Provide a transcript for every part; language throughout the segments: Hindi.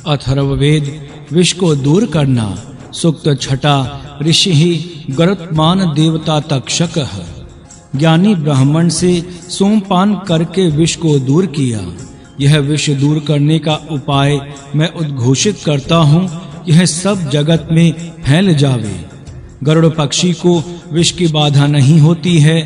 अथर्ववेद विष को दूर करना। सूक्त छठा। ऋषि ही गरुत्मान देवता तक्षकः। ज्ञानी ब्राह्मण से सोमपान करके विष को दूर किया। यह विष दूर करने का उपाय मैं उद्घोषित करता हूँ, यह सब जगत में फैल जावे। गरुड़ पक्षी को विष की बाधा नहीं होती है,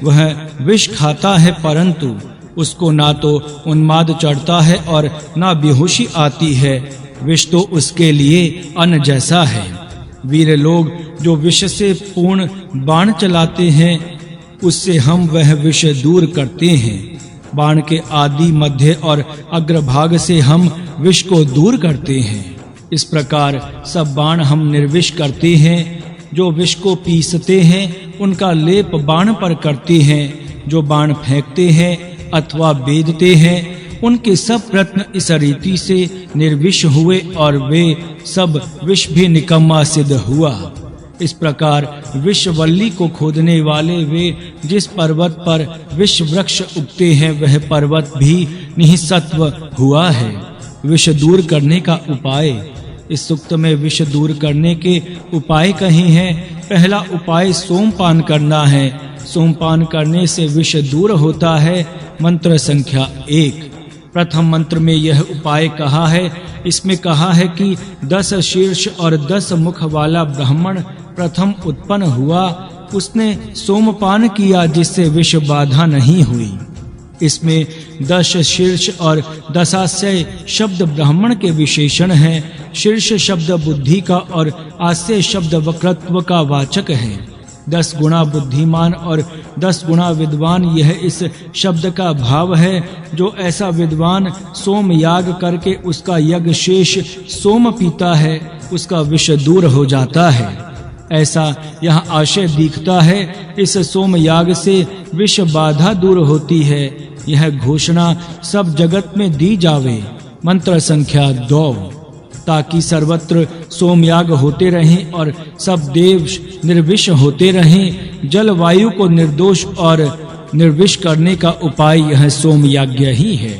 वह विष खाता है परंतु उसको ना तो उन्माद चढ़ता है और ना बेहोशी आती है। विष तो उसके लिए अन्न जैसा है। वीर लोग जो विष से पूर्ण बाण चलाते हैं, उससे हम वह विष दूर करते हैं। बाण के आदि, मध्य और अग्रभाग से हम विष को दूर करते हैं। इस प्रकार सब बाण हम निर्विष करते हैं। जो विष को पीसते हैं उनका लेप बाण पर करते हैं। जो बाण फेंकते हैं अथवा बेधते हैं, उनके सब प्रयत्न इस रीति से निर्विष हुए और वे सब विष भी निकम्मा सिद्ध हुआ। इस प्रकार विषवल्ली को खोदने वाले वे जिस पर्वत पर विष वृक्ष उगते हैं, वह पर्वत भी निःसत्व हुआ है। विष दूर करने का उपाय। इस सूक्त में विष दूर करने के उपाय कहे हैं। पहला उपाय सोमपान करना है। सोमपान करने से विष दूर होता है। मंत्र संख्या 1। प्रथम मंत्र में यह उपाय कहा है। इसमें कहा है कि 10 शीर्ष और 10 मुख वाला ब्राह्मण प्रथम उत्पन्न हुआ। उसने सोमपान किया जिससे विष बाधा नहीं हुई। इसमें 10 शीर्ष और 10 शब्द ब्राह्मण के विशेषण हैं। शीर्ष शब्द बुद्धि का और आस्य शब्द वक्रत्व का वाचक है। 10 गुणा बुद्धिमान और 10 गुणा विद्वान, यह इस शब्द का भाव है। जो ऐसा विद्वान सोम याग करके उसका यज्ञ शेष सोम पीता है, उसका विष दूर हो जाता है। ऐसा यहाँ आशय दिखता है। इस सोम याग से विष बाधा दूर होती है। यह घोषणा सब जगत में दी जावे। मंत्र संख्या 2। ताकि सर्वत्र सोमयाग होते रहें और सब देव निर्विष होते रहें। जल वायु को निर्दोष और निर्विष करने का उपाय यह सोमयज्ञ ही है।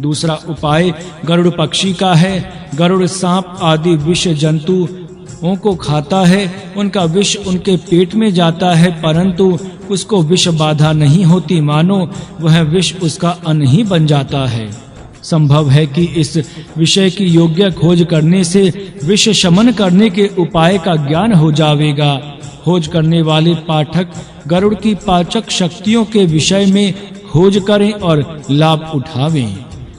दूसरा उपाय गरुड़ पक्षी का है। गरुड़ सांप आदि विष जंतुओं को खाता है। उनका विष उनके पेट में जाता है परंतु उसको विष बाधा नहीं होती, मानो वह विष उसका अन्न ही बन जाता है। संभव है कि इस विषय की योग्य खोज करने से विष शमन करने के उपाय का ज्ञान हो जावेगा। खोज करने वाले पाठक गरुड़ की पाचक शक्तियों के विषय में खोज करें और लाभ उठावें।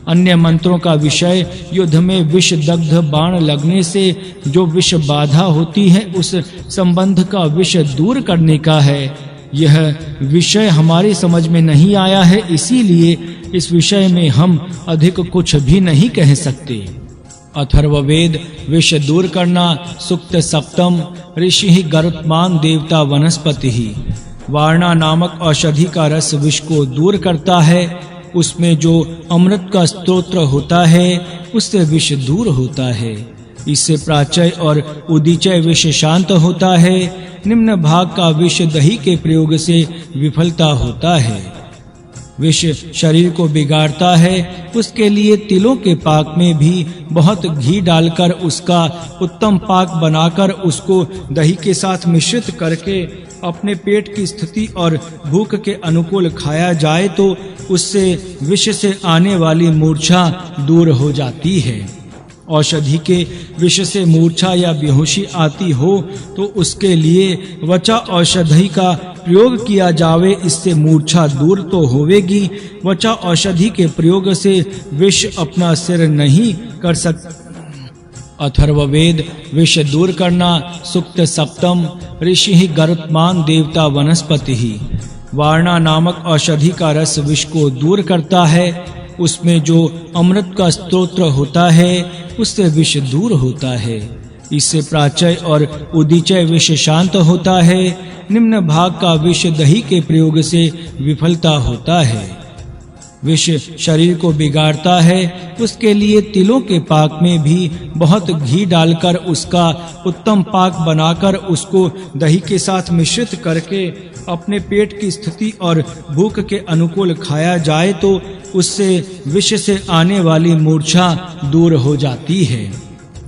अन्य मंत्रों का विषय युद्ध में विष दग्ध बाण लगने से जो विष बाधा होती है, उस संबंध का विष दूर करने का है। यह विषय हमारी समझ में नहीं आया है, इसीलिए इस विषय में हम अधिक कुछ भी नहीं कह सकते। अथर्ववेद विष दूर करना। सूक्त सप्तम। ऋषि ही गरुत्मान देवता वनस्पति ही। वारणा नामक औषधि का रस विष को दूर करता है। उसमें जो अमृत का स्तोत्र होता है, उससे विष दूर होता है। इससे प्राचय और उदीचय विष शांत होता है। निम्न भाग का विष दही के प्रयोग से विफलता होता है। विष शरीर को बिगाड़ता है। उसके लिए तिलों के पाक में भी बहुत घी डालकर उसका उत्तम पाक बनाकर उसको दही के साथ मिश्रित करके अपने पेट की स्थिति और भूख के अनुकूल खाया जाए तो उससे विष से आने वाली मूर्छा दूर हो जाती है। औषधि के विष से मूर्छा या बेहोशी आती हो तो उसके लिए वचा औषधि का प्रयोग किया जावे। इससे मूर्छा दूर तो होवेगी। वचा औषधि के प्रयोग से विष अपना सिर नहीं कर सकता। अथर्ववेद विष दूर करना। सूक्त सप्तम। ऋषि ही गरुत्मान देवता वनस्पति ही। वारणा नामक औषधि का रस विष को दूर करता है। उसमें जो अमृत का स्तोत्र होता है, उससे विष दूर होता है। इससे प्राचय और उदीचय विष शांत होता है। निम्न भाग का विष दही के प्रयोग से विफलता होता है। विष शरीर को बिगाड़ता है। उसके लिए तिलों के पाक में भी बहुत घी डालकर उसका उत्तम पाक बनाकर उसको दही के साथ मिश्रित करके अपने पेट की स्थिति और भूख के अनुकूल खाया जाए तो उससे विष से आने वाली मूर्छा दूर हो जाती है।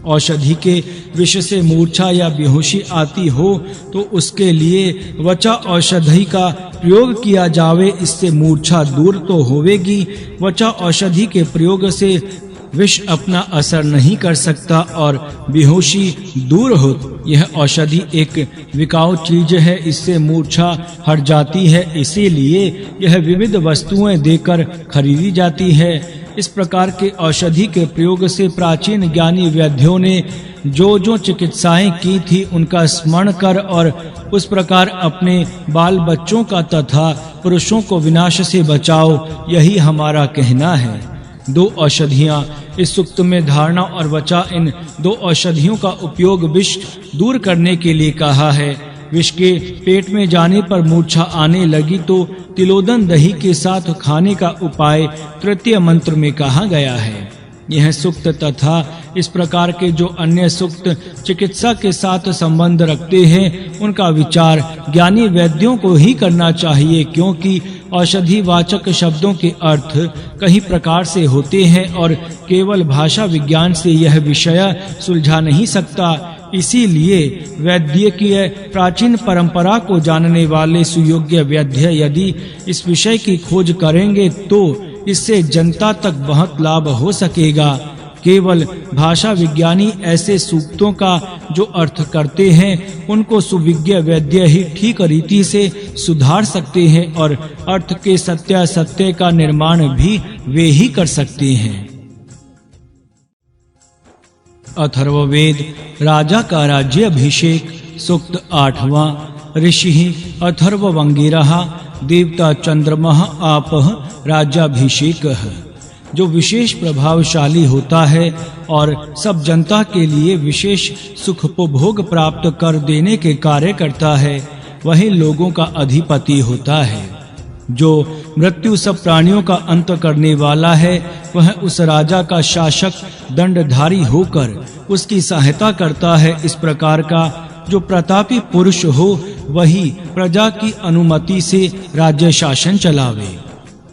औषधि के विष से मूर्छा या बेहोशी आती हो तो उसके लिए वचा औषधि का प्रयोग किया जावे, इससे मूर्छा दूर तो होवेगी। वचा औषधि के प्रयोग से विष अपना असर नहीं कर सकता और बेहोशी दूर हो। यह औषधि एक विकाऊ चीज है, इससे मूर्छा हट जाती है, इसीलिए यह विविध वस्तुएं देकर खरीदी जाती है। इस प्रकार के औषधि के प्रयोग से प्राचीन ज्ञानी वैद्यों ने जो चिकित्साएं की थी उनका स्मरण कर और उस प्रकार अपने बाल बच्चों का तथा पुरुषों को विनाश से बचाओ, यही हमारा कहना है। 2 औषधियां इस सूक्त में धारणा और वचा, इन 2 औषधियों का उपयोग विष दूर करने के लिए कहा है। विष के पेट में जाने पर मूर्छा आने लगी तो तिलोदन दही के साथ खाने का उपाय तृतीय मंत्र में कहा गया है। यह सूक्त तथा इस प्रकार के जो अन्य सूक्त चिकित्सा के साथ संबंध रखते हैं उनका विचार ज्ञानी वैद्यों को ही करना चाहिए, क्योंकि औषधि वाचक शब्दों के अर्थ कई प्रकार से होते हैं और केवल भाषा विज्ञान से यह विषय सुलझा नहीं सकता। इसीलिए वैद्यकीय प्राचीन परंपरा को जानने वाले सुयोग्य वैद्य यदि इस विषय की खोज करेंगे तो इससे जनता तक बहुत लाभ हो सकेगा। केवल भाषा विज्ञानी ऐसे सूक्तों का जो अर्थ करते हैं उनको सुविज्ञ वैद्य ही ठीक रीति से सुधार सकते हैं और अर्थ के सत्यासत्य का निर्माण भी वे ही कर सकते हैं। अथर्ववेद राजा का राज्याभिषेक सूक्त 8वां। ऋषि अथर्ववंगिरः देवता चंद्रमः आपः राज्याभिषेकः, जो विशेष प्रभावशाली होता है और सब जनता के लिए विशेष सुखोपभोग प्राप्त कर देने के कार्य करता है, वही लोगों का अधिपति होता है। जो मृत्यु सब प्राणियों का अंत करने वाला है वह उस राजा का शासक दंडधारी होकर उसकी सहायता करता है। इस प्रकार का जो प्रतापी पुरुष हो वही प्रजा की अनुमति से राज्य शासन चलावे।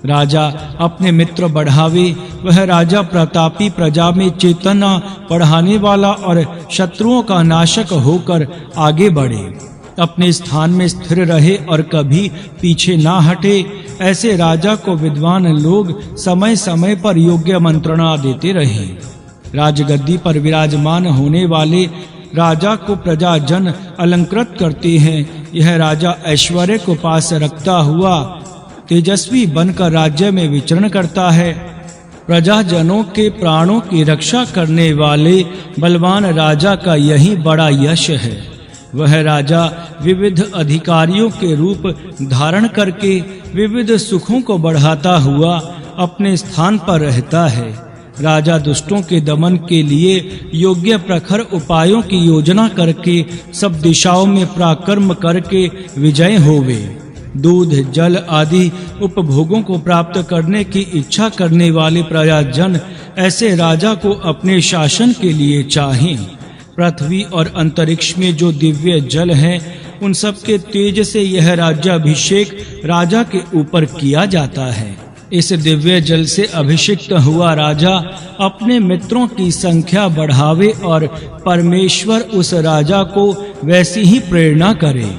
राजा अपने मित्र बढ़ावे, वह राजा प्रतापी प्रजा में चेतना बढ़ाने वाला और शत्रुओं का नाशक होकर आगे बढ़े, अपने स्थान में स्थिर रहे और कभी पीछे ना हटे। ऐसे राजा को विद्वान लोग समय समय पर योग्य मंत्रणा देते रहे। राजगद्दी पर विराजमान होने वाले राजा को प्रजा जन अलंकृत करते हैं। यह राजा ऐश्वर्य को पास रखता हुआ तेजस्वी बनकर राज्य में विचरण करता है। प्रजाजनों के प्राणों की रक्षा करने वाले बलवान राजा का यही बड़ा यश है। वह राजा विविध अधिकारियों के रूप धारण करके विविध सुखों को बढ़ाता हुआ अपने स्थान पर रहता है। राजा दुष्टों के दमन के लिए योग्य प्रखर उपायों की योजना करके सब दिशाओं में पराक्रम करके विजय होवे। दूध जल आदि उपभोगों को प्राप्त करने की इच्छा करने वाले प्रजाजन ऐसे राजा को अपने शासन के लिए चाहें। पृथ्वी और अंतरिक्ष में जो दिव्य जल हैं उन सब के तेज से यह राज्याभिषेक राजा के ऊपर किया जाता है। इस दिव्य जल से अभिषिक्त हुआ राजा अपने मित्रों की संख्या बढ़ावे और परमेश्वर उस राजा को वैसी ही प्रेरणा करे।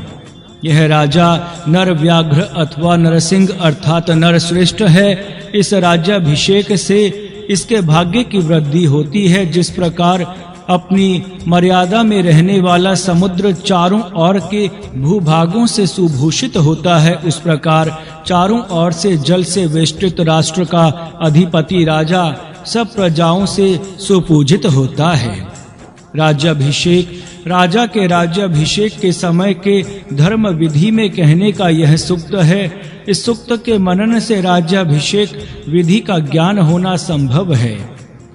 यह राजा नर व्याघ्र अथवा नरसिंह अर्थात नरश्रेष्ठ है। इस राज्याभिषेक से इसके भाग्य की वृद्धि होती है। जिस प्रकार अपनी मर्यादा में रहने वाला समुद्र चारों ओर के भूभागों से सुभूषित होता है, उस प्रकार चारों ओर से जल से वेष्टित राष्ट्र का अधिपति राजा सब प्रजाओं से सुपूजित होता है। राज्याभिषेक राजा के राज्याभिषेक के समय के धर्म विधि में कहने का यह सूक्त है। इस सूक्त के मनन से राज्याभिषेक विधि का ज्ञान होना संभव है।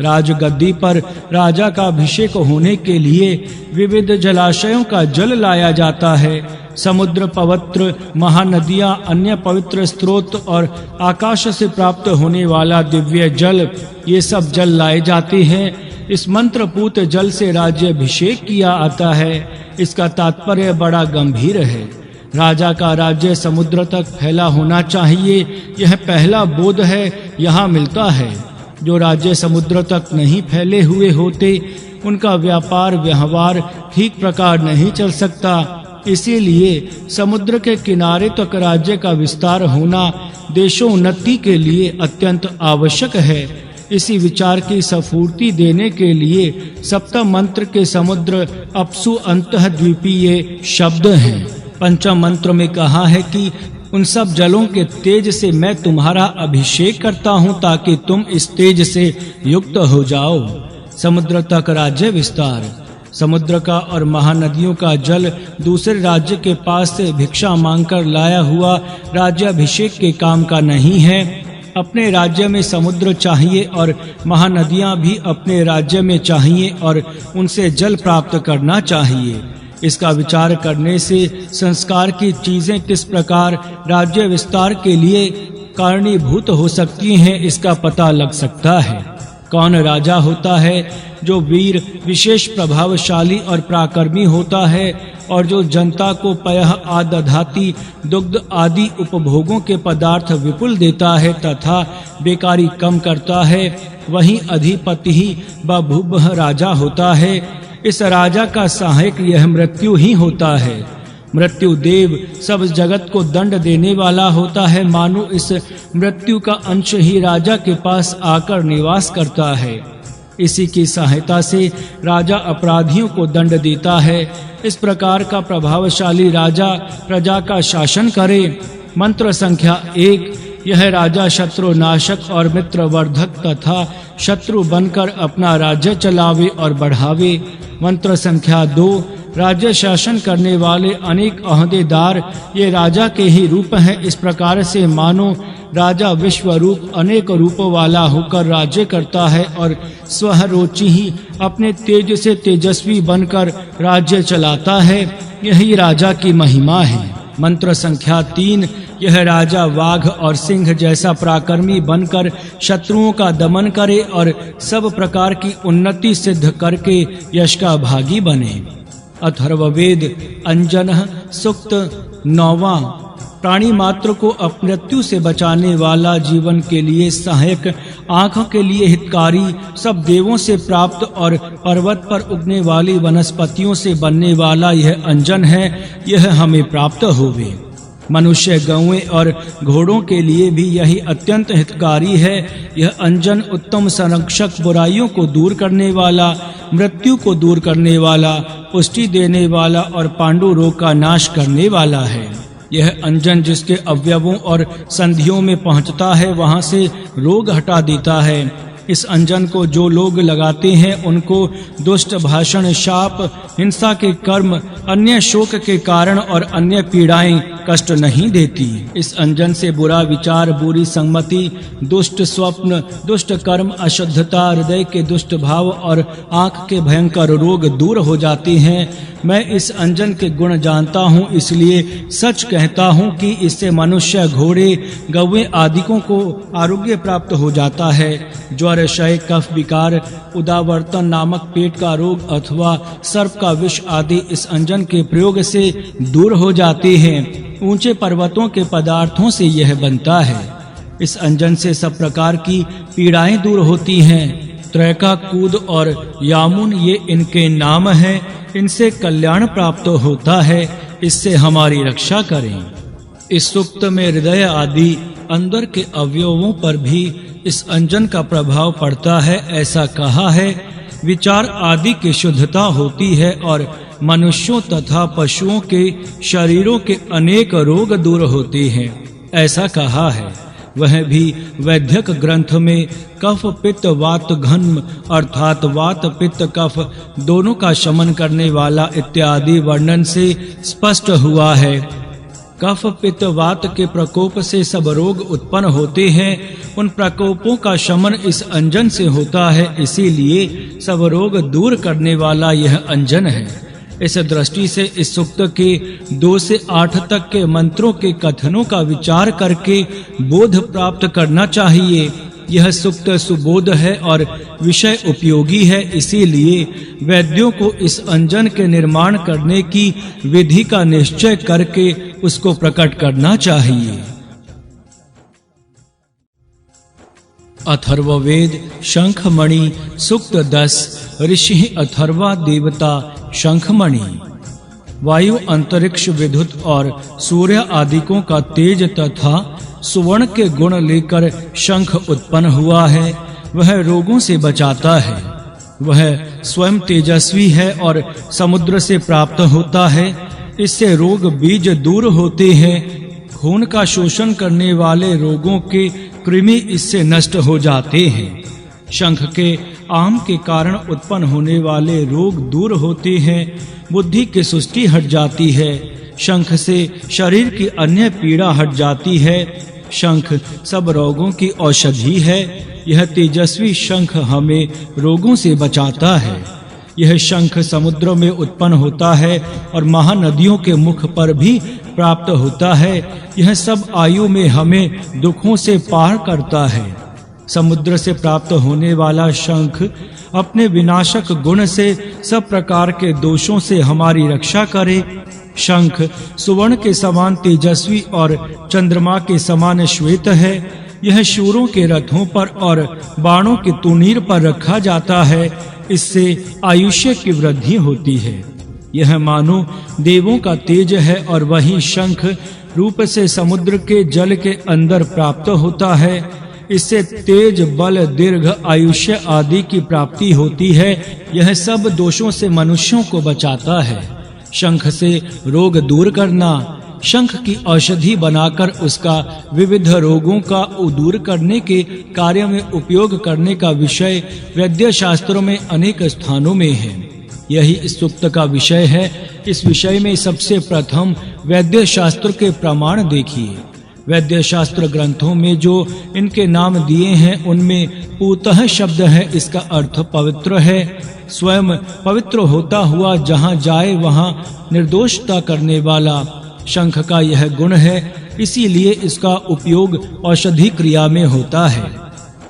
राजगद्दी पर राजा का अभिषेक होने के लिए विविध जलाशयों का जल लाया जाता है। समुद्र, पवित्र महानदियां, अन्य पवित्र स्रोत और आकाश से प्राप्त होने वाला दिव्य जल, ये सब जल लाए जाते हैं। इस मंत्रपूत जल से राज्याभिषेक किया आता है। इसका तात्पर्य बड़ा गंभीर है। राजा का राज्य समुद्र तक फैला होना चाहिए, यह पहला बोध है, यहाँ मिलता है। जो राज्य समुद्र तक नहीं फैले हुए होते, उनका व्यापार व्यवहार ठीक प्रकार नहीं चल सकता। इसीलिए समुद्र के किनारे तक राज्य का विस्तार होना देशोन्नति के लिए अत्यंत आवश्यक है। इसी विचार की सफूर्ति देने के लिए सप्तम मंत्र के समुद्र अपसु अंतः द्वीपीय शब्द हैं। पंचम मंत्र में कहा है कि उन सब जलों के तेज से मैं तुम्हारा अभिषेक करता हूँ ताकि तुम इस तेज से युक्त हो जाओ। समुद्र तक राज्य विस्तार। समुद्र का और महानदियों का जल दूसरे राज्य के पास से भिक्षा मांगकर लाया हुआ राज्याभिषेक के काम का नहीं है। अपने राज्य में समुद्र चाहिए और महानदियां भी अपने राज्य में चाहिए और उनसे जल प्राप्त करना चाहिए। इसका विचार करने से संस्कार की चीजें किस प्रकार राज्य विस्तार के लिए कारणीभूत हो सकती हैं, इसका पता लग सकता है। कौन राजा होता है जो वीर, विशेष प्रभावशाली और पराक्रमी होता है और जो जनता को पयः आदधाति दुग्ध आदि उपभोगों के पदार्थ विपुल देता है तथा बेकारी कम करता है, वही अधिपति ही बभुव राजा होता है। इस राजा का सहायक यह मृत्यु ही होता है। मृत्यु देव सब जगत को दंड देने वाला होता है, मानो इस मृत्यु का अंश ही राजा के पास आकर निवास करता है। इसी की सहायता से राजा अपराधियों को दंड देता है। इस प्रकार का प्रभावशाली राजा प्रजा का शासन करे। मंत्र संख्या 1। यह राजा शत्रु नाशक और मित्र वर्धक तथा शत्रु बनकर अपना राज्य चलावे और बढ़ावे। मंत्र संख्या 2। राज्य शासन करने वाले अनेक ओहदेदार ये राजा के ही रूप हैं। इस प्रकार से मानो राजा विश्व रूप अनेक रूप वाला होकर राज्य करता है और स्वरोचि ही अपने तेज से तेजस्वी बनकर राज्य चलाता है। यही राजा की महिमा है। मंत्र संख्या 3। यह राजा वाघ और सिंह जैसा पराक्रमी बनकर शत्रुओं का दमन करे और सब प्रकार की उन्नति सिद्ध करके यश का भागी बने। अथर्ववेद अंजन सूक्त 9वां। प्राणी मात्र को अपमृत्यु से बचाने वाला, जीवन के लिए सहायक, आँखों के लिए हितकारी, सब देवों से प्राप्त और पर्वत पर उगने वाली वनस्पतियों से बनने वाला यह अंजन है। यह हमें प्राप्त होवे। मनुष्य, गौएं और घोड़ों के लिए भी यही अत्यंत हितकारी है। यह अंजन उत्तम संरक्षक, बुराइयों को दूर करने वाला, मृत्यु को दूर करने वाला, पुष्टि देने वाला और पांडु रोग का नाश करने वाला है। यह अंजन जिसके अवयवों और संधियों में पहुंचता है, वहां से रोग हटा देता है। इस अंजन को जो लोग लगाते हैं उनको दुष्ट भाषण, शाप, हिंसा के कर्म, अन्य शोक के कारण और अन्य पीड़ाएं कष्ट नहीं देती। इस अंजन से बुरा विचार, बुरी संगति, दुष्ट स्वप्न, दुष्ट कर्म, अशुद्धता, हृदय के दुष्ट भाव और आंख के भयंकर रोग दूर हो जाते हैं। मैं इस अंजन के गुण जानता हूँ, इसलिए सच कहता हूँ कि इससे मनुष्य, घोड़े, गौएं आदिकों को आरोग्य प्राप्त हो जाता है। ज्वर, क्षय, कफ विकार, उदावर्तन नामक पेट का रोग अथवा सर्प का विष आदि इस अंजन के प्रयोग से दूर हो जाते हैं। ऊंचे पर्वतों के पदार्थों से यह बनता है। इस अंजन से सब प्रकार की पीड़ाएं दूर होती हैं। त्रैका, कूद और यामुन ये इनके नाम हैं। इनसे कल्याण प्राप्त होता है। इससे हमारी रक्षा करें। इस सूक्त में हृदय आदि अंदर के अवयवों पर भी इस अंजन का प्रभाव पड़ता है, ऐसा कहा है। विचार आदि की शुद्धता होती है और मनुष्यों तथा पशुओं के शरीरों के अनेक रोग दूर होते हैं, ऐसा कहा है। वह भी वैद्यक ग्रंथ में कफ, पित्त, वात, घन्म अर्थात वात, पित्त, कफ दोनों का शमन करने वाला इत्यादि वर्णन से स्पष्ट हुआ है। कफ, पित्त, वात के प्रकोप से सब रोग उत्पन्न होते हैं। उन प्रकोपों का शमन इस अंजन से होता है। इसीलिए सब रोग दूर करने वाला यह अंजन है। इस दृष्टि से इस सूक्त के 2 से 8 तक के मंत्रों के कथनों का विचार करके बोध प्राप्त करना चाहिए। यह सूक्त सुबोध है और विषय उपयोगी है, इसीलिए वैद्यों को इस अंजन के निर्माण करने की विधि का निश्चय करके उसको प्रकट करना चाहिए। अथर्ववेद शंखमणि सूक्त 10 ऋषि अथर्वा देवता शंखमणि। वायु अंतरिक्ष विद्युत और सूर्य आदिकों का तेज तथा सुवर्ण के गुण लेकर शंख उत्पन्न हुआ है। वह रोगों से बचाता है, वह स्वयं तेजस्वी है और समुद्र से प्राप्त होता है। इससे रोग बीज दूर होते हैं। खून का शोषण करने वाले रोगों के कृमि इससे नष्ट हो जाते हैं। शंख के आम के कारण उत्पन्न होने वाले रोग दूर होते हैं। बुद्धि की सुस्ती हट जाती है। शंख से शरीर की अन्य पीड़ा हट जाती है। शंख सब रोगों की औषधि है। यह तेजस्वी शंख हमें रोगों से बचाता है। यह शंख समुद्र में उत्पन्न होता है और महानदियों के मुख पर भी प्राप्त होता है। यह सब आयु में हमें दुखों से पार करता है। समुद्र से प्राप्त होने वाला शंख अपने विनाशक गुण से सब प्रकार के दोषों से हमारी रक्षा करे। शंख सुवर्ण के समान तेजस्वी और चंद्रमा के समान श्वेत है। यह शूरों के रथों पर और बाणों के तुनीर पर रखा जाता है। इससे आयुष्य की वृद्धि होती है। यह मानो देवों का तेज है और वही शंख रूप से समुद्र के जल के अंदर प्राप्त होता है। इससे तेज, बल, दीर्घ आयुष्य आदि की प्राप्ति होती है। यह सब दोषों से मनुष्यों को बचाता है। शंख से रोग दूर करना, शंख की औषधि बनाकर उसका विविध रोगों का दूर करने के कार्य में उपयोग करने का विषय वैद्य शास्त्रों में अनेक स्थानों में है। यही इस सूक्त का विषय है। इस विषय में सबसे प्रथम वैद्य शास्त्र के प्रमाण देखिए। वैद्य शास्त्र ग्रंथों में जो इनके नाम दिए हैं उनमें पूतः शब्द है। इसका अर्थ पवित्र है। स्वयं पवित्र होता हुआ जहाँ जाए वहाँ निर्दोषता करने वाला शंख का यह गुण है। इसीलिए इसका उपयोग औषधि क्रिया में होता है।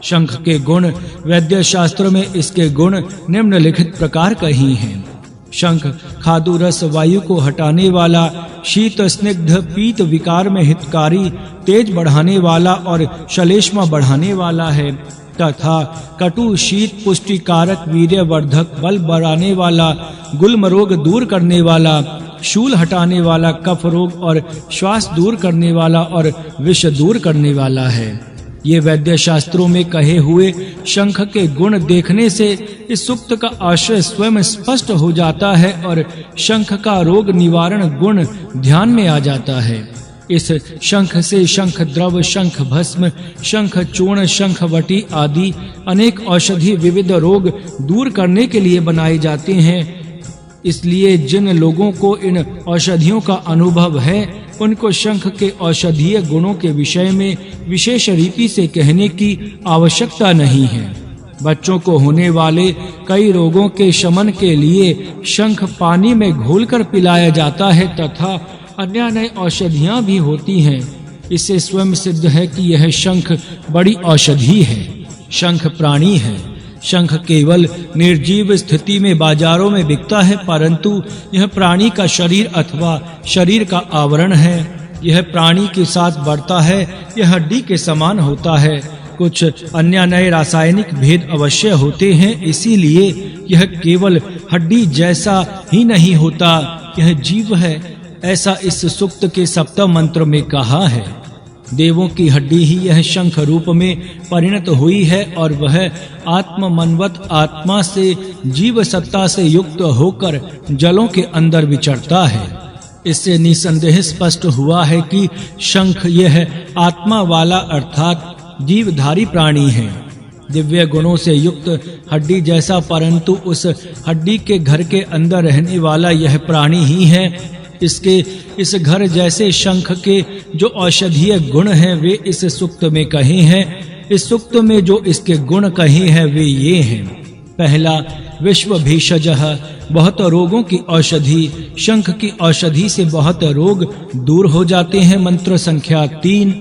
शंख के गुण वैद्य शास्त्र में इसके गुण निम्नलिखित प्रकार कही हैं। शंख खादु रस वायु को हटाने वाला, शीत स्निग्ध पीत विकार में हितकारी, तेज बढ़ाने वाला और श्लेष्मा बढ़ाने वाला है तथा कटु शीत पुष्टिकारक, वीर्यवर्धक, बल बढ़ाने वाला, गुल्म रोग दूर करने वाला, शूल हटाने वाला, कफ रोग और श्वास दूर करने वाला और विष दूर करने वाला है। ये वैद्य शास्त्रों में कहे हुए शंख के गुण देखने से इस सूक्त का आशय स्वयं स्पष्ट हो जाता है और शंख का रोग निवारण गुण ध्यान में आ जाता है। इस शंख से शंख द्रव, शंख भस्म, शंख चूर्ण, शंख वटी आदि अनेक औषधि विविध रोग दूर करने के लिए बनाए जाते हैं। इसलिए जिन लोगों को इन औषधियों का अनुभव है उनको शंख के औषधीय गुणों के विषय में विशेष रीति से कहने की आवश्यकता नहीं है। बच्चों को होने वाले कई रोगों के शमन के लिए शंख पानी में घोलकर पिलाया जाता है तथा अन्य नई औषधियां भी होती हैं। इससे स्वयं सिद्ध है कि यह शंख बड़ी औषधि है। शंख प्राणी है। शंख केवल निर्जीव स्थिति में बाजारों में बिकता है, परंतु यह प्राणी का शरीर अथवा शरीर का आवरण है। यह प्राणी के साथ बढ़ता है। यह हड्डी के समान होता है। कुछ अन्य नए रासायनिक भेद अवश्य होते हैं, इसीलिए यह केवल हड्डी जैसा ही नहीं होता, यह जीव है। ऐसा इस सूक्त के सप्तम मंत्र में कहा है। देवों की हड्डी ही यह शंख रूप में परिणत हुई है और वह आत्म मनवत आत्मा से जीव सत्ता से युक्त होकर जलों के अंदर विचरता है। इससे निसंदेह स्पष्ट हुआ है कि शंख यह आत्मा वाला अर्थात जीवधारी प्राणी है। दिव्य गुणों से युक्त हड्डी जैसा, परंतु उस हड्डी के घर के अंदर रहने वाला यह प्राणी ही है। इसके इस घर जैसे शंख के जो औषधीय गुण हैं वे इस सूक्त में कहे हैं। इस सूक्त में जो इसके गुण कहे हैं वे ये हैं। पहला, विश्व भेषजः, बहुत रोगों की औषधि। शंख की औषधि से बहुत रोग दूर हो जाते हैं। मंत्र संख्या 3।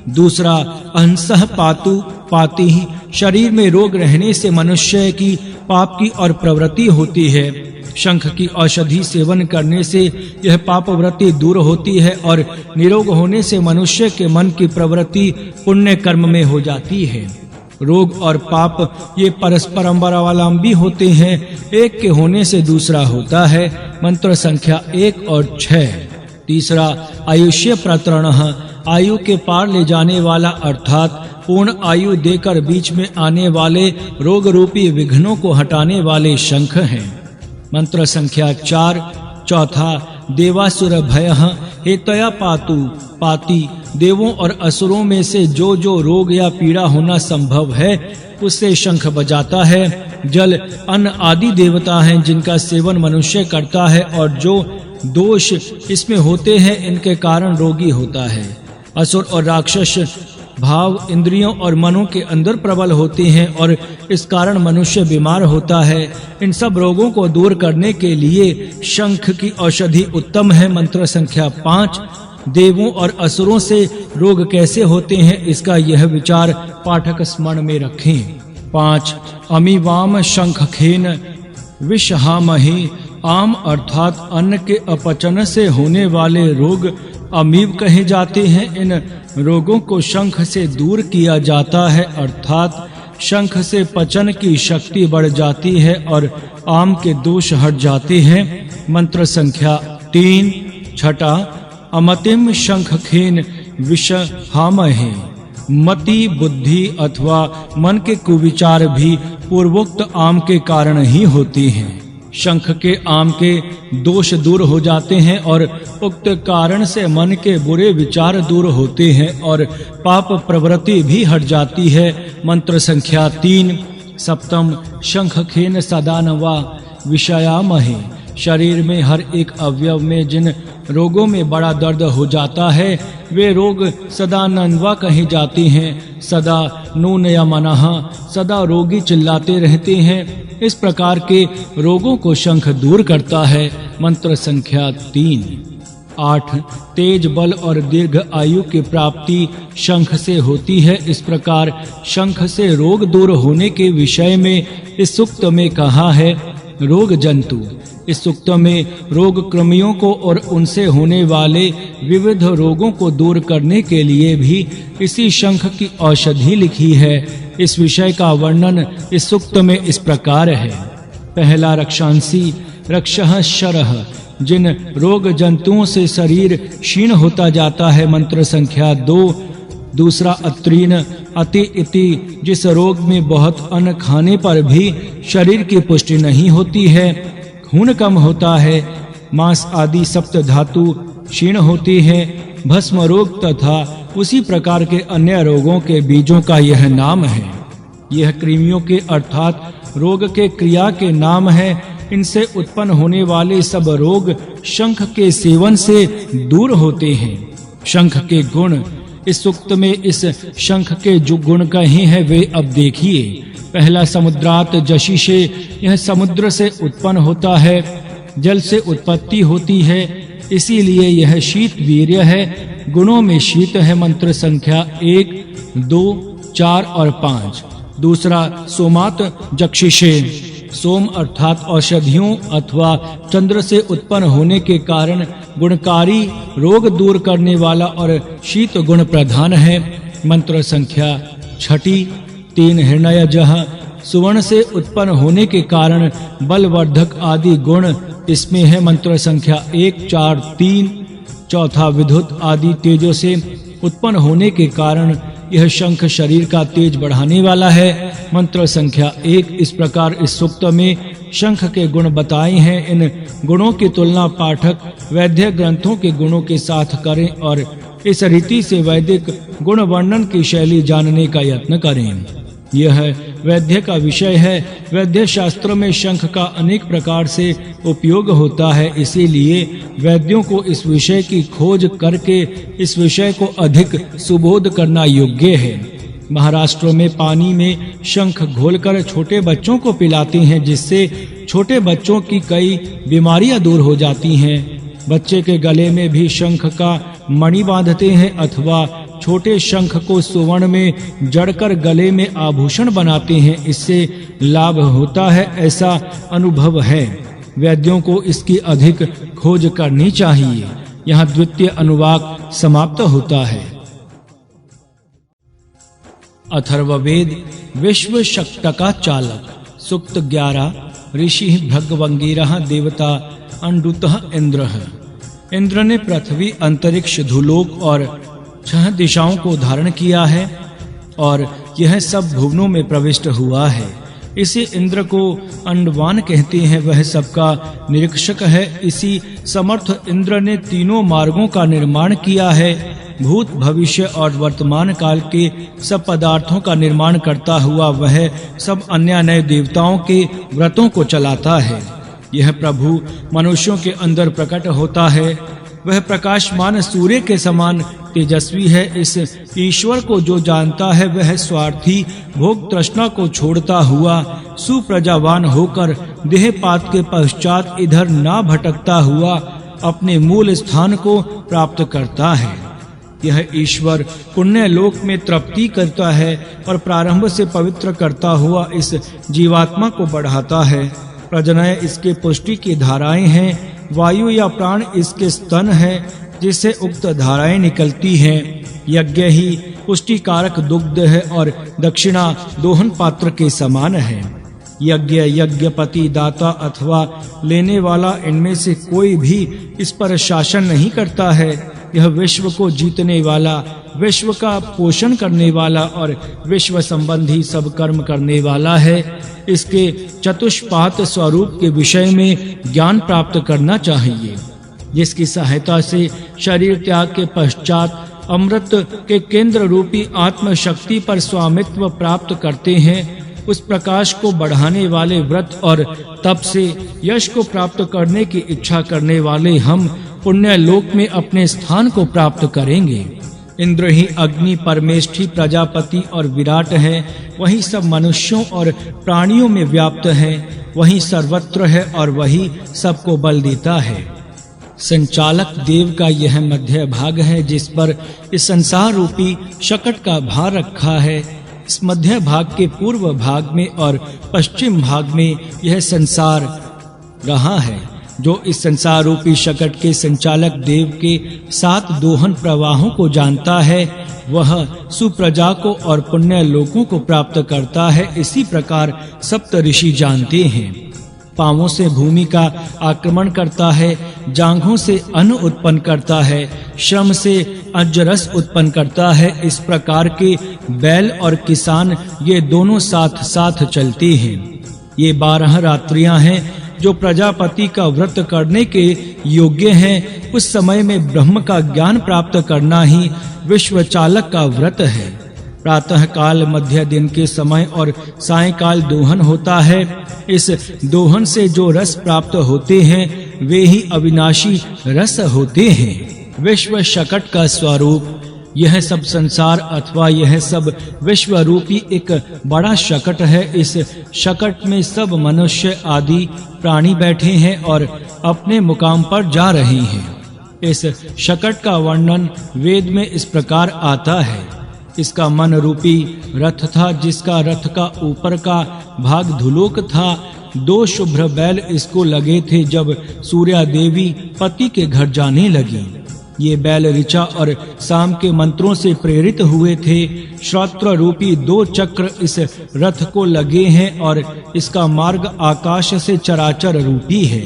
दूसरा, अहंसः पातु, पाती ही शरीर में रोग रहने से मनुष्य की पाप की और प्रवृत्ति होती है। शंख की औषधि सेवन करने से यह पाप वृत्ति दूर होती है और निरोग होने से मनुष्य के मन की प्रवृत्ति पुण्य कर्म में हो जाती है। रोग और पाप ये परस्पर अवलंबी होते हैं, एक के होने से दूसरा होता है। मंत्र संख्या 1 और 6। तीसरा आयुष्य प्रतरणः, आयु के पार ले जाने वाला अर्थात पूर्ण आयु देकर बीच में आने वाले रोग रूपी विघ्नों को हटाने वाले शंख हैं। मंत्र संख्या 4। चौथा देवासुर भयः हेतया पातु, पाति देवों और असुरों में से जो रोग या पीड़ा होना संभव है उससे शंख बजाता है। जल अन्न आदि देवता हैं जिनका सेवन मनुष्य करता है और जो दोष इसमें होते हैं इनके कारण रोगी होता है। असुर और राक्षस भाव इंद्रियों और मनों के अंदर प्रबल होते हैं और इस कारण मनुष्य बीमार होता है। इन सब रोगों को दूर करने के लिए शंख की औषधि उत्तम है। मंत्र संख्या 5। देवों और असुरों से रोग कैसे होते हैं इसका यह विचार पाठक स्मरण में रखें। 5 अमीवाम शंखखेन विषहामहि, आम अर्थात अन्न के अपचन से होने वाले रोग अमीव कहे जाते हैं। इन रोगों को शंख से दूर किया जाता है अर्थात शंख से पचन की शक्ति बढ़ जाती है और आम के दोष हट जाते हैं। मंत्र संख्या 3। छठा अमतिम शंखखेन विषहामहि, मति बुद्धि अथवा मन के कुविचार भी पूर्वोक्त आम के कारण ही होती हैं। शंख के आम के दोष दूर हो जाते हैं और उक्त कारण से मन के बुरे विचार दूर होते हैं और पाप प्रवृत्ति भी हट जाती है। मंत्र संख्या 3। सप्तम शंखखेन सदानवा विषयामहि, शरीर में हर एक अवयव में जिन रोगों में बड़ा दर्द हो जाता है वे रोग सदानवा कहे जाते हैं। सदा नून या मनः, सदा रोगी चिल्लाते रहते हैं। इस प्रकार के रोगों को शंख दूर करता है। मंत्र संख्या 3। 8 तेज बल और दीर्घ आयु की प्राप्ति शंख से होती है। इस प्रकार शंख से रोग दूर होने के विषय में इस सूक्त में कहा है। रोग जंतु, इस सूक्त में रोग कृमियों को और उनसे होने वाले विविध रोगों को दूर करने के लिए भी इसी शंख की औषधि लिखी है। इस विषय का वर्णन इस सूक्त में इस प्रकार है। पहला रक्षांसी रक्षः शरः, जिन रोग जंतुओं से शरीर क्षीण होता जाता है। मंत्र संख्या 2। दूसरा अत्रीन अति इति, जिस रोग में बहुत अन्न खाने पर भी शरीर की पुष्टि नहीं होती है, खून कम होता है, मांस आदि सप्त धातु क्षीण होती है। भस्म रोग तथा उसी प्रकार के अन्य रोगों के बीजों का यह नाम है। यह कृमियों के अर्थात रोग के क्रिया के नाम है। इनसे उत्पन्न होने वाले सब रोग शंख के सेवन से दूर होते हैं। शंख के गुण, इस सूक्त में इस शंख के जो गुण कहे हैं वे अब देखिए। पहला समुद्रात जशिषे, यह समुद्र से उत्पन्न होता है, जल से उत्पत्ति होती है, इसीलिए यह शीत वीर्य है। गुणों में शीत है। मंत्र संख्या 1, 2, 4 और 5। दूसरा सोमात जक्षिषे, सोम अर्थात औषधियों अथवा चंद्र से उत्पन्न होने के कारण गुणकारी, रोग दूर करने वाला और शीत गुण प्रधान है। मंत्र संख्या 6। 3 हिरण्यजः, सुवर्ण से उत्पन्न होने के कारण बलवर्धक आदि गुण इसमें है। मंत्र संख्या 1, 4, 3। चौथा विद्युत आदि तेजों से उत्पन्न होने के कारण यह शंख शरीर का तेज बढ़ाने वाला है। मंत्र संख्या 1। इस प्रकार इस सूक्त में शंख के गुण बताए हैं। इन गुणों की तुलना पाठक वैद्य ग्रंथों के गुणों के साथ करें और इस रीति से वैदिक गुण वर्णन की शैली जानने का यत्न करें। यह वैद्य का विषय है। वैद्य शास्त्र में शंख का अनेक प्रकार से उपयोग होता है, इसीलिए वैद्यों को इस विषय की खोज करके इस विषय को अधिक सुबोध करना योग्य है। महाराष्ट्र में पानी में शंख घोलकर छोटे बच्चों को पिलाते हैं, जिससे छोटे बच्चों की कई बीमारियां दूर हो जाती हैं। बच्चे के गले में भी शंख का मणि बांधते हैं अथवा छोटे शंख को सुवर्ण में जड़कर गले में आभूषण बनाते हैं, इससे लाभ होता है, ऐसा अनुभव है। वैद्यों को इसकी अधिक खोज करनी चाहिए। यहाँ द्वितीय अनुवाक समाप्त होता है। अथर्ववेद विश्व शक्तका चालक। सूक्त 11। ऋषि भृगवंगिरः देवता अंडुतः इंद्रः। इंद्र ने पृथ्वी, अंतरिक्ष, धूलोक और 6 दिशाओं को धारण किया है और यह सब भुवनों में प्रविष्ट हुआ है। इसे इंद्र को अंडवान कहते हैं। वह सबका निरीक्षक है। इसी समर्थ इंद्र ने तीनों मार्गों का निर्माण किया है। भूत, भविष्य और वर्तमान काल के सब पदार्थों का निर्माण करता हुआ वह सब अन्य नए देवताओं के व्रतों को चलाता है। यह प्रभु मनुष्यों के अंदर प्रकट होता है। वह प्रकाशमान सूर्य के समान तेजस्वी है। इस ईश्वर को जो जानता है वह स्वार्थी भोग तृष्णा को छोड़ता हुआ सुप्रजावान होकर देहपात के पश्चात इधर ना भटकता हुआ अपने मूल स्थान को प्राप्त करता है। यह ईश्वर पुण्य लोक में तृप्ति करता है और प्रारंभ से पवित्र करता हुआ इस जीवात्मा को बढ़ाता है। प्रजनय इसके पुष्टि की धाराएं हैं। वायु या प्राण इसके स्तन है जिससे उक्त धाराएं निकलती हैं। यज्ञ ही पुष्टि कारक दुग्ध है और दक्षिणा दोहन पात्र के समान है। यज्ञ, यज्ञपति, दाता अथवा लेने वाला, इनमें से कोई भी इस पर शासन नहीं करता है। यह विश्व को जीतने वाला, विश्व का पोषण करने वाला और विश्व संबंधी सब कर्म करने वाला है। इसके चतुष्पाद स्वरूप के विषय में ज्ञान प्राप्त करना चाहिए, जिसकी सहायता से शरीर त्याग के पश्चात अमृत के केंद्र रूपी आत्म शक्ति पर स्वामित्व प्राप्त करते हैं। उस प्रकाश को बढ़ाने वाले व्रत और तप से यश को प्राप्त करने की इच्छा करने वाले हम पुण्य लोक में अपने स्थान को प्राप्त करेंगे। इंद्र ही अग्नि, परमेष्ठी, प्रजापति और विराट है। वही सब मनुष्यों और प्राणियों में व्याप्त है। वही सर्वत्र है और वही सबको बल देता है। संचालक देव का यह मध्य भाग है जिस पर इस संसार रूपी शकट का भार रखा है। इस मध्य भाग के पूर्व भाग में और पश्चिम भाग में यह संसार रहा है। जो इस संसार रूपी शकट के संचालक देव के 7 दोहन प्रवाहों को जानता है वह सुप्रजा को और पुण्य लोकों को प्राप्त करता है। इसी प्रकार सप्त ऋषि जानते हैं। पांवों से भूमि का आक्रमण करता है, जांघों से अन्न उत्पन्न करता है, श्रम से अजरस उत्पन्न करता है। इस प्रकार के बैल और किसान ये दोनों साथ साथ चलते हैं। ये 12 रात्रियां हैं जो प्रजापति का व्रत करने के योग्य हैं। उस समय में ब्रह्म का ज्ञान प्राप्त करना ही विश्व चालक का व्रत है। प्रातः काल, मध्य दिन के समय और सायंकाल दोहन होता है। इस दोहन से जो रस प्राप्त होते हैं वे ही अविनाशी रस होते हैं। विश्व शकट का स्वरूप यह सब संसार अथवा यह सब विश्व रूपी एक बड़ा शकट है। इस शकट में सब मनुष्य आदि प्राणी बैठे हैं और अपने मुकाम पर जा रहे हैं। इस शकट का वर्णन वेद में इस प्रकार आता है। इसका मन रूपी रथ था, जिसका रथ का ऊपर का भाग धुलोक था। 2 शुभ्र बैल इसको लगे थे जब सूर्या देवी पति के घर जाने लगी। ये बैल ऋचा और साम के मंत्रों से प्रेरित हुए थे। श्रोत्र रूपी 2 चक्र इस रथ को लगे हैं और इसका मार्ग आकाश से चराचर रूपी है।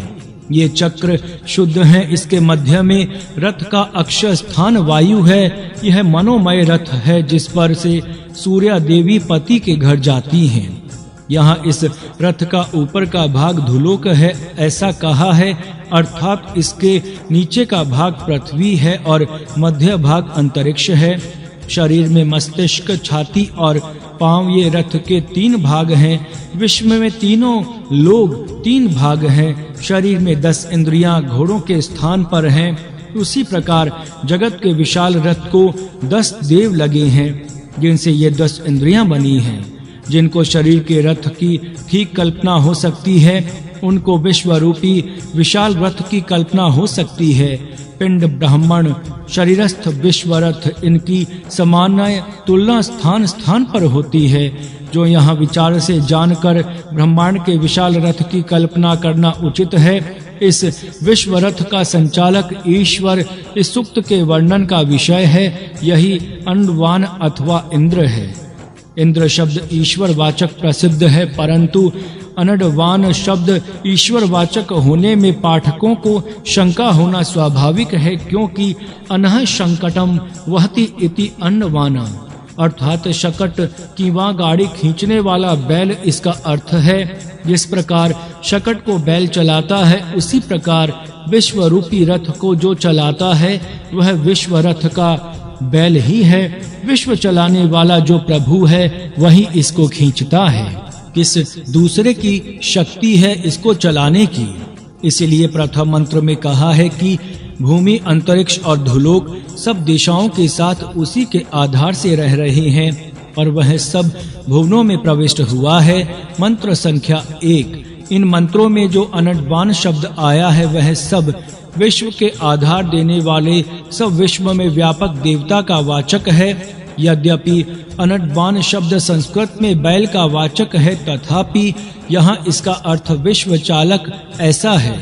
ये चक्र शुद्ध है। इसके मध्य में रथ का अक्षय स्थान वायु है। यह मनोमय रथ है जिस पर से सूर्या देवी पति के घर जाती हैं। यहाँ इस रथ का ऊपर का भाग धुलोक है ऐसा कहा है, अर्थात इसके नीचे का भाग पृथ्वी है और मध्य भाग अंतरिक्ष है। शरीर में मस्तिष्क, छाती और पांव ये रथ के 3 भाग हैं। विश्व में तीनों लोग 3 भाग हैं। शरीर में 10 इंद्रियां घोड़ों के स्थान पर हैं। उसी प्रकार जगत के विशाल रथ को 10 देव लगे हैं जिनसे ये 10 इंद्रियां बनी हैं। जिनको शरीर के रथ की ठीक कल्पना हो सकती है उनको विश्व रूपी विशाल रथ की कल्पना हो सकती है। पिंड ब्राह्मण शरीरस्थ विश्वरथ इनकी सामान्य तुलना स्थान स्थान पर होती है। जो यहाँ विचार से जानकर ब्रह्मांड के विशाल रथ की कल्पना करना उचित है। इस विश्व रथ का संचालक ईश्वर इस सूक्त के वर्णन का विषय है। यही अंडवान अथवा इंद्र है। इंद्र शब्द ईश्वर वाचक प्रसिद्ध है, परंतु अनडवान शब्द ईश्वर वाचक होने में पाठकों को शंका होना स्वाभाविक है, क्योंकि अनह संकटम वहति इति अन्नवाना अर्थात शकट की वहाँ गाड़ी खींचने वाला बैल इसका अर्थ है। जिस प्रकार शकट को बैल चलाता है, उसी प्रकार विश्व रूपी रथ को जो चलाता है वह विश्व रथ का बैल ही है। विश्व चलाने वाला जो प्रभु है वही इसको खींचता है। किस दूसरे की शक्ति है इसको चलाने की। इसलिए प्रथम मंत्र में कहा है कि भूमि, अंतरिक्ष और धुलोक सब दिशाओं के साथ उसी के आधार से रह रहे हैं और वह सब भुवनों में प्रविष्ट हुआ है। मंत्र संख्या 1। इन मंत्रों में जो अनडवान शब्द आया है वह सब विश्व के आधार देने वाले सब विश्व में व्यापक देवता का वाचक है। यद्यपि अनडवान शब्द संस्कृत में बैल का वाचक है, तथापि यहाँ इसका अर्थ विश्व चालक ऐसा है।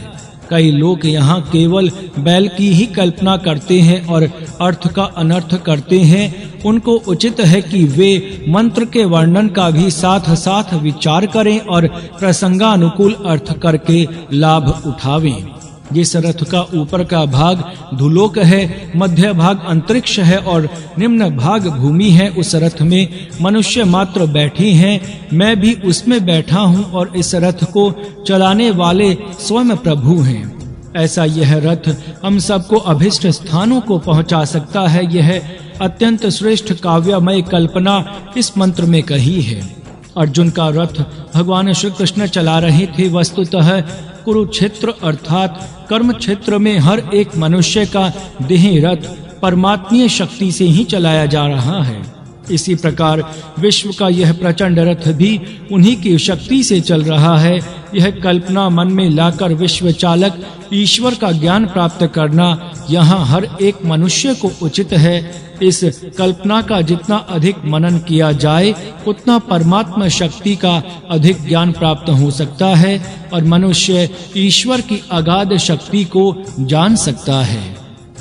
कई लोग यहाँ केवल बैल की ही कल्पना करते हैं और अर्थ का अनर्थ करते हैं। उनको उचित है कि वे मंत्र के वर्णन का भी साथ साथ विचार करें और प्रसंगानुकूल अर्थ करके लाभ उठावें। जिस रथ का ऊपर का भाग धुलोक है, मध्य भाग अंतरिक्ष है और निम्न भाग भूमि है, उस रथ में मनुष्य मात्र बैठे हैं। मैं भी उसमें बैठा हूँ और इस रथ को चलाने वाले स्वयं प्रभु हैं। ऐसा यह रथ हम सबको अभिष्ट स्थानों को पहुँचा सकता है। यह अत्यंत श्रेष्ठ काव्यमय कल्पना इस मंत्र में कही है। अर्जुन का रथ भगवान श्री कृष्ण चला रहे थे। वस्तुतः कुरुक्षेत्र अर्थात कर्म क्षेत्र में हर एक मनुष्य का देह रथ परमात्मीय शक्ति से ही चलाया जा रहा है। इसी प्रकार विश्व का यह प्रचंड रथ भी उन्हीं की शक्ति से चल रहा है। यह कल्पना मन में लाकर विश्व चालक ईश्वर का ज्ञान प्राप्त करना यहाँ हर एक मनुष्य को उचित है। इस कल्पना का जितना अधिक मनन किया जाए उतना परमात्मा शक्ति का अधिक ज्ञान प्राप्त हो सकता है और मनुष्य ईश्वर की अगाध शक्ति को जान सकता है।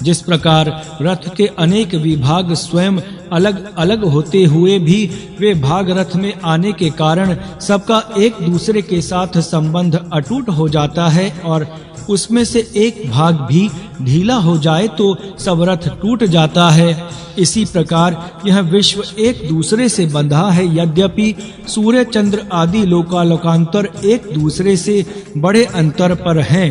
जिस प्रकार रथ के अनेक विभाग स्वयं अलग अलग होते हुए भी वे भाग रथ में आने के कारण सबका एक दूसरे के साथ संबंध अटूट हो जाता है और उसमें से एक भाग भी ढीला हो जाए तो सब रथ टूट जाता है। इसी प्रकार यह विश्व एक दूसरे से बंधा है। यद्यपि सूर्य, चंद्र आदि लोकालोकांतर एक दूसरे से बड़े अंतर पर हैं,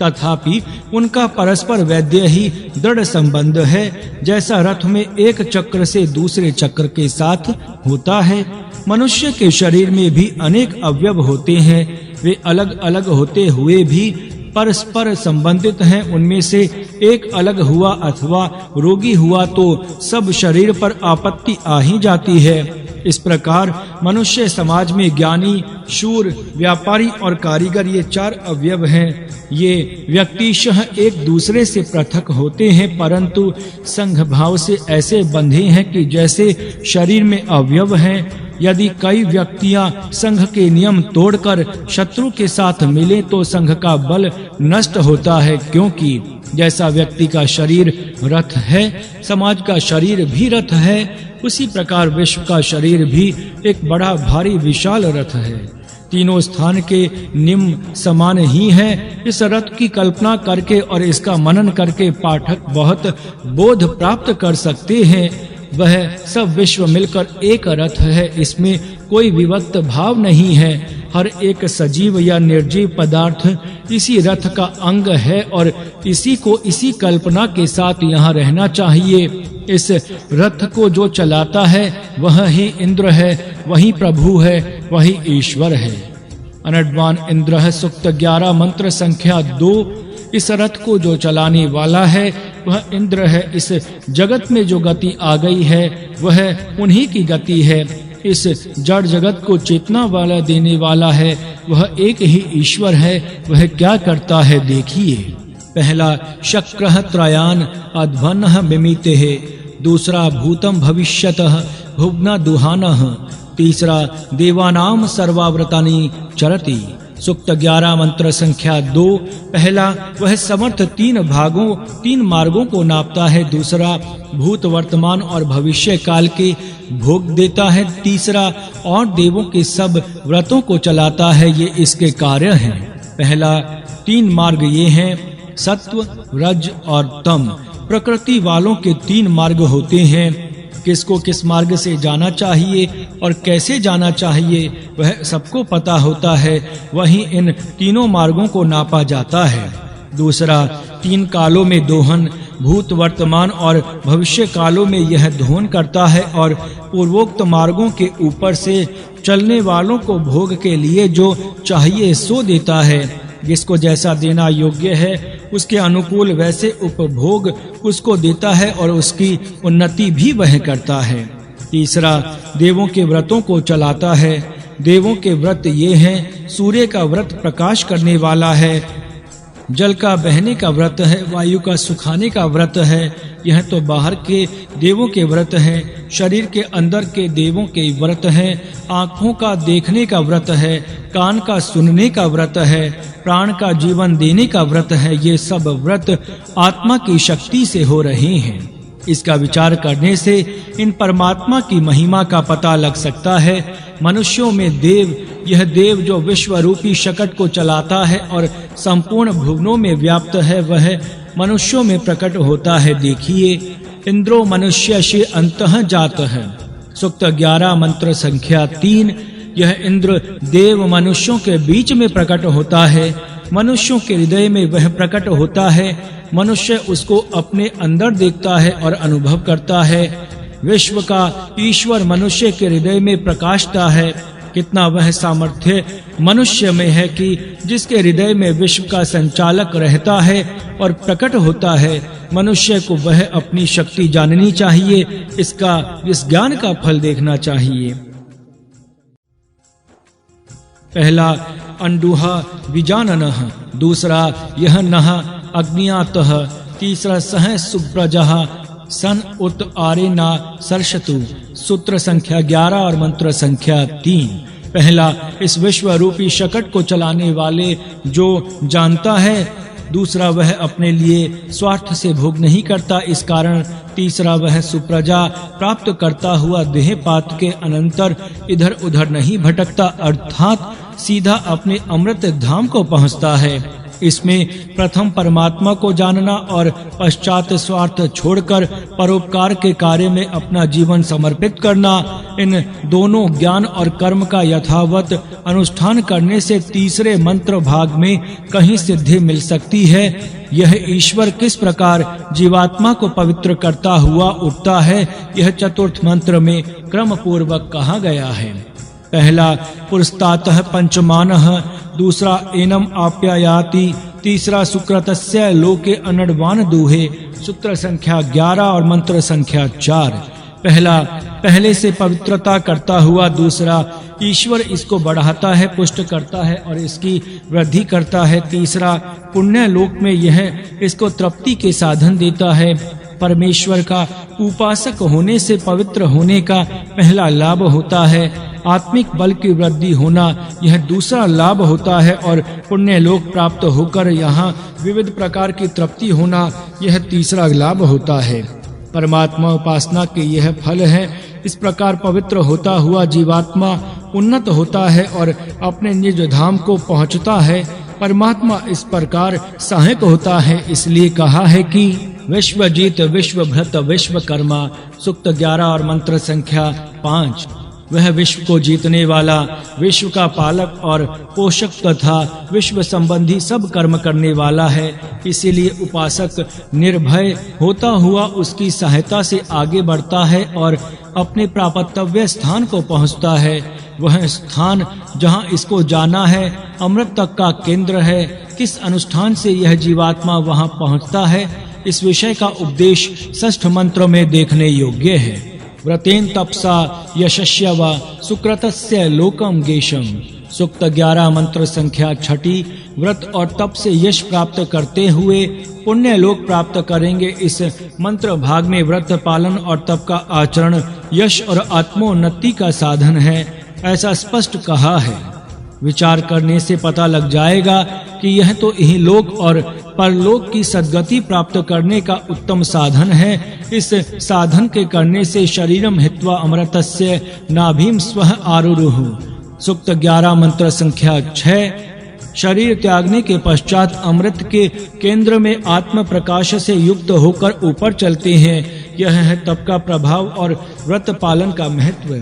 तथापि उनका परस्पर वैद्य ही दृढ़ संबंध है। जैसा रथ में एक चक्र से दूसरे चक्र के साथ होता है, मनुष्य के शरीर में भी अनेक अवयव होते हैं। वे अलग अलग होते हुए भी परस्पर संबंधित हैं। उनमें से एक अलग हुआ अथवा रोगी हुआ तो सब शरीर पर आपत्ति आ ही जाती है। इस प्रकार मनुष्य समाज में ज्ञानी, शूर, व्यापारी और कारीगर ये चार अवयव हैं। ये व्यक्तिशः एक दूसरे से पृथक होते हैं, परंतु संघ भाव से ऐसे बंधे हैं कि जैसे शरीर में अवयव हैं। यदि कई व्यक्तियां संघ के नियम तोड़कर शत्रु के साथ मिले तो संघ का बल नष्ट होता है, क्योंकि जैसा व्यक्ति का शरीर रथ है, समाज का शरीर भी रथ है, उसी प्रकार विश्व का शरीर भी एक बड़ा भारी विशाल रथ है। तीनों स्थान के निम्न समान ही है। इस रथ की कल्पना करके और इसका मनन करके पाठक बहुत बोध प्राप्त कर सकते हैं। वह सब विश्व मिलकर एक रथ है, इसमें कोई विभक्त भाव नहीं है। हर एक सजीव या निर्जीव पदार्थ इसी रथ का अंग है और इसी को इसी कल्पना के साथ यहाँ रहना चाहिए। इस रथ को जो चलाता है वह ही इंद्र है, वही प्रभु है, वही ईश्वर है। अनडवान इंद्र सूक्त 11 मंत्र संख्या 2। इस रथ को जो चलाने वाला है वह इंद्र है। इस जगत में जो गति आ गई है वह उन्हीं की गति है। इस जड़ जगत को चेतना वाला देने वाला है वह एक ही ईश्वर है। वह क्या करता है देखिए। पहला शक्रः त्रयान अध्वन्नः मिमितेः, दूसरा भूतम भविष्यतः भुवना दुहानः, तीसरा देवानाम सर्वाव्रतानि चरति। सूक्त 11 मंत्र संख्या 2। पहला वह समर्थ 3 मार्गों को नापता है, दूसरा भूत वर्तमान और भविष्य काल के भोग देता है, तीसरा और देवों के सब व्रतों को चलाता है। ये इसके कार्य हैं। पहला 3 मार्ग ये हैं, सत्व, रज और तम। प्रकृति वालों के 3 मार्ग होते हैं। किसको किस मार्ग से जाना चाहिए और कैसे जाना चाहिए वह सबको पता होता है, वहीं इन तीनों मार्गों को नापा जाता है। दूसरा 3 कालों में दोहन, भूत वर्तमान और भविष्य कालों में यह दोहन करता है और पूर्वोक्त मार्गों के ऊपर से चलने वालों को भोग के लिए जो चाहिए सो देता है। जिसको जैसा देना योग्य है उसके अनुकूल वैसे उपभोग उसको देता है और उसकी उन्नति भी वह करता है। तीसरा देवों के व्रतों को चलाता है। देवों के व्रत ये हैं, सूर्य का व्रत प्रकाश करने वाला है, जल का बहने का व्रत है, वायु का सुखाने का व्रत है, यह तो बाहर के देवों के व्रत हैं। शरीर के अंदर के देवों के व्रत हैं। आँखों का देखने का व्रत है, कान का सुनने का व्रत है, प्राण का जीवन देने का व्रत है। ये सब व्रत आत्मा की शक्ति से हो रहे हैं। इसका विचार करने से इन परमात्मा की महिमा का पता लग सकता है। मनुष्यों में देव, यह देव जो विश्व रूपी शकट को चलाता है और संपूर्ण भुवनों में व्याप्त है, वह मनुष्यों में प्रकट होता है। देखिए, इंद्रो मनुष्य से अंतः जात है। सूक्त 11 मंत्र संख्या 3। यह इंद्र देव मनुष्यों के बीच में प्रकट होता है। मनुष्यों के हृदय में वह प्रकट होता है। मनुष्य उसको अपने अंदर देखता है और अनुभव करता है। विश्व का ईश्वर मनुष्य के हृदय में प्रकाशता है। कितना वह सामर्थ्य मनुष्य में है कि जिसके हृदय में विश्व का संचालक रहता है और प्रकट होता है। मनुष्य को वह अपनी शक्ति जाननी चाहिए, इस ज्ञान का फल देखना चाहिए। पहला अंडुहा विजाननः, दूसरा यह नः अग्नियातः, तीसरा सह सुप्रजः सन उत आरेना सरशतु। सूत्र संख्या 11 और मंत्र संख्या 3। पहला इस विश्व रूपी शकट को चलाने वाले जो जानता है, दूसरा वह अपने लिए स्वार्थ से भोग नहीं करता, इस कारण तीसरा वह सुप्रजा प्राप्त करता हुआ देहपात के अनंतर इधर उधर नहीं भटकता, अर्थात सीधा अपने अमृत धाम को पहुंचता है। इसमें प्रथम परमात्मा को जानना और पश्चात स्वार्थ छोड़कर परोपकार के कार्य में अपना जीवन समर्पित करना, इन दोनों ज्ञान और कर्म का यथावत अनुष्ठान करने से तीसरे मंत्र भाग में कहीं सिद्धि मिल सकती है। यह ईश्वर किस प्रकार जीवात्मा को पवित्र करता हुआ उठता है, यह चतुर्थ मंत्र में क्रम पूर्वक कहा गया है। पहला पुरस्तातः पंचमानः, दूसरा एनम आप्यायाति, तीसरा सुकृतस्य लोके अनडवान दूहे। सूत्र संख्या 11 और मंत्र संख्या 4। पहला पहले से पवित्रता करता हुआ, दूसरा ईश्वर इसको बढ़ाता है, पुष्ट करता है और इसकी वृद्धि करता है, तीसरा पुण्य लोक में यह इसको तृप्ति के साधन देता है। परमेश्वर का उपासक होने से पवित्र होने का पहला लाभ होता है। आत्मिक बल की वृद्धि होना यह दूसरा लाभ होता है और पुण्य लोक प्राप्त होकर यहाँ विविध प्रकार की तृप्ति होना यह तीसरा लाभ होता है। परमात्मा उपासना के यह फल है। इस प्रकार पवित्र होता हुआ जीवात्मा उन्नत होता है और अपने निज धाम को पहुँचता है। परमात्मा इस प्रकार सहायक होता है, इसलिए कहा है कि विश्वजीत विश्वभृत विश्वकर्मा। सूक्त 11 और मंत्र संख्या 5। वह विश्व को जीतने वाला, विश्व का पालक और पोषक तथा विश्व संबंधी सब कर्म करने वाला है। इसीलिए उपासक निर्भय होता हुआ उसकी सहायता से आगे बढ़ता है और अपने प्राप्तव्य स्थान को पहुंचता है। वह स्थान जहां इसको जाना है अमृत तक का केंद्र है। किस अनुष्ठान से यह जीवात्मा वहां पहुंचता है, इस विषय का उपदेश षष्ठ मंत्र में देखने योग्य है। व्रतेन तपसा यशस्या व सुकृतस्य लोकम गेशम। सूक्त 11 मंत्र संख्या 6 व्रत और तप से यश प्राप्त करते हुए पुण्य लोक प्राप्त करेंगे। इस मंत्र भाग में व्रत पालन और तप का आचरण यश और आत्मोन्नति का साधन है, ऐसा स्पष्ट कहा है। विचार करने से पता लग जाएगा कि यह तो इहलोक और परलोक की सद्गति प्राप्त करने का उत्तम साधन है। इस साधन के करने से शरीरम हित्वा अमृतस्य नाभिम स्वः आरुरुः। सूक्त 11 मंत्र संख्या 6 शरीर त्यागने के पश्चात अमृत के केंद्र में आत्म प्रकाश से युक्त होकर ऊपर चलते हैं। यह है तप का प्रभाव और व्रत पालन का महत्व।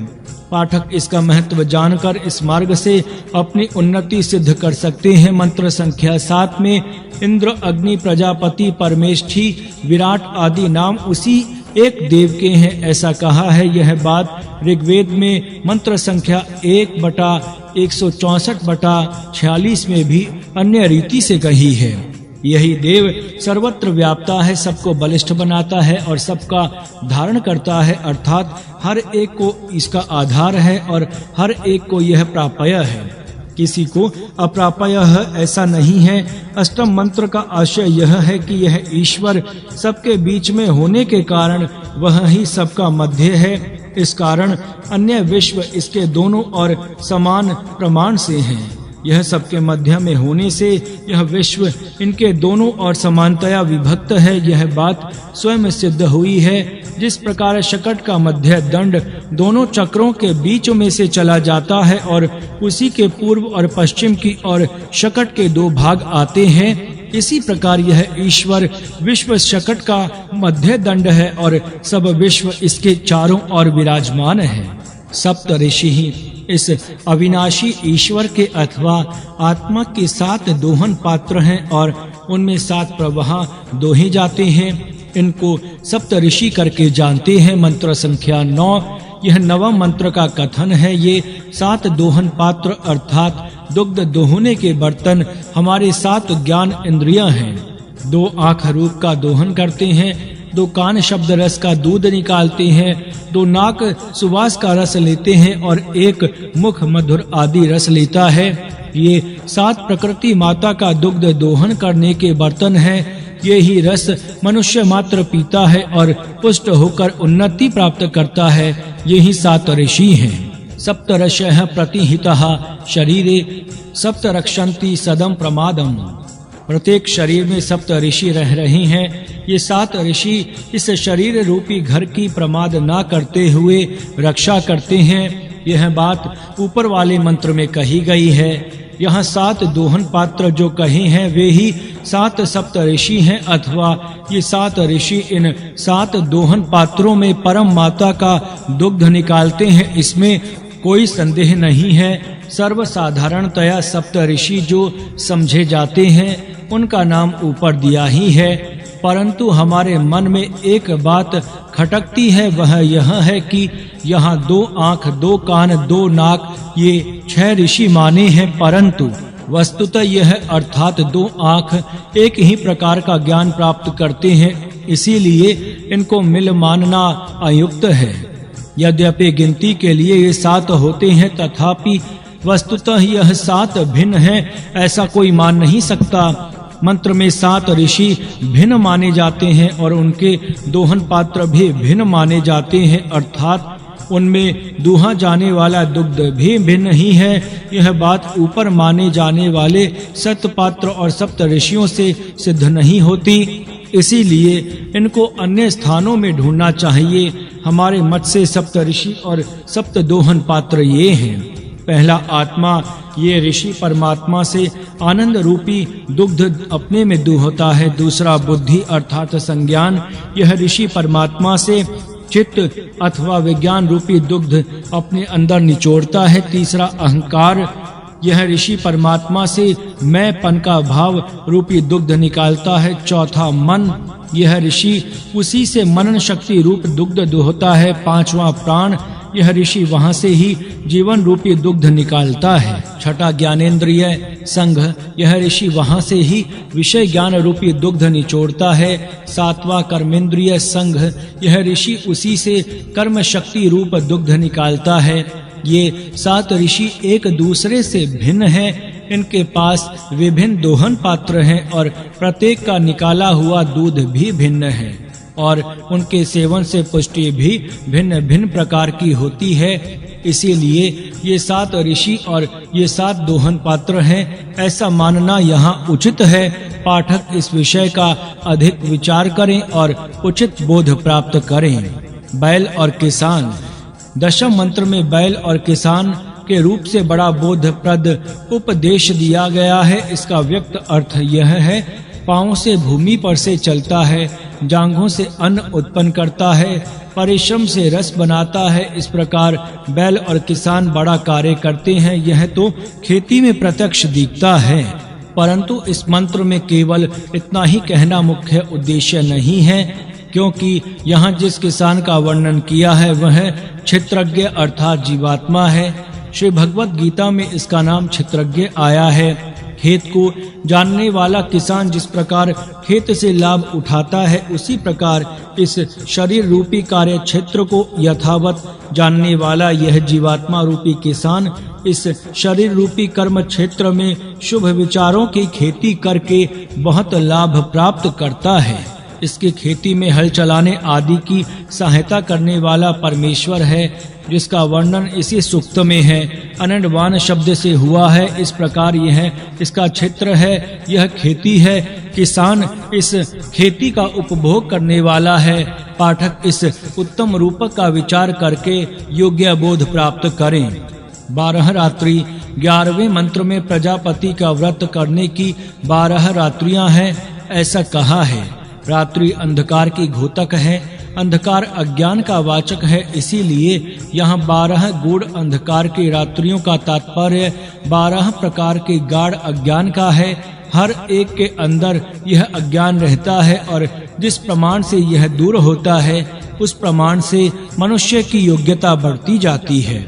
पाठक इसका महत्व जानकर इस मार्ग से अपनी उन्नति सिद्ध कर सकते हैं। मंत्र संख्या 7 में इंद्र, अग्नि, प्रजापति, परमेष्ठी, विराट आदि नाम उसी एक देव के हैं, ऐसा कहा है। यह बात ऋग्वेद में मंत्र संख्या 1/164/46 में भी अन्य रीति से कही है। यही देव सर्वत्र व्याप्ता है, सबको बलिष्ठ बनाता है और सबका धारण करता है, अर्थात हर एक को इसका आधार है और हर एक को यह प्राप्य है, किसी को अप्राप्य है ऐसा नहीं है। अष्टम मंत्र का आशय यह है कि यह ईश्वर सबके बीच में होने के कारण वह ही सबका मध्य है। इस कारण अन्य विश्व इसके दोनों और समान प्रमाण से हैं। यह सबके मध्य में होने से यह विश्व इनके दोनों और समानतया विभक्त है। यह बात स्वयं सिद्ध हुई है। जिस प्रकार शकट का मध्य दंड दोनों चक्रों के बीच में से चला जाता है और उसी के पूर्व और पश्चिम की ओर शकट के 2 भाग आते हैं, इसी प्रकार यह ईश्वर विश्व शकट का मध्य दंड है और सब विश्व इसके चारों ओर विराजमान है। सप्त ऋषि ही इस अविनाशी ईश्वर के अथवा आत्मा के 7 दोहन पात्र हैं और उनमें 7 प्रवाह दोहे जाते हैं। इनको सप्त ऋषि करके जानते हैं। मंत्र संख्या 9 यह नवम मंत्र का कथन है। ये 7 दोहन पात्र अर्थात दुग्ध दोहने के बर्तन हमारे 7 ज्ञान इंद्रियां हैं। 2 आँख रूप का दोहन करते हैं, 2 कान शब्द रस का दूध निकालते हैं, 2 नाक सुवास का रस लेते हैं और 1 मुख मधुर आदि रस लेता है। ये 7 प्रकृति माता का दुग्ध दोहन करने के बर्तन हैं। ये ही रस मनुष्य मात्र पीता है और पुष्ट होकर उन्नति प्राप्त करता है। यही 7 ऋषि हैं। सप्त ऋषयः प्रतिहितः शरीरे सप्त रक्षन्ति सदम प्रमादम। प्रत्येक शरीर में 7 ऋषि रह रहे हैं। ये 7 ऋषि इस शरीर रूपी घर की प्रमाद ना करते हुए रक्षा करते हैं। यह बात ऊपर वाले मंत्र में कही गई है। यहाँ 7 दोहन पात्र जो कहे हैं वे ही 7 सप्त ऋषि हैं, अथवा ये 7 ऋषि इन 7 दोहन पात्रों में परम माता का दुग्ध निकालते हैं, इसमें कोई संदेह नहीं है। सर्वसाधारणतया सप्त ऋषि जो समझे जाते हैं उनका नाम ऊपर दिया ही है, परंतु हमारे मन में एक बात खटकती है, वह यह है कि यहाँ 2 आँख, 2 कान, 2 नाक ये 6 ऋषि माने हैं, परंतु वस्तुतः यह अर्थात 2 आँख एक ही प्रकार का ज्ञान प्राप्त करते हैं, इसीलिए इनको मिल मानना अयुक्त है। यद्यपि गिनती के लिए ये 7 होते हैं, तथापि वस्तुतः यह 7 भिन्न हैं, ऐसा कोई मान नहीं सकता। मंत्र में 7 ऋषि भिन्न माने जाते हैं और उनके दोहन पात्र भी भिन्न माने जाते हैं, अर्थात उनमें दूहा जाने वाला दुग्ध भी भिन्न ही है। यह बात ऊपर माने जाने वाले 7 पात्र और सप्त ऋषियों से सिद्ध नहीं होती, इसीलिए इनको अन्य स्थानों में ढूंढना चाहिए। हमारे मत से सप्त ऋषि और सप्त दोहन पात्र ये हैं। पहला आत्मा, ये ऋषि परमात्मा से आनंद रूपी दुग्ध अपने में दूहता है। दूसरा बुद्धि अर्थात संज्ञान, यह ऋषि परमात्मा से चित्त अथवा विज्ञान रूपी दुग्ध अपने अंदर निचोड़ता है। तीसरा अहंकार, यह ऋषि परमात्मा से मैंपन का भाव रूपी दुग्ध निकालता है। चौथा मन, यह ऋषि उसी से मनन शक्ति रूप दुग्ध दूहता है। पांचवा प्राण, यह ऋषि वहां से ही जीवन रूपी दुग्ध निकालता है। छठा ज्ञानेंद्रिय संघ, यह ऋषि वहां से ही विषय ज्ञान रूपी दुग्ध निचोड़ता है। सातवां कर्मेंद्रिय संघ, यह ऋषि उसी से कर्म शक्ति रूप दुग्ध निकालता है। ये 7 ऋषि एक दूसरे से भिन्न हैं। इनके पास विभिन्न दोहन पात्र हैं और प्रत्येक का निकाला हुआ दूध भी भिन्न है और उनके सेवन से पुष्टि भी भिन्न-भिन्न प्रकार की होती है। इसीलिए ये 7 ऋषि और ये 7 दोहन पात्र हैं, ऐसा मानना यहाँ उचित है। पाठक इस विषय का अधिक विचार करें और उचित बोध प्राप्त करें। बैल और किसान। दशम मंत्र में बैल और किसान के रूप से बड़ा बोधप्रद उपदेश दिया गया है। इसका व्यक्त अर्थ यह है, पांव से भूमि पर से चलता है, जांघों से अन्न उत्पन्न करता है, परिश्रम से रस बनाता है। इस प्रकार बैल और किसान बड़ा कार्य करते हैं। यह तो खेती में प्रत्यक्ष दिखता है, परंतु इस मंत्र में केवल इतना ही कहना मुख्य उद्देश्य नहीं है, क्योंकि यहाँ जिस किसान का वर्णन किया है वह क्षेत्रज्ञ अर्थात जीवात्मा है। श्री भगवत गीता में इसका नाम क्षेत्रज्ञ आया है। खेत को जानने वाला किसान जिस प्रकार खेत से लाभ उठाता है, उसी प्रकार इस शरीर रूपी कार्य क्षेत्र को यथावत जानने वाला यह जीवात्मा रूपी किसान इस शरीर रूपी कर्म क्षेत्र में शुभ विचारों की खेती करके बहुत लाभ प्राप्त करता है। इसकी खेती में हल चलाने आदि की सहायता करने वाला परमेश्वर है, जिसका वर्णन इसी सूक्त में है। अनन्यवान शब्द से हुआ है। इस प्रकार यह इसका क्षेत्र है, यह खेती है। किसान इस खेती का उपभोग करने वाला है। पाठक इस उत्तम रूपक का विचार करके योग्य बोध प्राप्त करें। 12 रात्रि। 11वें मंत्र में प्रजापति का व्रत करने की 12 रात्रियां हैं, ऐसा कहा है। रात्रि अंधकार की घोतक है, अंधकार अज्ञान का वाचक है। इसीलिए यहाँ 12 गूढ़ अंधकार की रात्रियों का तात्पर्य 12 प्रकार के गाढ़ अज्ञान का है। हर एक के अंदर यह अज्ञान रहता है और जिस प्रमाण से यह दूर होता है, उस प्रमाण से मनुष्य की योग्यता बढ़ती जाती है।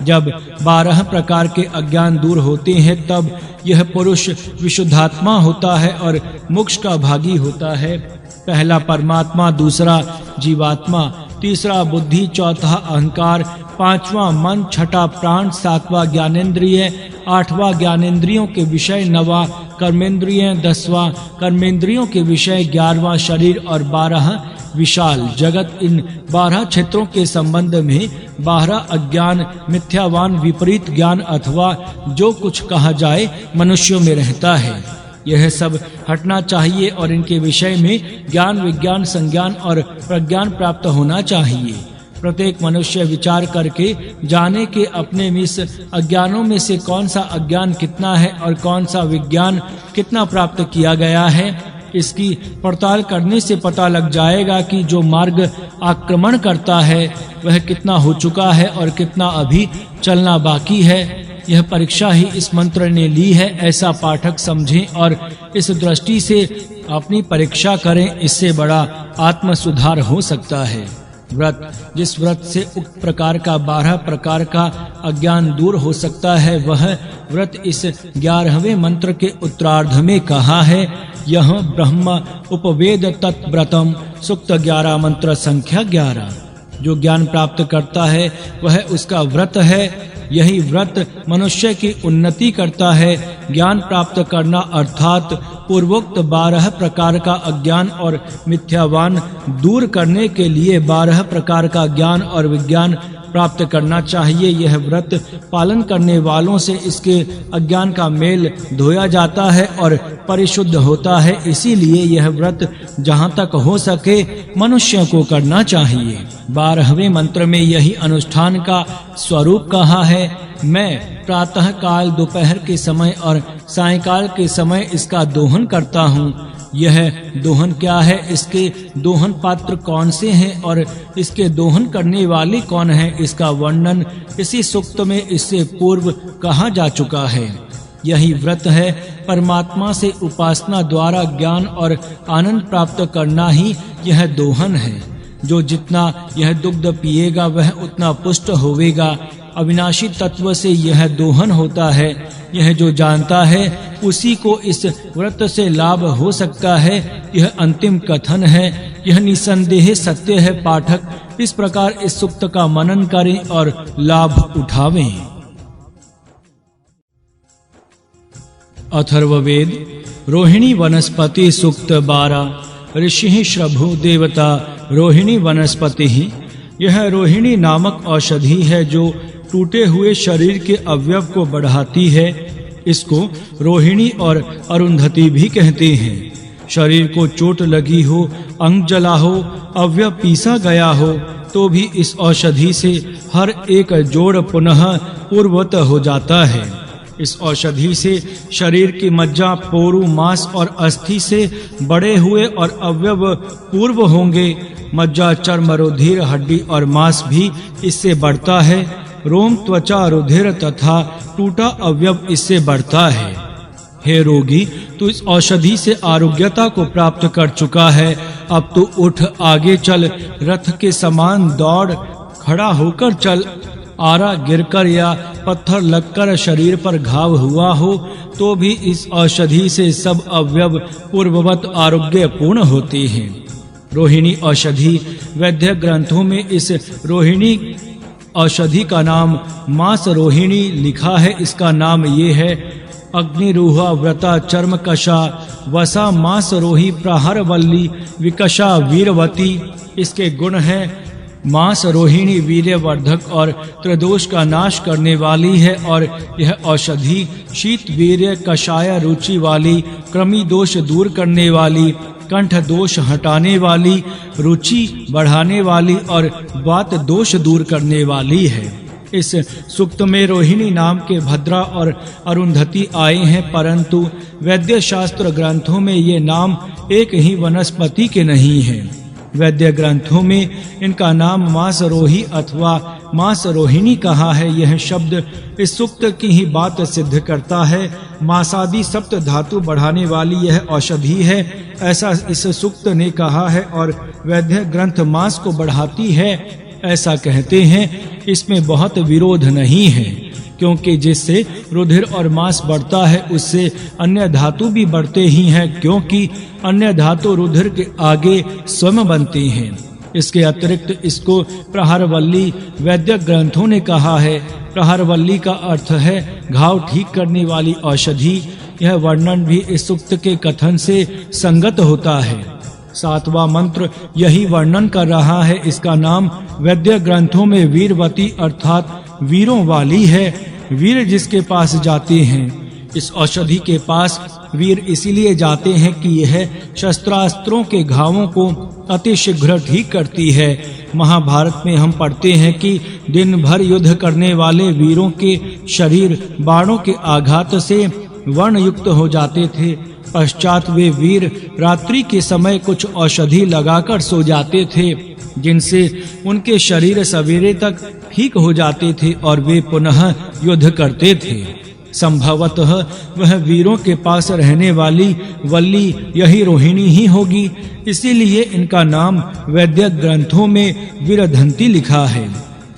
जब 12 प्रकार के अज्ञान दूर होते हैं, तब यह पुरुष विशुद्धात्मा होता है और मोक्ष का भागी होता है। पहला परमात्मा, दूसरा जीवात्मा, तीसरा बुद्धि, चौथा अहंकार, पांचवा मन, छठा प्राण, सातवां ज्ञानेंद्रिय, आठवां ज्ञानेंद्रियों के विषय, नवा कर्मेंद्रिय, 10वां कर्मेंद्रियों के विषय, 11वां शरीर और 12 विशाल जगत। इन 12 क्षेत्रों के संबंध में 12 अज्ञान, मिथ्यावान, विपरीत ज्ञान अथवा जो कुछ कहा जाए मनुष्यों में रहता है, यह सब हटना चाहिए और इनके विषय में ज्ञान, विज्ञान, संज्ञान और प्रज्ञान प्राप्त होना चाहिए। प्रत्येक मनुष्य विचार करके जाने कि अपने इस अज्ञानों में से कौन सा अज्ञान कितना है और कौन सा विज्ञान कितना प्राप्त किया गया है। इसकी पड़ताल करने से पता लग जाएगा कि जो मार्ग आक्रमण करता है वह कितना हो चुका है और कितना अभी चलना बाकी है। यह परीक्षा ही इस मंत्र ने ली है, ऐसा पाठक समझें और इस दृष्टि से अपनी परीक्षा करें। इससे बड़ा आत्म सुधार हो सकता है। व्रत। जिस व्रत से उक्त प्रकार का 12 प्रकार का अज्ञान दूर हो सकता है, वह व्रत इस 11वें मंत्र के उत्तरार्ध में कहा है। यह ब्रह्म उपवेद तत्व्रतम, सूक्त 11 मंत्र संख्या 11। जो ज्ञान प्राप्त करता है वह उसका व्रत है। यही व्रत मनुष्य की उन्नति करता है। ज्ञान प्राप्त करना अर्थात पूर्वोक्त 12 प्रकार का अज्ञान और मिथ्यावान दूर करने के लिए 12 प्रकार का ज्ञान और विज्ञान प्राप्त करना चाहिए। यह व्रत पालन करने वालों से इसके अज्ञान का मेल धोया जाता है और परिशुद्ध होता है। इसीलिए यह व्रत जहाँ तक हो सके मनुष्य को करना चाहिए। 12वें मंत्र में यही अनुष्ठान का स्वरूप कहा है। मैं प्रातः काल, दोपहर के समय और सायंकाल के समय इसका दोहन करता हूँ। यह दोहन क्या है, इसके दोहन पात्र कौन से हैं और इसके दोहन करने वाले कौन हैं, इसका वर्णन इसी सूक्त में इससे पूर्व कहा जा चुका है। यही व्रत है। परमात्मा से उपासना द्वारा ज्ञान और आनंद प्राप्त करना ही यह दोहन है। जो जितना यह दुग्ध पिएगा वह उतना पुष्ट होवेगा। अविनाशी तत्व से यह दोहन होता है। यह जो जानता है उसी को इस व्रत से लाभ हो सकता है। यह अंतिम कथन है, यह निसंदेह सत्य है। पाठक इस प्रकार इस सूक्त का मनन करें और लाभ उठावें। अथर्ववेद रोहिणी वनस्पति सूक्त 12। ऋषि श्रभु देवता रोहिणी वनस्पति ही। यह रोहिणी नामक औषधि है जो टूटे हुए शरीर के अवयव को बढ़ाती है। इसको रोहिणी और अरुंधति भी कहते हैं। शरीर को चोट लगी हो, अंग जला हो, अवयव पीसा गया हो तो भी इस औषधि से हर एक जोड़ पुनः पूर्ववत हो जाता है। इस औषधि से शरीर की मज्जा, पोरू, मांस और अस्थि से बड़े हुए और अवयव पूर्व होंगे। मज्जा, चर्म, रुधिर, हड्डी और मांस भी इससे बढ़ता है। रोम, त्वचा, रुधिर तथा टूटा अवयव इससे बढ़ता है। हे रोगी, तू इस औषधि से आरोग्यता को प्राप्त कर चुका है। अब तू उठ, आगे चल, रथ के समान दौड़, खड़ा होकर चल। आरा गिरकर या पत्थर लगकर शरीर पर घाव हुआ हो तो भी इस औषधि से सब अवयव पूर्ववत आरोग्य पूर्ण होते हैं। रोहिणी औषधि वैद्य ग्रंथों में इस रोहिणी औषधि का नाम मास रोहिणी लिखा है। इसका नाम ये है: अग्निरूहा, व्रता, चर्मकशा, वसा, मास रोही, प्रहरवल्ली, विकशा, वीरवती। इसके गुण हैं: मास रोहिणी वीर्यवर्धक और त्रिदोष का नाश करने वाली है और यह औषधि शीत, वीर्य, कषाय रुचि वाली, कृमि दोष दूर करने वाली, कंठ दोष हटाने वाली, रुचि बढ़ाने वाली और वात दोष दूर करने वाली है। इस सूक्त में रोहिणी नाम के भद्रा और अरुंधति आए हैं, परंतु वैद्य शास्त्र ग्रंथों में ये नाम एक ही वनस्पति के नहीं हैं। वैद्य ग्रंथों में इनका नाम मासरोही अथवा मासरोहिणी कहा है। यह शब्द इस सूक्त की ही बात सिद्ध करता है। मासादि सप्त धातु बढ़ाने वाली यह औषधि है, ऐसा इस सूक्त ने कहा है, और वैद्य ग्रंथ मास को बढ़ाती है ऐसा कहते हैं। इसमें बहुत विरोध नहीं है, क्योंकि जिससे रुधिर और मांस बढ़ता है उससे अन्य धातु भी बढ़ते ही हैं, क्योंकि अन्य धातु रुधिर के आगे स्वयं बनते हैं। इसके अतिरिक्त इसको प्रहरवल्ली वैद्य ग्रंथों ने कहा है। प्रहरवल्ली का अर्थ है घाव ठीक करने वाली औषधि। यह वर्णन भी इस सूक्त के कथन से संगत होता है। 7वां मंत्र यही वर्णन कर रहा है। इसका नाम वैद्य ग्रंथों में वीरवती अर्थात वीरों वाली है। वीर जिसके पास जाते हैं, इस औषधि के पास वीर इसीलिए जाते हैं कि यह शस्त्रास्त्रों के घावों को अति शीघ्र ठीक करती है। महाभारत में हम पढ़ते हैं कि दिन भर युद्ध करने वाले वीरों के शरीर बाणों के आघात से वर्णयुक्त हो जाते थे। पश्चात वे वीर रात्रि के समय कुछ औषधि लगाकर सो जाते थे, जिनसे उनके शरीर सवेरे तक ठीक हो जाते थे और वे पुनः युद्ध करते थे। संभवतः वह वीरों के पास रहने वाली वल्ली यही रोहिणी ही होगी, इसीलिए इनका नाम वैद्य ग्रंथों में वीरधंती लिखा है।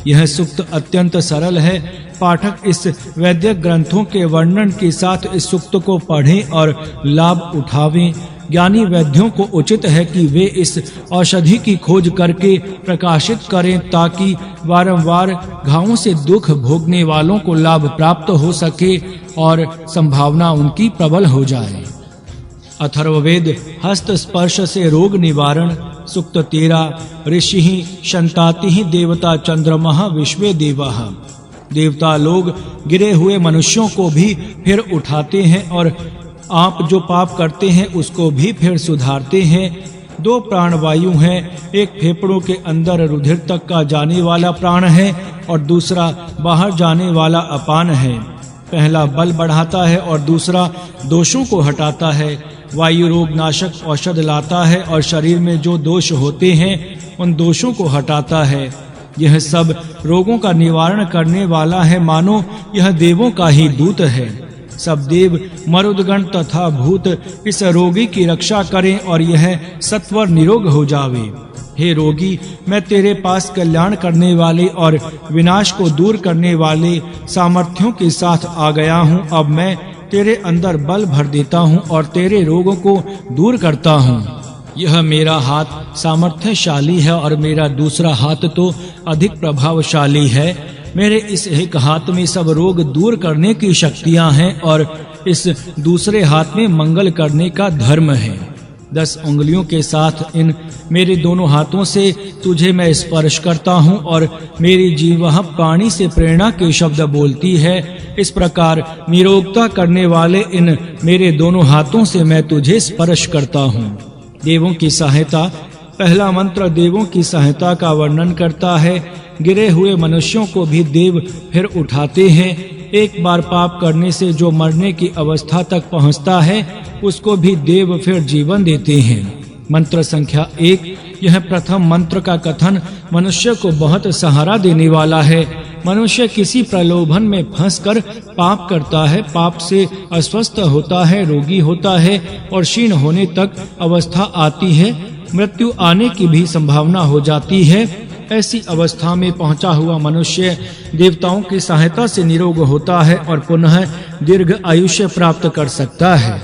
यह सूक्त अत्यंत सरल है। पाठक इस वैद्य ग्रंथों के वर्णन के साथ इस सूक्त को पढ़ें और लाभ उठावें। ज्ञानी वैद्यों को उचित है कि वे इस औषधि की खोज करके प्रकाशित करें, ताकि बारंबार घावों से दुख भोगने वालों को लाभ प्राप्त हो सके और संभावना उनकी प्रबल हो जाए। अथर्ववेद हस्त स्पर्श से रोग निवारण सूक्त 13। ऋषि शंताति देवता चंद्रमा विश्वे देवाः। देवता लोग गिरे हुए मनुष्यों को भी फिर उठाते हैं और आप जो पाप करते हैं उसको भी फिर सुधारते हैं। 2 प्राणवायु हैं, एक फेफड़ों के अंदर रुधिर तक का जाने वाला प्राण है और दूसरा बाहर जाने वाला अपान है। पहला बल बढ़ाता है और दूसरा दोषों को हटाता है। वायु रोग नाशक औषध लाता है और शरीर में जो दोष होते हैं उन दोषों को हटाता है। यह सब रोगों का निवारण करने वाला है, मानो यह देवों का ही दूत है। सब देव मरुदगण तथा भूत इस रोगी की रक्षा करें और यह सत्वर निरोग हो जावे। हे रोगी, मैं तेरे पास कल्याण करने वाले और विनाश को दूर करने वाले सामर्थ्यों के साथ आ गया हूँ। अब मैं तेरे अंदर बल भर देता हूँ और तेरे रोगों को दूर करता हूँ। यह मेरा हाथ सामर्थ्यशाली है और मेरा दूसरा हाथ तो अधिक प्रभावशाली है। मेरे इस एक हाथ में सब रोग दूर करने की शक्तियां हैं और इस दूसरे हाथ में मंगल करने का धर्म है। 10 उंगलियों के साथ इन मेरे दोनों हाथों से तुझे मैं स्पर्श करता हूँ और मेरी जीवा पानी से प्रेरणा के शब्द बोलती है। इस प्रकार निरोगता करने वाले इन मेरे दोनों हाथों से मैं तुझे स्पर्श करता हूँ। देवों की सहायता। पहला मंत्र देवों की सहायता का वर्णन करता है। गिरे हुए मनुष्यों को भी देव फिर उठाते हैं। एक बार पाप करने से जो मरने की अवस्था तक पहुंचता है उसको भी देव फिर जीवन देते हैं। मंत्र संख्या 1। यह प्रथम मंत्र का कथन मनुष्य को बहुत सहारा देने वाला है। मनुष्य किसी प्रलोभन में फंसकर पाप करता है, पाप से अस्वस्थ होता है, रोगी होता है और क्षीण होने तक अवस्था आती है, मृत्यु आने की भी संभावना हो जाती है। ऐसी अवस्था में पहुंचा हुआ मनुष्य देवताओं की सहायता से निरोग होता है और पुनः दीर्घ आयुष्य प्राप्त कर सकता है।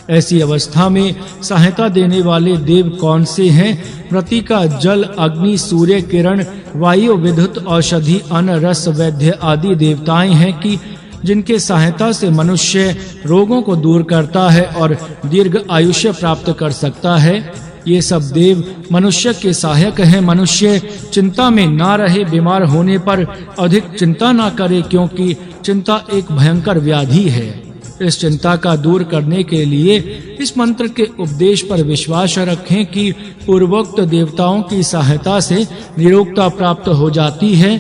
ऐसी अवस्था में सहायता देने वाले देव कौन से हैं? मृत्तिका, जल, अग्नि, सूर्य किरण, वायु, विद्युत, औषधि, अन्न, रस, वैद्य आदि देवताएं हैं कि जिनके सहायता से मनुष्य रोगों को दूर करता है और दीर्घ आयुष्य प्राप्त कर सकता है। ये सब देव मनुष्य के सहायक हैं। मनुष्य चिंता में ना रहे, बीमार होने पर अधिक चिंता ना करे, क्योंकि चिंता एक भयंकर व्याधि है। इस चिंता का दूर करने के लिए इस मंत्र के उपदेश पर विश्वास रखें कि पूर्वोक्त देवताओं की सहायता से निरोगता प्राप्त हो जाती है।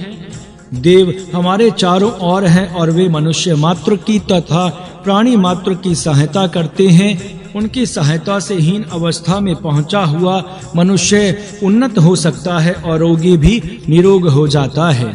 देव हमारे चारों ओर हैं और वे मनुष्य मात्र की तथा प्राणी मात्र की सहायता करते हैं। उनकी सहायता से हीन अवस्था में पहुंचा हुआ मनुष्य उन्नत हो सकता है और रोगी भी निरोग हो जाता है।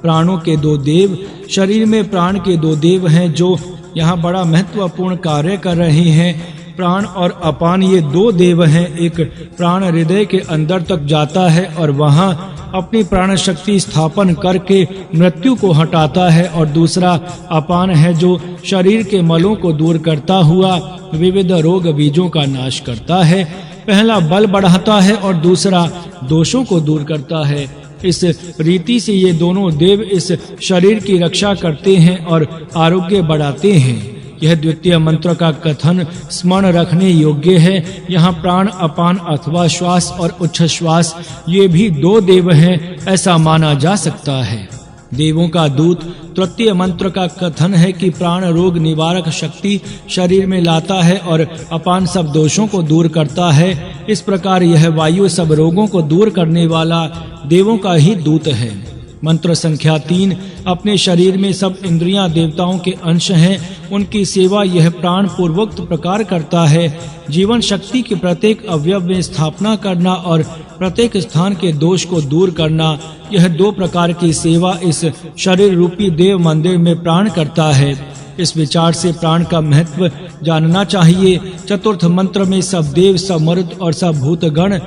प्राणों के 2 देव। शरीर में प्राण के 2 देव हैं जो यहाँ बड़ा महत्वपूर्ण कार्य कर रहे हैं। प्राण और अपान ये 2 देव हैं। एक प्राण हृदय के अंदर तक जाता है और वहाँ अपनी प्राण शक्ति स्थापन करके मृत्यु को हटाता है, और दूसरा अपान है जो शरीर के मलों को दूर करता हुआ विविध रोग बीजों का नाश करता है। पहला बल बढ़ाता है और दूसरा दोषों को दूर करता है। इस रीति से ये दोनों देव इस शरीर की रक्षा करते हैं और आरोग्य बढ़ाते हैं। यह द्वितीय मंत्र का कथन स्मरण रखने योग्य है। यहाँ प्राण, अपान अथवा श्वास और उच्छ्वास ये भी 2 देव हैं, ऐसा माना जा सकता है। देवों का दूत। तृतीय मंत्र का कथन है कि प्राण रोग निवारक शक्ति शरीर में लाता है और अपान सब दोषों को दूर करता है। इस प्रकार यह वायु सब रोगों को दूर करने वाला देवों का ही दूत है। मंत्र संख्या 3। अपने शरीर में सब इंद्रियां देवताओं के अंश हैं। उनकी सेवा यह प्राण पूर्वोक्त प्रकार करता है। जीवन शक्ति के प्रत्येक अवयव में स्थापना करना और प्रत्येक स्थान के दोष को दूर करना, यह 2 प्रकार की सेवा इस शरीर रूपी देव मंदिर में प्राण करता है। इस विचार से प्राण का महत्व जानना चाहिए। चतुर्थ मंत्र में सब देव, सब मरुत और सब भूतगण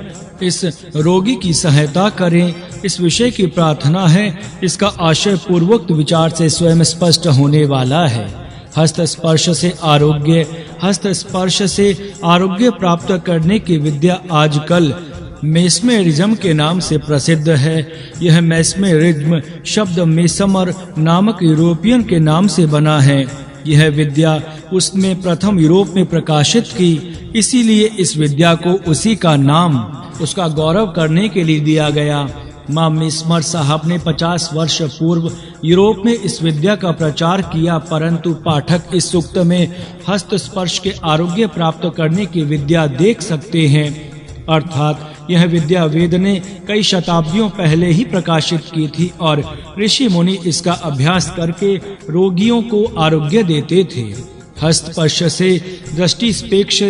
इस रोगी की सहायता करें, इस विषय की प्रार्थना है। इसका आशय पूर्वोक्त विचार से स्वयं स्पष्ट होने वाला है। हस्त स्पर्श से आरोग्य। हस्त स्पर्श से आरोग्य प्राप्त करने की विद्या आजकल मेस्मेरिज्म के नाम से प्रसिद्ध है। यह मेस्मेरिज्म शब्द मेसमर नामक यूरोपियन के नाम से बना है। यह विद्या उसने प्रथम यूरोप में प्रकाशित की, इसीलिए इस विद्या को उसी का नाम उसका गौरव करने के लिए दिया गया। माँ मेस्मर साहब ने 50 वर्ष पूर्व यूरोप में इस विद्या का प्रचार किया, परंतु पाठक इस सूक्त में हस्त स्पर्श के आरोग्य प्राप्त करने की विद्या देख सकते हैं। अर्थात यह विद्या वेद ने कई शताब्दियों पहले ही प्रकाशित की थी और ऋषि मुनि इसका अभ्यास करके रोगियों को आरोग्य देते थे। हस्त स्पर्श से दृष्टि स्पेक्ष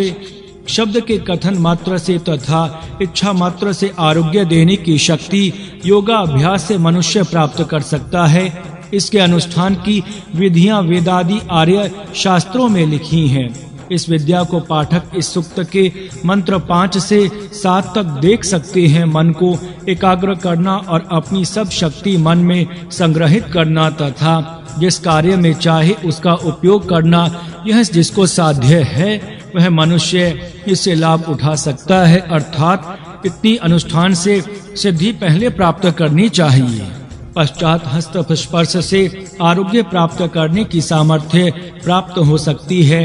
शब्द के कथन मात्र से तथा इच्छा मात्र से आरोग्य देने की शक्ति योगा अभ्यास से मनुष्य प्राप्त कर सकता है। इसके अनुष्ठान की विधियां वेदादि आर्य शास्त्रों में लिखी हैं। इस विद्या को पाठक इस सूक्त के मंत्र 5 से 7 तक देख सकते हैं। मन को एकाग्र करना और अपनी सब शक्ति मन में संग्रहित करना तथा जिस कार्य में चाहे उसका उपयोग करना, यह जिसको साध्य है वह मनुष्य इससे लाभ उठा सकता है। अर्थात इतनी अनुष्ठान से सिद्धि पहले प्राप्त करनी चाहिए। पश्चात हस्त स्पर्श से आरोग्य प्राप्त करने की सामर्थ्य प्राप्त हो सकती है।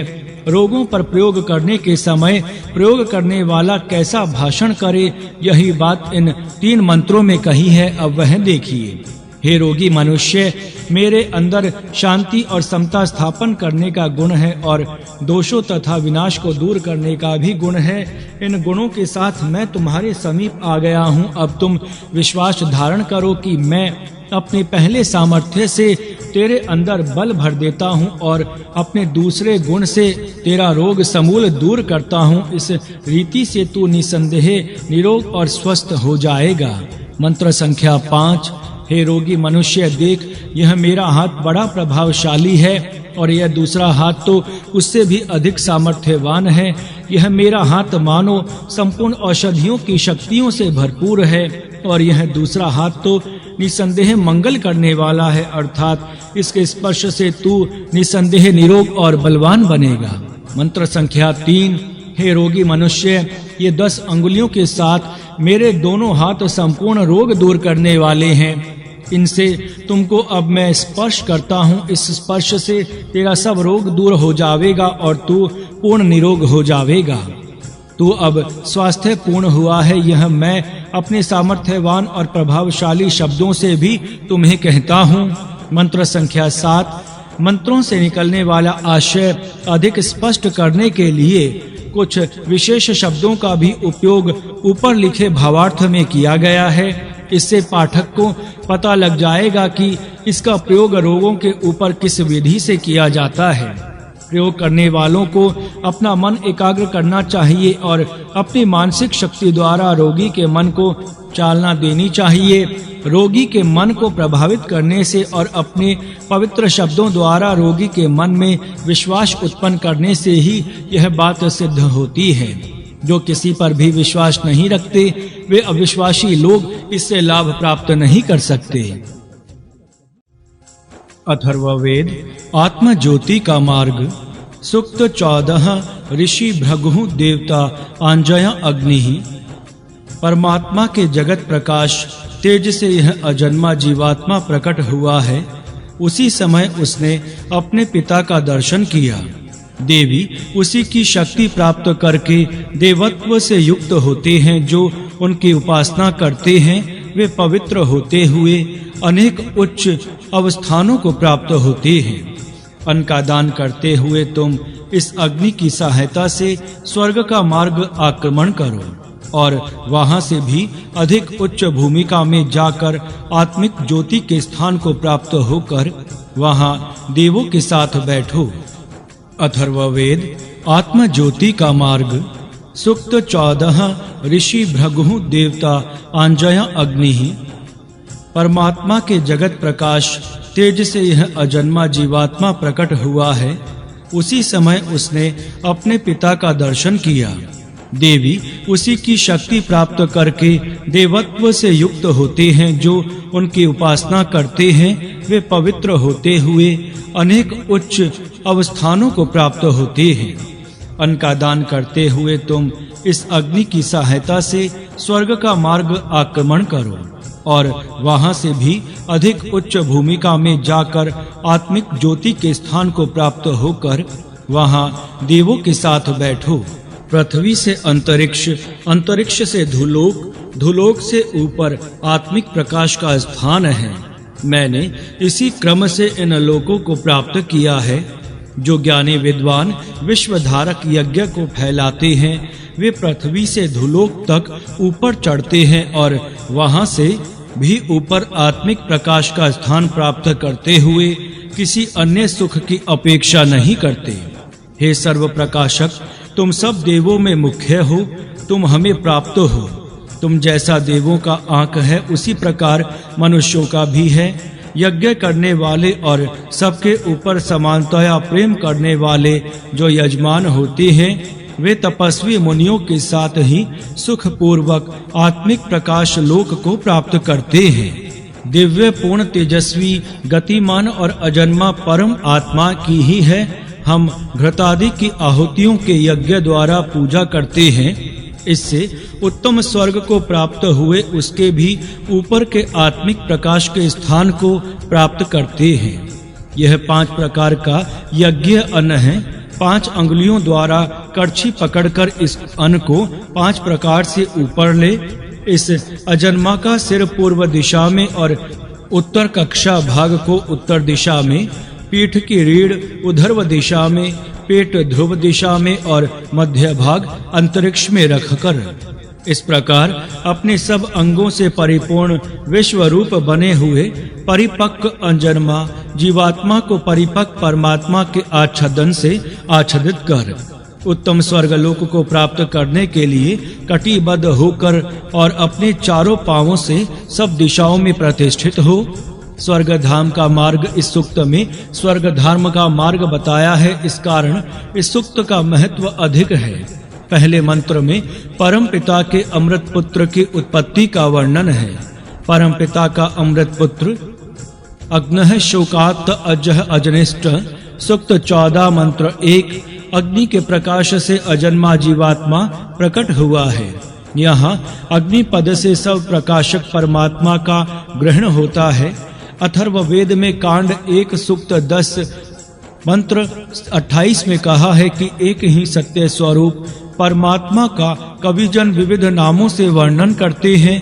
रोगों पर प्रयोग करने के समय प्रयोग करने वाला कैसा भाषण करे, यही बात इन 3 मंत्रों में कही है। अब वह देखिए। हे रोगी मनुष्य, मेरे अंदर शांति और समता स्थापन करने का गुण है और दोषों तथा विनाश को दूर करने का भी गुण है। इन गुणों के साथ मैं तुम्हारे समीप आ गया हूँ। अब तुम विश्वास धारण करो कि मैं अपने पहले सामर्थ्य से तेरे अंदर बल भर देता हूँ और अपने दूसरे गुण से तेरा रोग समूल दूर करता हूँ। इस रीति से तू निसंदेह निरोग और स्वस्थ हो जाएगा। मंत्र संख्या 5। हे रोगी मनुष्य, देख, यह मेरा हाथ बड़ा प्रभावशाली है और यह दूसरा हाथ तो उससे भी अधिक सामर्थ्यवान है। यह मेरा हाथ मानो संपूर्ण औषधियों की शक्तियों से भरपूर है और यह दूसरा हाथ तो निसंदेह मंगल करने वाला है। अर्थात इसके स्पर्श से तू निसंदेह निरोग और बलवान बनेगा। मंत्र संख्या 3। हे रोगी मनुष्य, ये 10 अंगुलियों के साथ मेरे दोनों हाथ संपूर्ण रोग दूर करने वाले हैं। इनसे तुमको अब मैं स्पर्श करता हूँ। इस स्पर्श से तेरा सब रोग दूर हो जाएगा और तू पूर्ण निरोग हो जाएगा। तू अब स्वास्थ्य पूर्ण हुआ है, यह मैं अपने सामर्थ्यवान और प्रभावशाली शब्दों से भी तुम्हें कहता हूँ। मंत्र संख्या 7। मंत्रों से निकलने वाला आशय अधिक स्पष्ट करने के लिए कुछ विशेष शब्दों का भी उपयोग ऊपर लिखे भावार्थ में किया गया है। इससे पाठक को पता लग जाएगा कि इसका प्रयोग रोगों के ऊपर किस विधि से किया जाता है। प्रयोग करने वालों को अपना मन एकाग्र करना चाहिए और अपनी मानसिक शक्ति द्वारा रोगी के मन को चालना देनी चाहिए। रोगी के मन को प्रभावित करने से और अपने पवित्र शब्दों द्वारा रोगी के मन में विश्वास उत्पन्न करने से ही यह बात सिद्ध होती है। जो किसी पर भी विश्वास नहीं रखते, वे अविश्वासी लोग इससे लाभ प्राप्त नहीं कर सकते। अथर्ववेद आत्म ज्योति का मार्ग। सूक्त 14। ऋषि भृगु देवता आंजय अग्नि। परमात्मा के जगत प्रकाश तेज से यह अजन्मा जीवात्मा प्रकट हुआ है। उसी समय उसने अपने पिता का दर्शन किया। देवी उसी की शक्ति प्राप्त करके देवत्व से युक्त होते हैं। जो उनकी उपासना करते हैं वे पवित्र होते हुए अनेक उच्च अवस्थानों को प्राप्त होते हैं। अन्न का दान करते हुए तुम इस अग्नि की सहायता से स्वर्ग का मार्ग आक्रमण करो और वहां से भी अधिक उच्च भूमिका में जाकर आत्मिक ज्योति के स्थान को प्राप्त होकर वहां देवों के साथ बैठो। अथर्ववेद आत्म ज्योति का मार्ग। सूक्त 14। ऋषि भृगु देवता आंजय अग्नि। परमात्मा के जगत प्रकाश तेज से यह अजन्मा जीवात्मा प्रकट हुआ है। उसी समय उसने अपने पिता का दर्शन किया। देवी उसी की शक्ति प्राप्त करके देवत्व से युक्त होते हैं। जो उनकी उपासना करते हैं वे पवित्र होते हुए अनेक उच्च अवस्थानों को प्राप्त होते हैं। अन्न का दान करते हुए तुम इस अग्नि की सहायता से स्वर्ग का मार्ग आक्रमण करो और वहां से भी अधिक उच्च भूमिका में जाकर आत्मिक ज्योति के स्थान को प्राप्त होकर वहां देवों के साथ बैठो। पृथ्वी से अंतरिक्ष, अंतरिक्ष से धुलोक, धुलोक से ऊपर आत्मिक प्रकाश का स्थान है। मैंने इसी क्रम से इन लोकों को प्राप्त किया है। जो ज्ञानी विद्वान विश्वधारक यज्ञ को फैलाते हैं वे पृथ्वी से धुलोक तक ऊपर चढ़ते हैं और वहां से भी ऊपर आत्मिक प्रकाश का स्थान प्राप्त करते हुए किसी अन्य सुख की अपेक्षा नहीं करते। हे सर्व प्रकाशक, तुम सब देवों में मुख्य हो, तुम हमें प्राप्त हो। तुम जैसा देवों का आंक है उसी प्रकार मनुष्यों का भी है। यज्ञ करने वाले और सबके ऊपर समानतया प्रेम करने वाले जो यजमान होते हैं, वे तपस्वी मुनियों के साथ ही सुख पूर्वक आत्मिक प्रकाश लोक को प्राप्त करते हैं। दिव्य पूर्ण तेजस्वी गतिमान और अजन्मा परम आत्मा की ही है हम घृतादि की आहुतियों के यज्ञ द्वारा पूजा करते हैं। इससे उत्तम स्वर्ग को प्राप्त हुए उसके भी ऊपर के आत्मिक प्रकाश के स्थान को प्राप्त करते हैं। यह 5 प्रकार का यज्ञ अन्न है। 5 अंगुलियों द्वारा कड़छी पकड़कर इस अन्न को 5 प्रकार से ऊपर ले। इस अजन्मा का सिर पूर्व दिशा में और उत्तर कक्षा भाग को उत्तर दिशा में, पीठ की रीढ़ ऊर्ध्व दिशा में, पेट ध्रुव दिशा में और मध्य भाग अंतरिक्ष में रखकर इस प्रकार अपने सब अंगों से परिपूर्ण विश्व रूप बने हुए परिपक्व अजन्मा जीवात्मा को परिपक्व परमात्मा के आच्छादन से आच्छादित कर उत्तम स्वर्गलोक को प्राप्त करने के लिए कटिबद्ध होकर और अपने चारों पांवों से सब दिशाओं में प्रतिष्ठित हो। स्वर्ग धाम का मार्ग इस सूक्त में स्वर्ग धर्म का मार्ग बताया है। इस कारण इस सूक्त का महत्व अधिक है। पहले मंत्र में परम पिता के अमृत पुत्र की उत्पत्ति का वर्णन है। परम पिता का अमृत पुत्र अग्नः शोकात् अजः अजनिष्ठ। सूक्त 14 मंत्र 1 अग्नि के प्रकाश से अजन्मा जीवात्मा प्रकट हुआ है। यहाँ अग्नि पद से सब प्रकाशक परमात्मा का ग्रहण होता है। अथर्व वेद में कांड 1 सूक्त 10 मंत्र 28 में कहा है कि एक ही सत्य स्वरूप परमात्मा का कविजन विविध नामों से वर्णन करते हैं।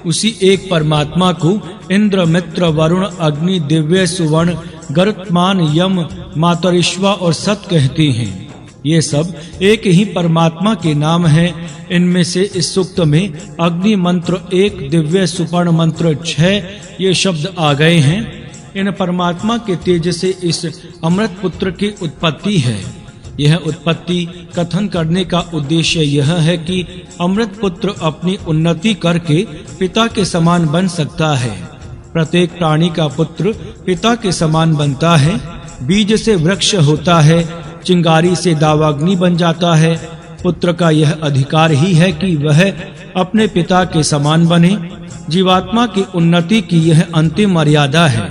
उसी एक परमात्मा को इंद्र, मित्र, वरुण, अग्नि, दिव्य, सुवर्ण, गरुत्मान, यम, मातरिश्वा और सत कहते हैं। ये सब एक ही परमात्मा के नाम हैं। इनमें से इस सूक्त में अग्नि मंत्र 1, दिव्य सुपर्ण मंत्र 6 ये शब्द आ गए हैं। इन परमात्मा के तेज से इस अमृत पुत्र की उत्पत्ति है। यह उत्पत्ति कथन करने का उद्देश्य यह है कि अमृत पुत्र अपनी उन्नति करके पिता के समान बन सकता है। प्रत्येक प्राणी का पुत्र पिता के समान बनता है। बीज से वृक्ष होता है, चिंगारी से दावाग्नि बन जाता है। पुत्र का यह अधिकार ही है कि वह अपने पिता के समान बने। जीवात्मा की उन्नति की यह अंतिम मर्यादा है।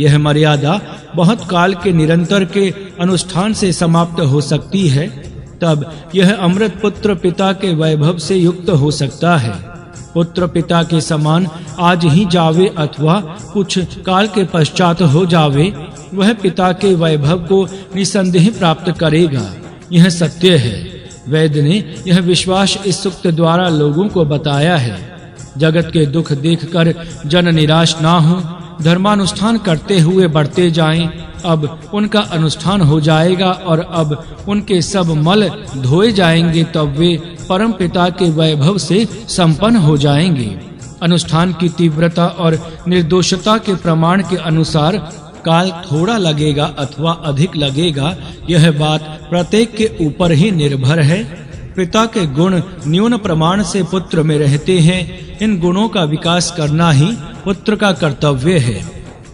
यह मर्यादा बहुत काल के निरंतर के अनुष्ठान से समाप्त हो सकती है। तब यह अमृत पुत्र पिता के वैभव से युक्त हो सकता है। पुत्र पिता के समान आज ही जावे अथवा कुछ काल के पश्चात हो जावे, वह पिता के वैभव को निसंदेह प्राप्त करेगा। यह सत्य है। वेद ने यह विश्वास इस सूक्त द्वारा लोगों को बताया है। जगत के दुख देखकर जन निराश ना हो, धर्मानुष्ठान करते हुए बढ़ते जाएं। अब उनका अनुष्ठान हो जाएगा और अब उनके सब मल धोए जाएंगे। तब वे परम पिता के वैभव से संपन्न हो जाएंगे। अनुष्ठान की तीव्रता और निर्दोषता के प्रमाण के अनुसार काल थोड़ा लगेगा अथवा अधिक लगेगा, यह बात प्रत्येक के ऊपर ही निर्भर है। पिता के गुण न्यून प्रमाण से पुत्र में रहते हैं। इन गुणों का विकास करना ही पुत्र का कर्तव्य है।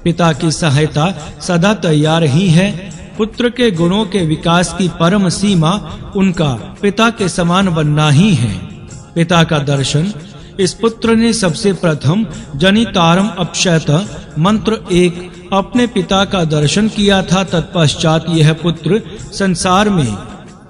पिता की सहायता सदा तैयार ही है। पुत्र के गुणों के विकास की परम सीमा उनका पिता के समान बनना ही है। पिता का दर्शन इस पुत्र ने सबसे प्रथम जनितारम अपशयत मंत्र 1 अपने पिता का दर्शन किया था। तत्पश्चात यह पुत्र संसार में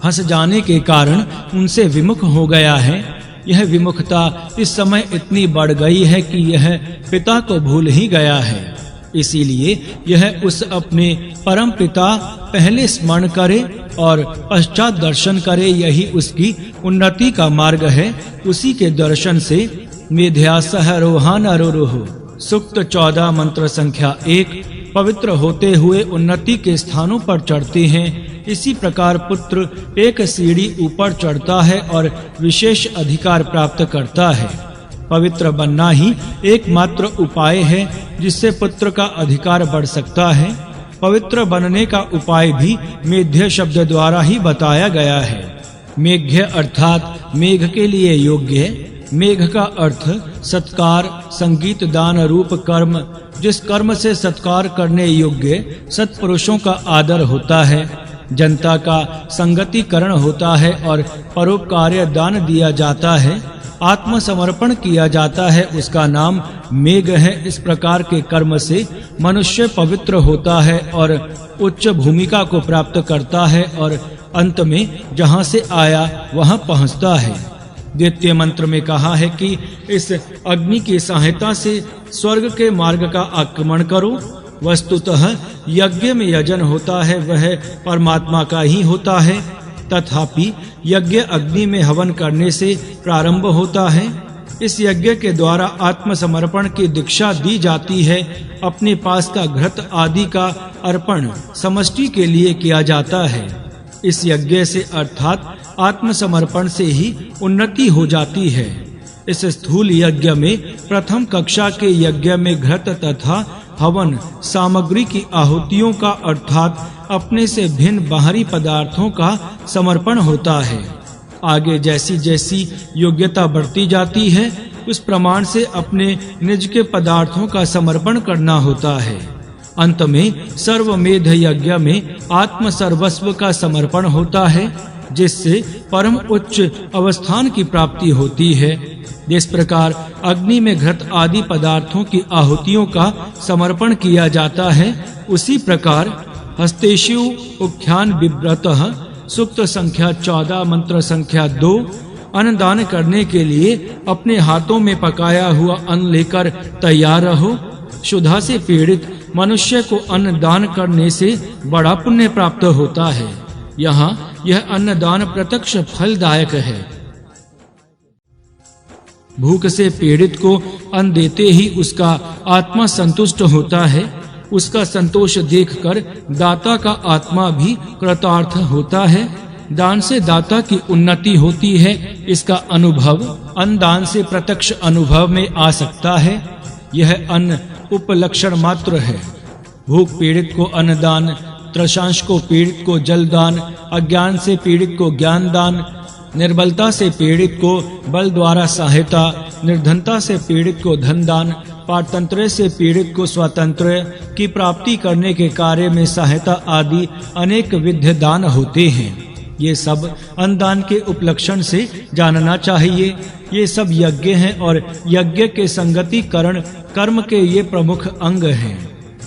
फंस जाने के कारण उनसे विमुख हो गया है। यह विमुखता इस समय इतनी बढ़ गई है कि यह पिता को भूल ही गया है। इसीलिए यह उस अपने परम पिता पहले स्मरण करे और पश्चात दर्शन करे। यही उसकी उन्नति का मार्ग है। उसी के दर्शन से मेध्यासह रोहान अरोरोह। सूक्त 14 मंत्र संख्या 1 पवित्र होते हुए उन्नति के स्थानों पर चढ़ते हैं। इसी प्रकार पुत्र एक सीढ़ी ऊपर चढ़ता है और विशेष अधिकार प्राप्त करता है। पवित्र बनना ही एकमात्र उपाय है जिससे पुत्र का अधिकार बढ़ सकता है। पवित्र बनने का उपाय भी मेध्य शब्द द्वारा ही बताया गया है। मेघ्य अर्थात मेघ के लिए योग्य। मेघ का अर्थ सत्कार, संगीत दान रूप कर्म, जिस कर्म से सत्कार करने योग्य सत्पुरुषों का आदर होता है, जनता का संगतिकरण होता है और परोपकार्य दान दिया जाता है, आत्मसमर्पण किया जाता है, उसका नाम मेघ है। इस प्रकार के कर्म से मनुष्य पवित्र होता है और उच्च भूमिका को प्राप्त करता है और अंत में जहाँ से आया वहाँ पहुँचता है। द्वितीय मंत्र में कहा है कि इस अग्नि की सहायता से स्वर्ग के मार्ग का आक्रमण करो। वस्तुतः यज्ञ में यजन होता है वह परमात्मा का ही होता है, तथापि यज्ञ अग्नि में हवन करने से प्रारंभ होता है। इस यज्ञ के द्वारा आत्मसमर्पण की दीक्षा दी जाती है। अपने पास का घृत आदि का अर्पण समष्टि के लिए किया जाता है। इस यज्ञ से अर्थात आत्मसमर्पण से ही उन्नति हो जाती है। इस स्थूल यज्ञ में प्रथम कक्षा के यज्ञ में घृत तथा हवन सामग्री की आहुतियों का अर्थात अपने से भिन्न बाहरी पदार्थों का समर्पण होता है। आगे जैसी जैसी योग्यता बढ़ती जाती है उस प्रमाण से अपने निज के पदार्थों का समर्पण करना होता है। अंत में सर्वमेध यज्ञ में आत्म सर्वस्व का समर्पण होता है, जिससे परम उच्च अवस्थान की प्राप्ति होती है। जिस प्रकार अग्नि में घृत आदि पदार्थों की आहुतियों का समर्पण किया जाता है, उसी प्रकार हस्तेषु उख्यान बिभ्रतः सूक्त संख्या 14 मंत्र संख्या 2 अन्नदान करने के लिए अपने हाथों में पकाया हुआ अन्न लेकर तैयार रहो। क्षुधा से पीड़ित मनुष्य को अन्न दान करने से बड़ा पुण्य प्राप्त होता है। यहाँ यह अन्नदान प्रत्यक्ष फलदायक है। भूख से पीड़ित को अन्न देते ही उसका आत्मा संतुष्ट होता है। उसका संतोष देखकर दाता का आत्मा भी कृतार्थ होता है। दान से दाता की उन्नति होती है। इसका अनुभव अन्नदान से प्रत्यक्ष अनुभव में आ सकता है। यह अन्न उपलक्षण मात्र है। भूख पीड़ित को अन्नदान, त्रशांश को पीड़ित को जलदान, अज्ञान से पीड़ित को ज्ञान दान, निर्बलता से पीड़ित को बल द्वारा सहायता, निर्धनता से पीड़ित को धन दान, पारतंत्र से पीड़ित को स्वातंत्र्य की प्राप्ति करने के कार्य में सहायता आदि अनेक विध दान होते हैं। ये सब अन्नदान के उपलक्षण से जानना चाहिए। ये सब यज्ञ हैं और यज्ञ के संगतिकरण कर्म के ये प्रमुख अंग हैं।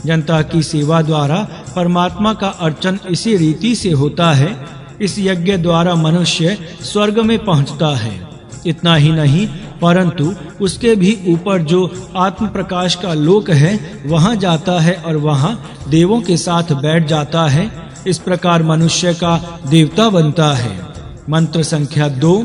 जनता की सेवा द्वारा परमात्मा का अर्चन इसी रीति से होता है। इस यज्ञ द्वारा मनुष्य स्वर्ग में पहुंचता है। इतना ही नहीं परंतु उसके भी ऊपर जो आत्म प्रकाश का लोक है वहां जाता है और वहां देवों के साथ बैठ जाता है। इस प्रकार मनुष्य का देवता बनता है। मंत्र संख्या 2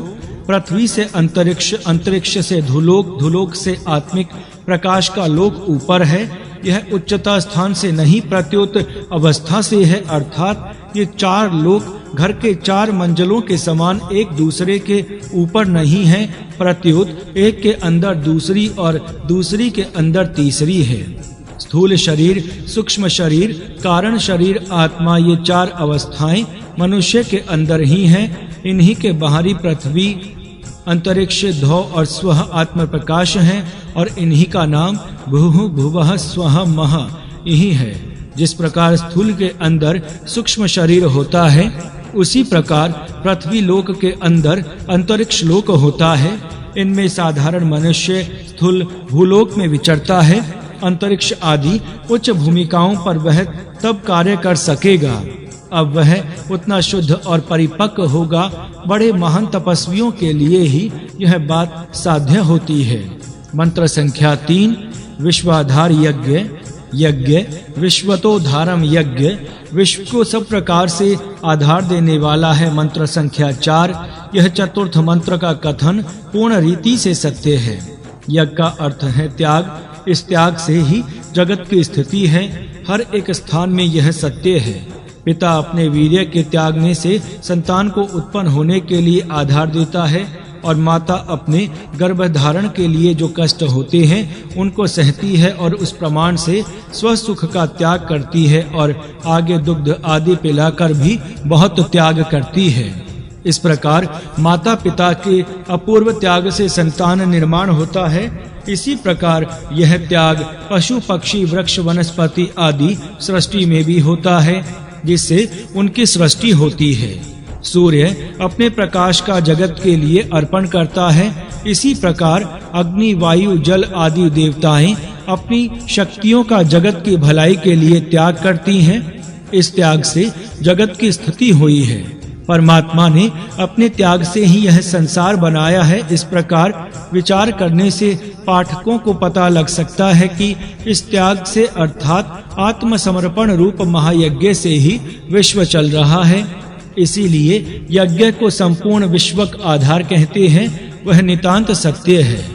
पृथ्वी से अंतरिक्ष, अंतरिक्ष से धुलोक, धुलोक से आत्मिक प्रकाश का लोक ऊपर है। यह उच्चता स्थान से नहीं प्रत्युत अवस्था से है, अर्थात ये 4 लोक घर के 4 मंजिलों के समान एक दूसरे के ऊपर नहीं है, प्रत्युत एक के अंदर दूसरी और दूसरी के अंदर तीसरी है। स्थूल शरीर, सूक्ष्म शरीर, कारण शरीर, आत्मा, ये 4 अवस्थाएं मनुष्य के अंदर ही हैं। इन्हीं के बाहरी पृथ्वी, अंतरिक्ष, धौ और स्वः आत्म प्रकाश हैं और इन्हीं का नाम भूः भुवः स्वः मह यही है। जिस प्रकार स्थूल के अंदर सूक्ष्म शरीर होता है, उसी प्रकार पृथ्वी लोक के अंदर अंतरिक्ष लोक होता है। इनमें साधारण मनुष्य स्थूल भूलोक में विचरता है। अंतरिक्ष आदि उच्च भूमिकाओं पर वह तब कार्य कर सकेगा। अब वह उतना शुद्ध और परिपक्व होगा। बड़े महान तपस्वियों के लिए ही यह बात साध्य होती है। मंत्र संख्या 3 विश्वाधार यज्ञ। यज्ञ विश्वतोधारम यज्ञ, विश्व को सब प्रकार से आधार देने वाला है। मंत्र संख्या 4 यह चतुर्थ मंत्र का कथन पूर्ण रीति से सत्य है। यज्ञ का अर्थ है त्याग। इस त्याग से ही जगत की स्थिति है। हर एक स्थान में यह सत्य है। पिता अपने वीर्य के त्यागने से संतान को उत्पन्न होने के लिए आधार देता है और माता अपने गर्भधारण के लिए जो कष्ट होते हैं उनको सहती है और उस प्रमाण से स्वसुख का त्याग करती है और आगे दुग्ध आदि पिलाकर भी बहुत त्याग करती है। इस प्रकार माता पिता के अपूर्व त्याग से संतान निर्माण होता है। इसी प्रकार यह त्याग पशु पक्षी वृक्ष वनस्पति आदि सृष्टि में भी होता है, जिससे उनकी सृष्टि होती है। सूर्य अपने प्रकाश का जगत के लिए अर्पण करता है। इसी प्रकार अग्नि वायु जल आदि देवताएं अपनी शक्तियों का जगत की भलाई के लिए त्याग करती हैं। इस त्याग से जगत की स्थिति हुई है। परमात्मा ने अपने त्याग से ही यह संसार बनाया है। इस प्रकार विचार करने से पाठकों को पता लग सकता है कि इस त्याग से अर्थात आत्मसमर्पण रूप महायज्ञ से ही विश्व चल रहा है। इसीलिए यज्ञ को संपूर्ण विश्वक आधार कहते हैं। वह नितांत सत्य है।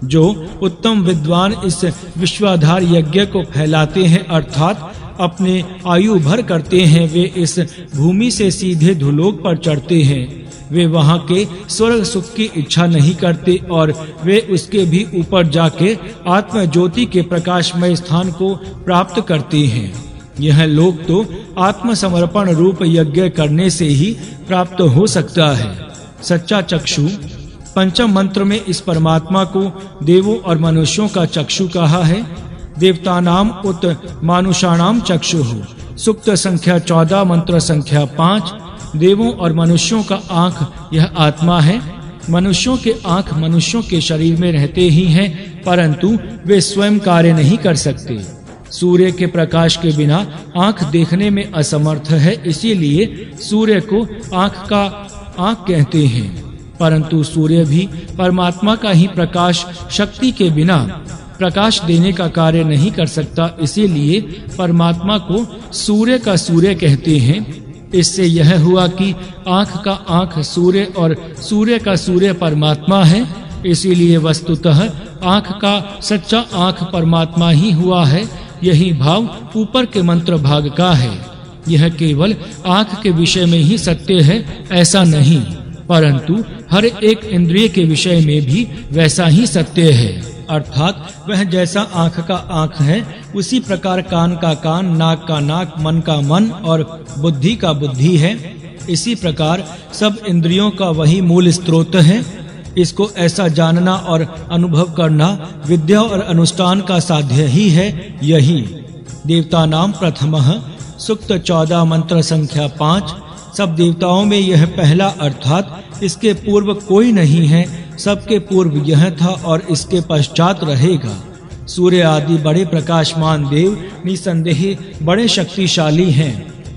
जो उत्तम विद्वान इस विश्वाधार यज्ञ को फैलाते हैं अर्थात अपने आयु भर करते हैं, वे इस भूमि से सीधे धुलोक पर चढ़ते हैं। वे वहां के स्वर्ग सुख की इच्छा नहीं करते और वे उसके भी ऊपर जाके आत्म ज्योति के प्रकाशमय स्थान को प्राप्त करते हैं। यह लोक तो आत्मसमर्पण रूप यज्ञ करने से ही प्राप्त हो सकता है। सच्चा चक्षु पंचम मंत्र में इस परमात्मा को देवों और मनुष्यों का चक्षु कहा है। देवतानाम उत मानुषाणाम चक्षुः। सूक्त संख्या 14 मंत्र संख्या 5। देवों और मनुष्यों का आँख यह आत्मा है। मनुष्यों के आँख मनुष्यों के शरीर में रहते ही हैं, परंतु वे स्वयं कार्य नहीं कर सकते। सूर्य के प्रकाश के बिना आँख देखने में असमर्थ है, इसीलिए सूर्य को आँख कहते हैं। परंतु सूर्य भी परमात्मा का ही प्रकाश शक्ति के बिना प्रकाश देने का कार्य नहीं कर सकता, इसीलिए परमात्मा को सूर्य का सूर्य कहते हैं। इससे यह हुआ कि आँख का आँख सूर्य और सूर्य का सूर्य परमात्मा है। इसीलिए वस्तुतः आँख का सच्चा आँख परमात्मा ही हुआ है। यही भाव ऊपर के मंत्र भाग का है। यह केवल आँख के विषय में ही सत्य है ऐसा नहीं, परंतु हर एक इंद्रिय के विषय में भी वैसा ही सत्य है। अर्थात वह जैसा आँख का आँख है, उसी प्रकार कान का कान, नाक का नाक, मन का मन और बुद्धि का बुद्धि है। इसी प्रकार सब इंद्रियों का वही मूल स्रोत है। इसको ऐसा जानना और अनुभव करना विद्या और अनुष्ठान का साध्य ही है। यही देवता नाम प्रथमः सूक्त 14 मंत्र संख्या 5। सब देवताओं में यह पहला अर्थात इसके पूर्व कोई नहीं है। सबके पूर्व यह था और इसके पश्चात रहेगा। सूर्य आदि बड़े प्रकाशमान देव निसंदेह बड़े शक्तिशाली हैं,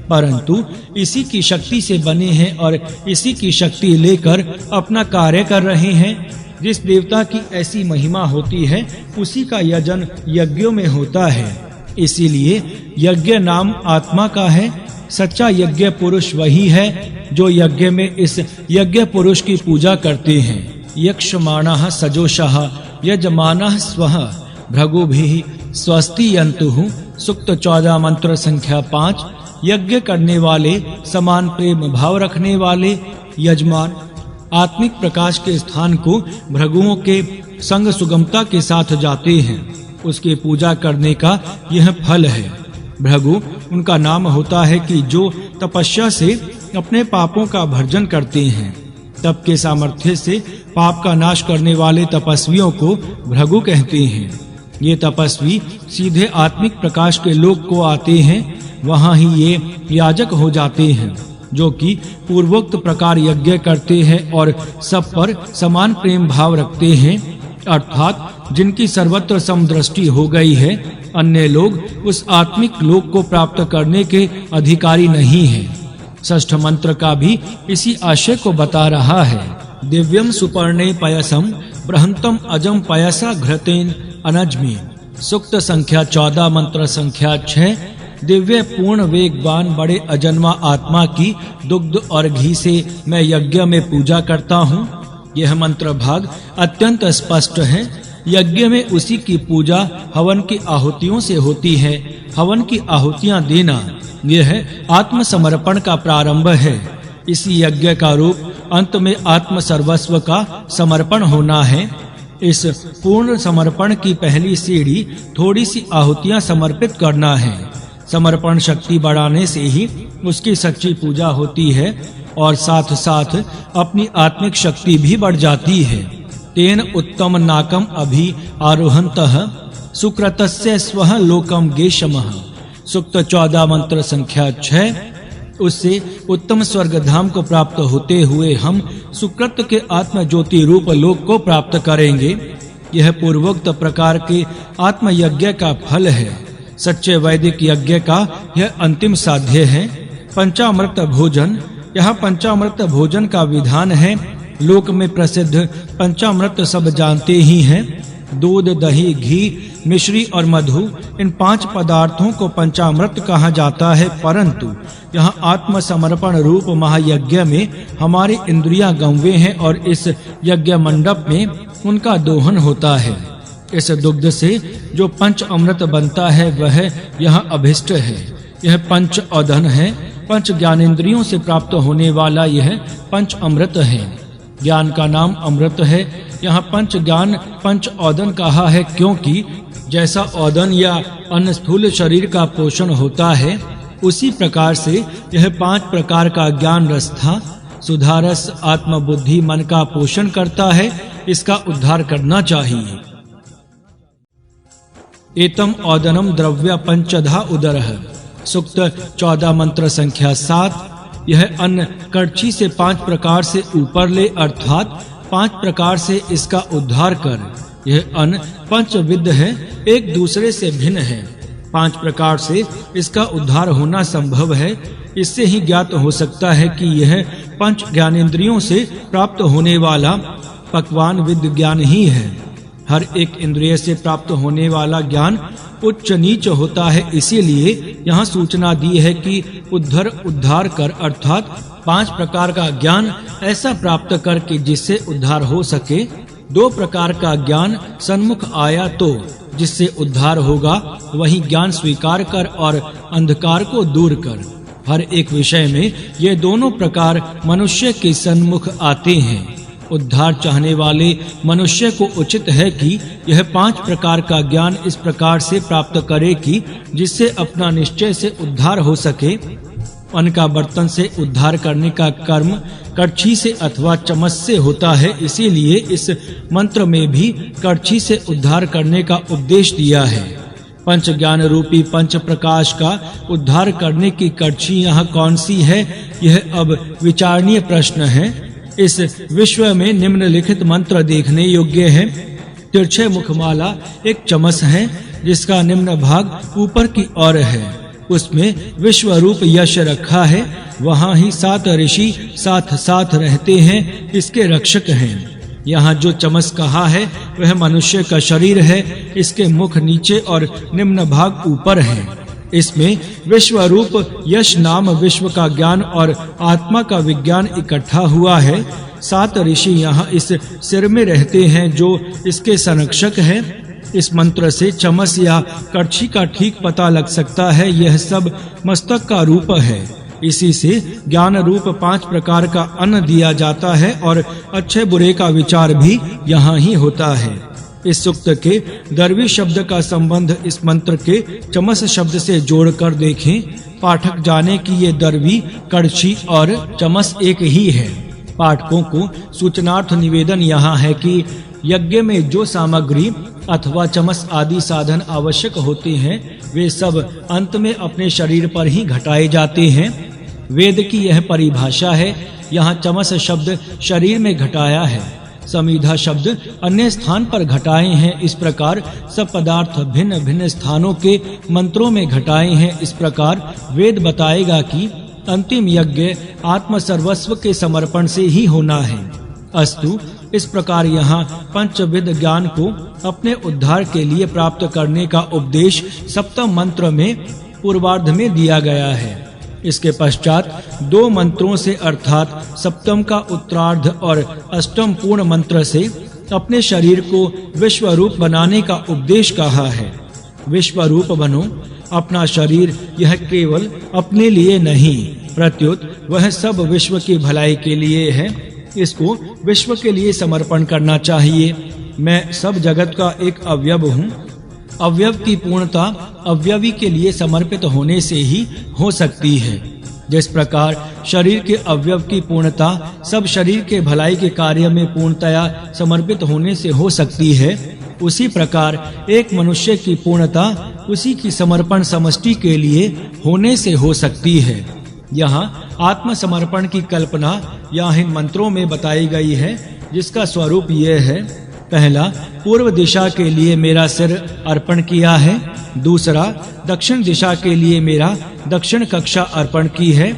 परंतु इसी की शक्ति से बने हैं और इसी की शक्ति लेकर अपना कार्य कर रहे हैं। जिस देवता की ऐसी महिमा होती है, उसी का यजन यज्ञों में होता है। इसीलिए यज्ञ नाम आत्मा का है। सच्चा यज्ञ पुरुष वही है जो यज्ञ में इस यज्ञ पुरुष की पूजा करते हैं। यक्षमाणः सजोषः यजमानः स्वः भृगुभिः स्वस्ति यन्तुः। सूक्त 14 मंत्र संख्या 5। यज्ञ करने वाले, समान प्रेम भाव रखने वाले यजमान आत्मिक प्रकाश के स्थान को भृगुओं के संग सुगमता के साथ जाते हैं। उसकी पूजा करने का यह फल है। भृगु उनका नाम होता है कि जो तपस्या से अपने पापों का भर्जन करते हैं। तप के सामर्थ्य से पाप का नाश करने वाले तपस्वियों को भृगु कहते हैं। ये तपस्वी सीधे आत्मिक प्रकाश के लोक को आते हैं। वहाँ ही ये याजक हो जाते हैं, जो कि पूर्वोक्त प्रकार यज्ञ करते हैं और सब पर समान प्रेम भाव रखते हैं। अर्थात जिनकी सर्वत्र समदृष्टि हो गई है, अन्य लोग उस आत्मिक लोक को प्राप्त करने के अधिकारी नहीं हैं। षष्ठ मंत्र का भी इसी आशय को बता रहा है। दिव्यम सुपर्णे पयसम बृहंतम अजम पयसा घृतेन अनजमे। सूक्त संख्या 14 मंत्र संख्या 6। दिव्य पूर्ण वेगवान बड़े अजन्मा आत्मा की दुग्ध और घी से मैं यज्ञ में पूजा करता हूँ। यह मंत्र भाग अत्यंत स्पष्ट है। यज्ञ में उसी की पूजा हवन की आहुतियों से होती है। हवन की आहुतियां देना यह आत्मसमर्पण का प्रारंभ है। इसी यज्ञ का रूप अंत में आत्म सर्वस्व का समर्पण होना है। इस पूर्ण समर्पण की पहली सीढ़ी थोड़ी सी आहुतियां समर्पित करना है। समर्पण शक्ति बढ़ाने से ही उसकी सच्ची पूजा होती है। और साथ साथ अपनी आत्मिक शक्ति भी बढ़ जाती है। तेन उत्तम नाकम अभि आरोहन्तः सुकृतस्य स्वः लोकम गेशमः। सूक्त 14 मंत्र संख्या 6। उससे उत्तम स्वर्ग धाम को प्राप्त होते हुए हम सुकृत के आत्म ज्योति रूप लोक को प्राप्त करेंगे। यह पूर्वोक्त प्रकार के आत्म यज्ञ का फल है। सच्चे वैदिक यज्ञ का यह अंतिम साध्य है। पंचामृत भोजन, यहाँ पंचामृत भोजन का विधान है। लोक में प्रसिद्ध पंचामृत सब जानते ही हैं। दूध, दही, घी, मिश्री और मधु, इन 5 पदार्थों को पंचामृत कहा जाता है। परंतु यहाँ आत्मसमर्पण रूप महायज्ञ में हमारी इंद्रियां गंवे हैं और इस यज्ञ मंडप में उनका दोहन होता है। इस दुग्ध से जो पंच अमृत बनता है वह यहाँ अभिष्ट है। यह पंच औदन है। पंच ज्ञानेंद्रियों से प्राप्त होने वाला यह पंच अमृत है। ज्ञान का नाम अमृत है। यहाँ पंच ज्ञान पंच औदन कहा है, क्योंकि जैसा औदन या अन्न स्थूल शरीर का पोषण होता है, उसी प्रकार से यह 5 प्रकार का ज्ञान रस था। सुधारस आत्मबुद्धि मन का पोषण करता है। इसका उद्धार करना चाहिए। एतम औदनम द्रव्य पंचधा उदरः। सूक्त 14 मंत्र संख्या 7। यह अन्न कड़छी से 5 प्रकार से ऊपर ले, अर्थात 5 प्रकार से इसका उद्धार कर। यह अन्न पंचविध है, एक दूसरे से भिन्न है। 5 प्रकार से इसका उद्धार होना संभव है। इससे ही ज्ञात हो सकता है कि यह पंच ज्ञानेंद्रियों से प्राप्त होने वाला पक्वान विद ज्ञान ही है। हर एक इंद्रिय से प्राप्त होने वाला ज्ञान उच्च नीच होता है। इसीलिए यहाँ सूचना दी है कि उद्धार कर, अर्थात 5 प्रकार का ज्ञान ऐसा प्राप्त कर कि जिससे उद्धार हो सके। 2 प्रकार का ज्ञान सन्मुख आया तो जिससे उद्धार होगा, वही ज्ञान स्वीकार कर और अंधकार को दूर कर। हर एक विषय में ये दोनों प्रकार मनुष्य के सन्मुख आते हैं। उद्धार चाहने वाले मनुष्य को उचित है कि यह 5 प्रकार का ज्ञान इस प्रकार से प्राप्त करे कि जिससे अपना निश्चय से उद्धार हो सके। अन्न का बर्तन से उद्धार करने का कर्म कड़छी से अथवा चम्मच से होता है। इसीलिए इस मंत्र में भी कड़छी से उद्धार करने का उपदेश दिया है। पंच ज्ञान रूपी पंच प्रकाश का उद्धार करने की कड़छी यहाँ कौन सी है, यह अब विचारणीय प्रश्न है। इस विश्व में निम्नलिखित मंत्र देखने योग्य है। तिरछे मुखमाला एक चमस है, जिसका निम्न भाग ऊपर की ओर है। उसमें विश्व रूप यश रखा है। वहाँ ही 7 ऋषि साथ साथ रहते हैं, इसके रक्षक हैं। यहाँ जो चमस कहा है वह मनुष्य का शरीर है। इसके मुख नीचे और निम्न भाग ऊपर है। इसमें विश्व रूप यश नाम विश्व का ज्ञान और आत्मा का विज्ञान इकट्ठा हुआ है। 7 ऋषि यहाँ इस सिर में रहते हैं, जो इसके संरक्षक हैं। इस मंत्र से चमस या कड़छी का ठीक पता लग सकता है। यह सब मस्तक का रूप है। इसी से ज्ञान रूप 5 प्रकार का अन्न दिया जाता है और अच्छे बुरे का विचार भी यहाँ ही होता है। इस सूक्त के दर्वी शब्द का संबंध इस मंत्र के चमस शब्द से जोड़कर देखें। पाठक जाने कि ये दर्वी, कड़छी और चमस एक ही है। पाठकों को सूचनार्थ निवेदन यहाँ है कि यज्ञ में जो सामग्री अथवा चमस आदि साधन आवश्यक होते हैं, वे सब अंत में अपने शरीर पर ही घटाए जाते हैं। वेद की यह परिभाषा है। यहाँ चमस शब्द शरीर में घटाया है, समीधा शब्द अन्य स्थान पर घटाए हैं। इस प्रकार सब पदार्थ भिन्न भिन्न स्थानों के मंत्रों में घटाए हैं। इस प्रकार वेद बताएगा कि अंतिम यज्ञ आत्म सर्वस्व के समर्पण से ही होना है। अस्तु, इस प्रकार यहाँ पंचविध ज्ञान को अपने उद्धार के लिए प्राप्त करने का उपदेश सप्तम मंत्र में पूर्वार्ध में दिया गया है। इसके पश्चात 2 मंत्रों से अर्थात सप्तम का उत्तरार्ध और अष्टम पूर्ण मंत्र से अपने शरीर को विश्व रूप बनाने का उपदेश कहा है। विश्व रूप बनो। अपना शरीर यह केवल अपने लिए नहीं, प्रत्युत वह सब विश्व की भलाई के लिए है। इसको विश्व के लिए समर्पण करना चाहिए। मैं सब जगत का एक अवयव हूँ। अवयव की पूर्णता अवयवी के लिए समर्पित होने से ही हो सकती है। जिस प्रकार शरीर के अवयव की पूर्णता सब शरीर के भलाई के कार्य में पूर्णतया समर्पित होने से हो सकती है, उसी प्रकार एक मनुष्य की पूर्णता उसी की समर्पण समष्टि के लिए होने से हो सकती है। यहाँ आत्मसमर्पण की कल्पना यहाँ इन मंत्रों में बताई गई है, जिसका स्वरूप यह है। पहला, पूर्व दिशा के लिए मेरा सिर अर्पण किया है। दूसरा, दक्षिण दिशा के लिए मेरा दक्षिण कक्षा अर्पण की है।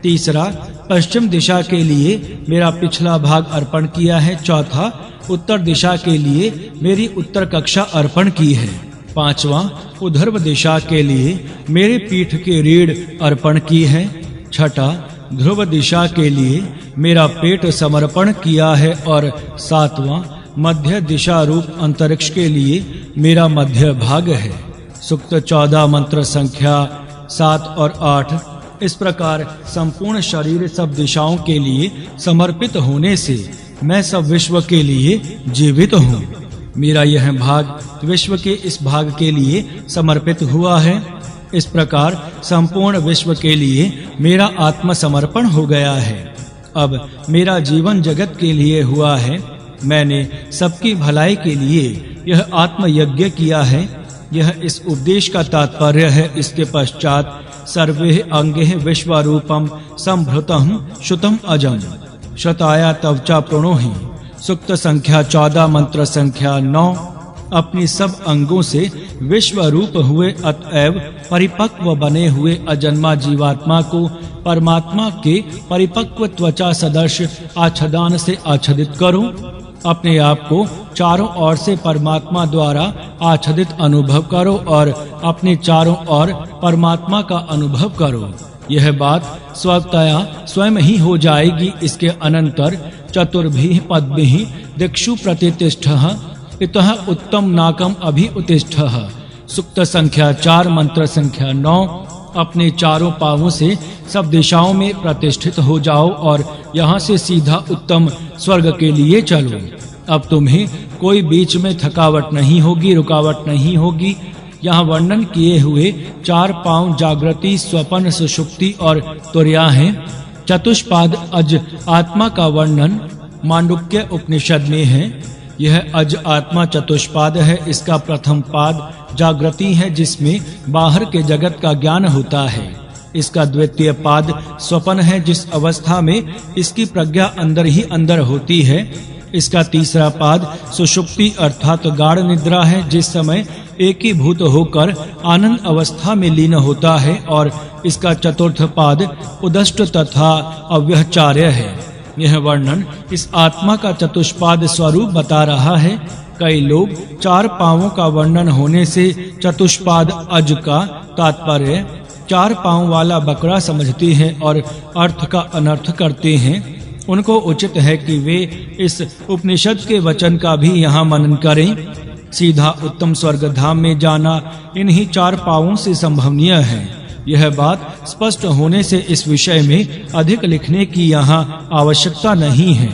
तीसरा, पश्चिम दिशा के लिए मेरा पिछला भाग अर्पण किया है। चौथा, उत्तर दिशा के लिए मेरी उत्तर कक्षा अर्पण की है। पांचवा, ऊर्ध्व दिशा के लिए मेरे पीठ के रीढ़ अर्पण की है। छठा, ध्रुव दिशा के लिए मेरा पेट समर्पण किया है। और सातवां, मध्य दिशा रूप अंतरिक्ष के लिए मेरा मध्य भाग है। सूक्त 14 मंत्र संख्या 7 और 8। इस प्रकार संपूर्ण शरीर सब दिशाओं के लिए समर्पित होने से मैं सब विश्व के लिए जीवित हूँ। मेरा यह भाग विश्व के इस भाग के लिए समर्पित हुआ है। इस प्रकार संपूर्ण विश्व के लिए मेरा आत्मसमर्पण हो गया है। अब मेरा जीवन जगत के लिए हुआ है। मैंने सबकी भलाई के लिए यह आत्मयज्ञ किया है। यह इस उपदेश का तात्पर्य है। इसके पश्चात सर्वे अंगे विश्वरूपम संभृतम श्रुतम अजम शताया तवचा प्रणोहि। सूक्त संख्या 14 मंत्र संख्या 9। अपनी सब अंगों से विश्व रूप हुए अतएव परिपक्व बने हुए अजन्मा जीवात्मा को परमात्मा के परिपक्व त्वचा सदृश आच्छादन से आच्छादित करो। अपने आप को चारों ओर से परमात्मा द्वारा आच्छादित अनुभव करो और अपने चारों ओर परमात्मा का अनुभव करो। यह बात स्वतः स्वयं ही हो जाएगी। इसके अनंतर चतुर्भिः पद्भिः दिक्षु प्रतिष्ठः इतः उत्तम नाकम अभि उत्तिष्ठः। सूक्त संख्या 4 मंत्र संख्या 9। अपने चारों पांवों से सब दिशाओं में प्रतिष्ठित हो जाओ और यहाँ से सीधा उत्तम स्वर्ग के लिए चलो। अब तुम्हें कोई बीच में थकावट नहीं होगी, रुकावट नहीं होगी। यहाँ वर्णन किए हुए 4 पांव जागृति, स्वप्न, सुषुप्ति और तुर्या हैं। चतुष्पाद अज आत्मा का वर्णन मांडुक्य उपनिषद में है। यह अज आत्मा चतुष्पाद है। इसका प्रथम पाद जागृति है, जिसमें बाहर के जगत का ज्ञान होता है। इसका द्वितीय पाद स्वप्न है, जिस अवस्था में इसकी प्रज्ञा अंदर ही अंदर होती है। इसका तीसरा पाद सुषुप्ति अर्थात गाढ़ निद्रा है, जिस समय एकीभूत होकर आनंद अवस्था में लीन होता है। और इसका चतुर्थ पाद उदष्ट तथा अव्यचार्य है। यह वर्णन इस आत्मा का चतुष्पाद स्वरूप बता रहा है। कई लोग 4 पांवों का वर्णन होने से चतुष्पाद अज का तात्पर्य 4 पांव वाला बकरा समझते हैं और अर्थ का अनर्थ करते हैं। उनको उचित है कि वे इस उपनिषद के वचन का भी यहाँ मनन करें। सीधा उत्तम स्वर्ग धाम में जाना इन्हीं 4 पांवों से संभवनीय है। यह बात स्पष्ट होने से इस विषय में अधिक लिखने की यहाँ आवश्यकता नहीं है।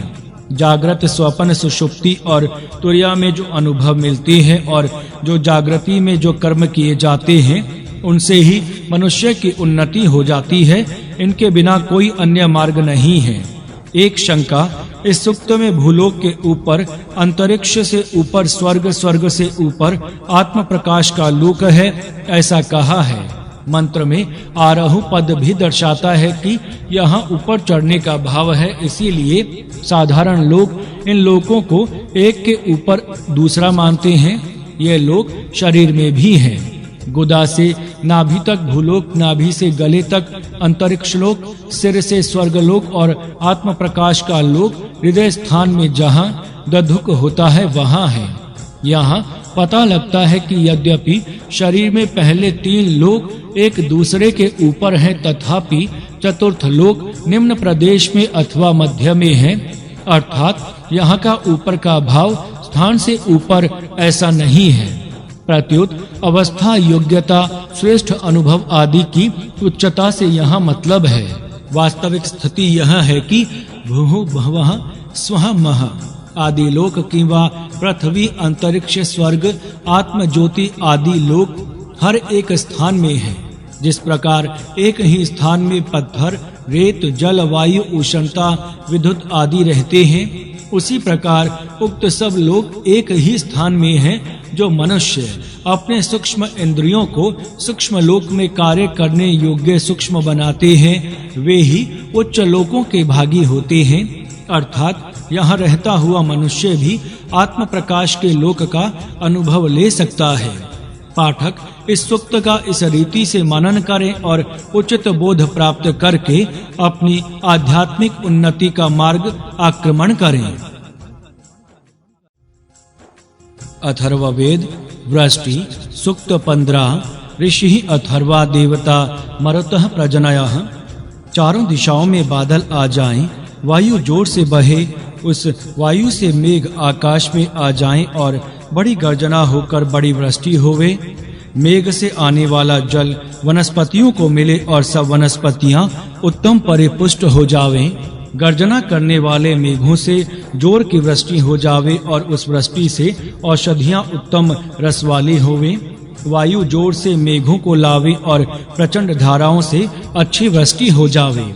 जागृत, स्वप्न, सुषुप्ति और तुर्या में जो अनुभव मिलते हैं और जो जागृति में जो कर्म किए जाते हैं, उनसे ही मनुष्य की उन्नति हो जाती है। इनके बिना कोई अन्य मार्ग नहीं है। एक शंका, इस सूक्त में भूलोक के ऊपर, अंतरिक्ष से ऊपर स्वर्ग, स्वर्ग से ऊपर आत्म प्रकाश का लोक है, ऐसा कहा है। मंत्र में आरोह पद भी दर्शाता है कि यहाँ ऊपर चढ़ने का भाव है। इसीलिए साधारण लोग इन लोकों को एक के ऊपर दूसरा मानते हैं। ये लोक शरीर में भी हैं। गुदा से नाभि तक भूलोक, नाभि से गले तक अंतरिक्ष लोक, सिर से स्वर्गलोक और आत्म प्रकाश का लोक हृदय स्थान में जहाँ दधुक होता है वहाँ है। यहाँ पता लगता है कि यद्यपि शरीर में पहले 3 लोक एक दूसरे के ऊपर हैं, तथापि चतुर्थ लोक निम्न प्रदेश में अथवा मध्य में है। अर्थात यहाँ का ऊपर का भाव स्थान से ऊपर ऐसा नहीं है। प्रत्युत अवस्था, योग्यता, श्रेष्ठ अनुभव आदि की उच्चता से यहाँ मतलब है। वास्तविक स्थिति यह है कि भूः भुवः स्वः महः आदि लोक किंवा पृथ्वी, अंतरिक्ष, स्वर्ग, आत्म ज्योति आदि लोक हर एक स्थान में है। जिस प्रकार एक ही स्थान में पत्थर, रेत, जल, वायु, उष्णता, विद्युत आदि रहते हैं, उसी प्रकार उक्त सब लोग एक ही स्थान में हैं। जो मनुष्य अपने सूक्ष्म इंद्रियों को सूक्ष्म लोक में कार्य करने योग्य सूक्ष्म बनाते हैं, वे ही उच्च लोकों के भागी होते हैं। अर्थात यहाँ रहता हुआ मनुष्य भी आत्म प्रकाश के लोक का अनुभव ले सकता है। पाठक इस सूक्त का इस रीति से मनन करें और उचित बोध प्राप्त करके अपनी आध्यात्मिक उन्नति का मार्ग आक्रमण करें। अथर्ववेद वृष्टि सूक्त 15 ऋषि अथर्वा देवता मरुतः प्रजनयः। चारों दिशाओं में बादल आ जाएं, वायु जोर से बहे, उस वायु से मेघ आकाश में आ जाएं और बड़ी गर्जना होकर बड़ी वृष्टि होवे। मेघ से आने वाला जल वनस्पतियों को मिले और सब वनस्पतियां उत्तम परिपुष्ट हो जावें। गर्जना करने वाले मेघों से जोर की वृष्टि हो जावे और उस वृष्टि से औषधियां उत्तम रस वाली होवे। वायु जोर से मेघों को लावे और प्रचंड धाराओं से अच्छी वृष्टि हो जावे।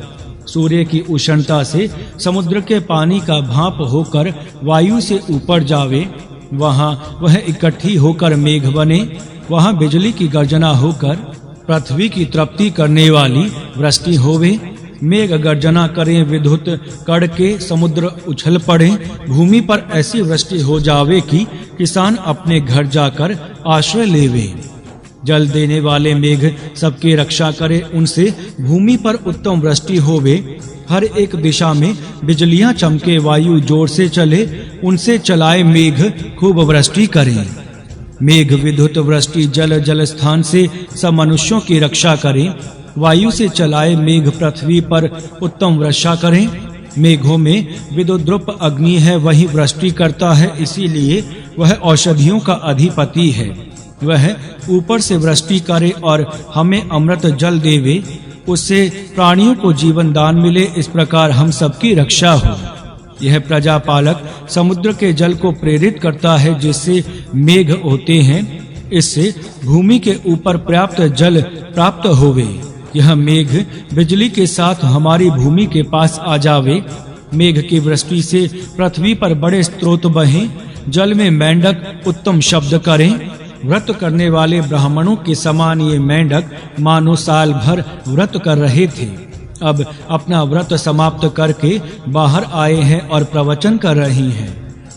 सूर्य की उष्णता से समुद्र के पानी का भाप होकर वायु से ऊपर जावे, वहां वह इकट्ठी होकर मेघ बने। वहां बिजली की गर्जना होकर पृथ्वी की तृप्ति करने वाली वृष्टि होवे। मेघ गर्जना करें, विद्युत कड़के, समुद्र उछल पड़े, भूमि पर ऐसी वृष्टि हो जावे कि किसान अपने घर जाकर आश्रय लेवे। जल देने वाले मेघ सबकी रक्षा करे, उनसे भूमि पर उत्तम वृष्टि होवे। हर एक दिशा में बिजलियां चमके, वायु जोर से चले, उनसे चलाए मेघ खूब वृष्टि करें। मेघ विद्युत वृष्टि जल जल स्थान से सब मनुष्यों की रक्षा करें। वायु से चलाए मेघ पृथ्वी पर उत्तम वर्षा करें। मेघों में विद्युद्रुप अग्नि है, वही वृष्टि करता है, इसीलिए वह औषधियों का अधिपति है। वह ऊपर से वृष्टि करे और हमें अमृत जल देवे, उससे प्राणियों को जीवन दान मिले, इस प्रकार हम सबकी रक्षा हो। यह प्रजापालक समुद्र के जल को प्रेरित करता है, जिससे मेघ होते हैं। इससे भूमि के ऊपर पर्याप्त जल प्राप्त होवे। यह मेघ बिजली के साथ हमारी भूमि के पास आ जावे। मेघ की वृष्टि से पृथ्वी पर बड़े स्रोत बहें, जल में मेंढक उत्तम शब्द करें। व्रत करने वाले ब्राह्मणों के समान ये मेंढक मानो साल भर व्रत कर रहे थे, अब अपना व्रत समाप्त करके बाहर आए हैं और प्रवचन कर रही हैं।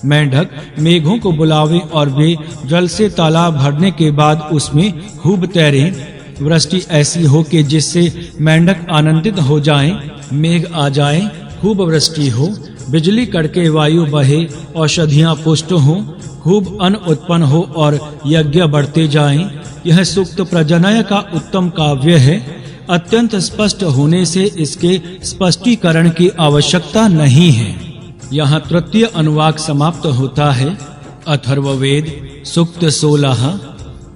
मेंढक मेघों को बुलावे और वे जल से तालाब भरने के बाद उसमें खूब तैरें। वृष्टि ऐसी हो कि जिससे मेंढक आनंदित हो जाएं, मेघ आ जाएं, खूब वृष्टि हो, बिजली कड़के, वायु बहे, औषधियां पुष्ट हो, खूब अन्न उत्पन्न हो और यज्ञ बढ़ते जाएं। यह सूक्त प्रजनय का उत्तम काव्य है। अत्यंत स्पष्ट होने से इसके स्पष्टीकरण की आवश्यकता नहीं है। यहाँ तृतीय अनुवाक समाप्त होता है। अथर्ववेद सूक्त 16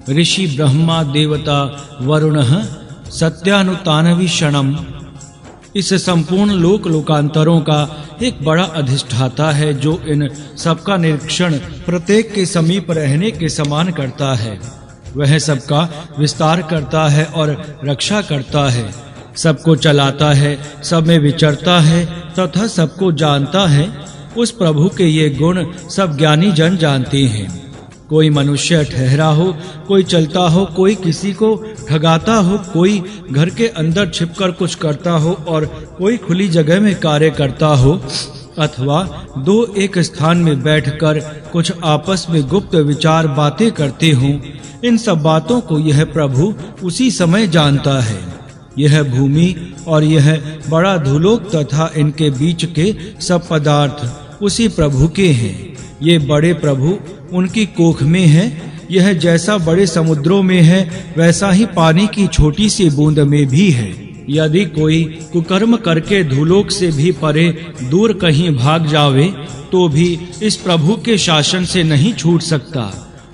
ऋषि ब्रह्मा देवता वरुणः सत्यानुतानविषणम्। इस संपूर्ण लोक लोकांतरों का एक बड़ा अधिष्ठाता है, जो इन सबका निरीक्षण प्रत्येक के समीप रहने के समान करता है। वह सबका विस्तार करता है और रक्षा करता है, सबको चलाता है, सब में विचरता है तथा सबको जानता है। उस प्रभु के ये गुण सब ज्ञानी जन जानते हैं। कोई मनुष्य ठहरा हो, कोई चलता हो, कोई किसी को ठगाता हो, कोई घर के अंदर छिपकर कुछ करता हो और कोई खुली जगह में कार्य करता हो, अथवा दो एक स्थान में बैठकर कुछ आपस में गुप्त विचार बातें करते हों, इन सब बातों को यह प्रभु उसी समय जानता है। यह भूमि और यह बड़ा धूलोक तथा इनके बीच के सब पदार्थ उसी प्रभु के हैं। ये बड़े प्रभु उनकी कोख में है। यह जैसा बड़े समुद्रों में है, वैसा ही पानी की छोटी सी बूंद में भी है। यदि कोई कुकर्म करके धूलोक से भी परे दूर कहीं भाग जावे, तो भी इस प्रभु के शासन से नहीं छूट सकता,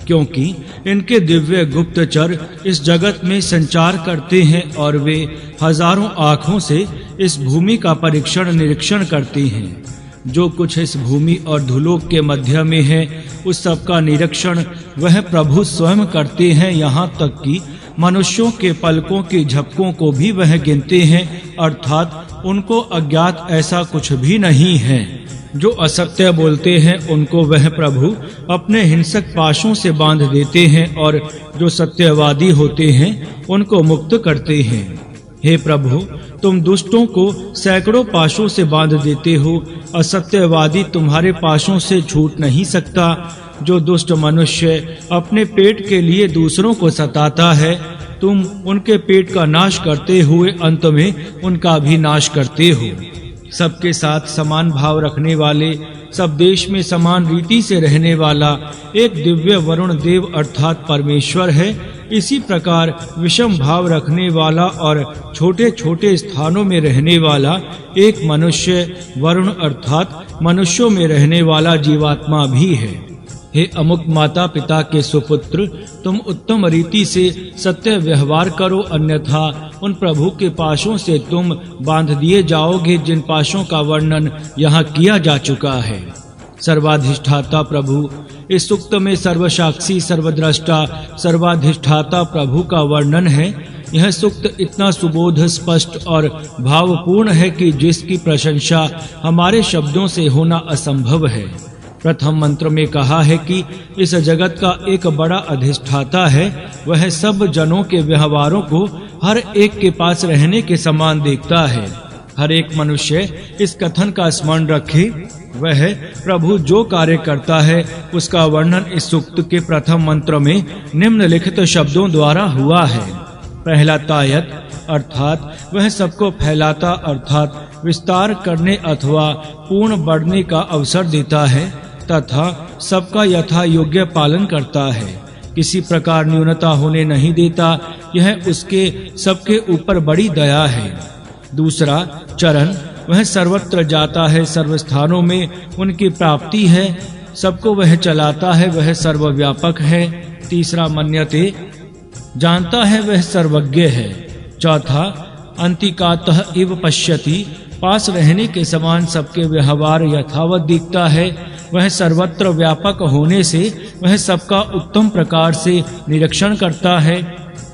क्योंकि इनके दिव्य गुप्तचर इस जगत में संचार करते हैं और वे हजारों आँखों से इस भूमि का परीक्षण निरीक्षण करते हैं। जो कुछ इस भूमि और धूलोक के मध्य में है उस सब का निरीक्षण वह प्रभु स्वयं करते हैं। यहाँ तक कि मनुष्यों के पलकों के झपकों को भी वह गिनते हैं, अर्थात उनको अज्ञात ऐसा कुछ भी नहीं है। जो असत्य बोलते हैं उनको वह प्रभु अपने हिंसक पाशों से बांध देते हैं और जो सत्यवादी होते हैं उनको मुक्त करते हैं। हे प्रभु, तुम दुष्टों को सैकड़ों पाशों से बांध देते हो, असत्यवादी तुम्हारे पाशों से छूट नहीं सकता। जो दुष्ट मनुष्य अपने पेट के लिए दूसरों को सताता है, तुम उनके पेट का नाश करते हुए अंत में उनका भी नाश करते हो। सबके साथ समान भाव रखने वाले, सब देश में समान रीति से रहने वाला एक दिव्य वरुण देव अर्थात परमेश्वर है। इसी प्रकार विषम भाव रखने वाला और छोटे-छोटे स्थानों में रहने वाला एक मनुष्य वरुण अर्थात मनुष्यों में रहने वाला जीवात्मा भी है। हे अमुक माता पिता के सुपुत्र, तुम उत्तम रीति से सत्य व्यवहार करो, अन्यथा उन प्रभु के पाशों से तुम बांध दिए जाओगे जिन पाशों का वर्णन यहाँ किया जा चुका है। सर्वाधिष्ठाता प्रभु, इस सूक्त में सर्वसाक्षी सर्वद्रष्टा सर्वाधिष्ठाता प्रभु का वर्णन है। यह सूक्त इतना सुबोध स्पष्ट और भावपूर्ण है कि जिसकी प्रशंसा हमारे शब्दों से होना असंभव है। प्रथम मंत्र में कहा है कि इस जगत का एक बड़ा अधिष्ठाता है, वह सब जनों के व्यवहारों को हर एक के पास रहने के समान देखता है। हर एक मनुष्य इस कथन का स्मरण रखे, वह प्रभु जो कार्य करता है उसका वर्णन इस सूक्त के प्रथम मंत्र में निम्नलिखित शब्दों द्वारा हुआ है। पहला तायत अर्थात वह सबको फैलाता अर्थात विस्तार करने अथवा पूर्ण बढ़ने का अवसर देता है तथा सबका यथा योग्य पालन करता है, किसी प्रकार न्यूनता होने नहीं देता। यह उसके सबके ऊपर बड़ी दया है। दूसरा चरण, वह सर्वत्र जाता है, सर्व स्थानों में उनकी प्राप्ति है, सबको वह चलाता है, वह सर्वव्यापक है। तीसरा मन्यते, जानता है, वह सर्वज्ञ है। चौथा अंतिकातः इव पश्यति, पास रहने के समान सबके व्यवहार यथावत दिखता है। वह सर्वत्र व्यापक होने से वह सबका उत्तम प्रकार से निरीक्षण करता है।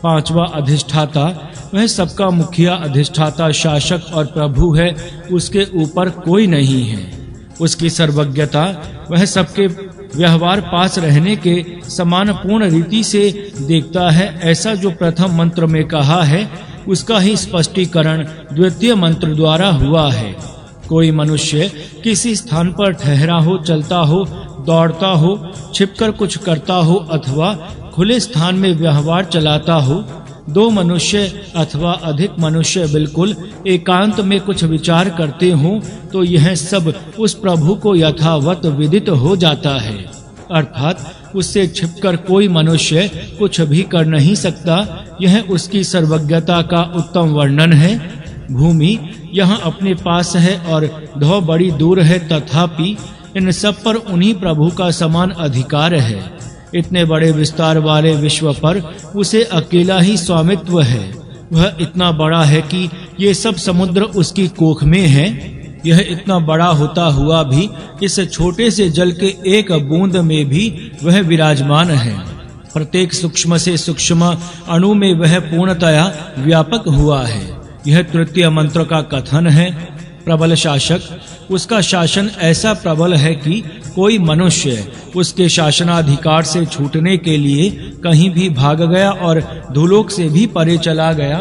पांचवा अधिष्ठाता, वह सबका मुखिया अधिष्ठाता शासक और प्रभु है, उसके ऊपर कोई नहीं है। उसकी सर्वज्ञता, वह सबके व्यवहार पास रहने के समान पूर्ण रीति से देखता है। ऐसा जो प्रथम मंत्र में कहा है उसका ही स्पष्टीकरण द्वितीय मंत्र द्वारा हुआ है। कोई मनुष्य किसी स्थान पर ठहरा हो, चलता हो, दौड़ता हो, छिपकर कुछ करता हो अथवा खुले स्थान में व्यवहार चलाता हो, दो मनुष्य अथवा अधिक मनुष्य बिल्कुल एकांत में कुछ विचार करते हो तो यह सब उस प्रभु को यथावत विदित हो जाता है, अर्थात उससे छिपकर कोई मनुष्य कुछ भी कर नहीं सकता। यह उसकी सर्वज्ञता का उत्तम वर्णन है। भूमि यहाँ अपने पास है और धौ बड़ी दूर है, तथापि इन सब पर उन्हीं प्रभु का समान अधिकार है। इतने बड़े विस्तार वाले विश्व पर उसे अकेला ही स्वामित्व है। वह इतना बड़ा है कि ये सब समुद्र उसकी कोख में है। यह इतना बड़ा होता हुआ भी इस छोटे से जल के एक बूंद में भी वह विराजमान है। प्रत्येक सूक्ष्म से सूक्ष्म अणु में वह पूर्णतया व्यापक हुआ है। यह तृतीय मंत्र का कथन है। प्रबल शासक, उसका शासन ऐसा प्रबल है कि कोई मनुष्य उसके शासनाधिकार से छूटने के लिए कहीं भी भाग गया और धूलोक से भी परे चला गया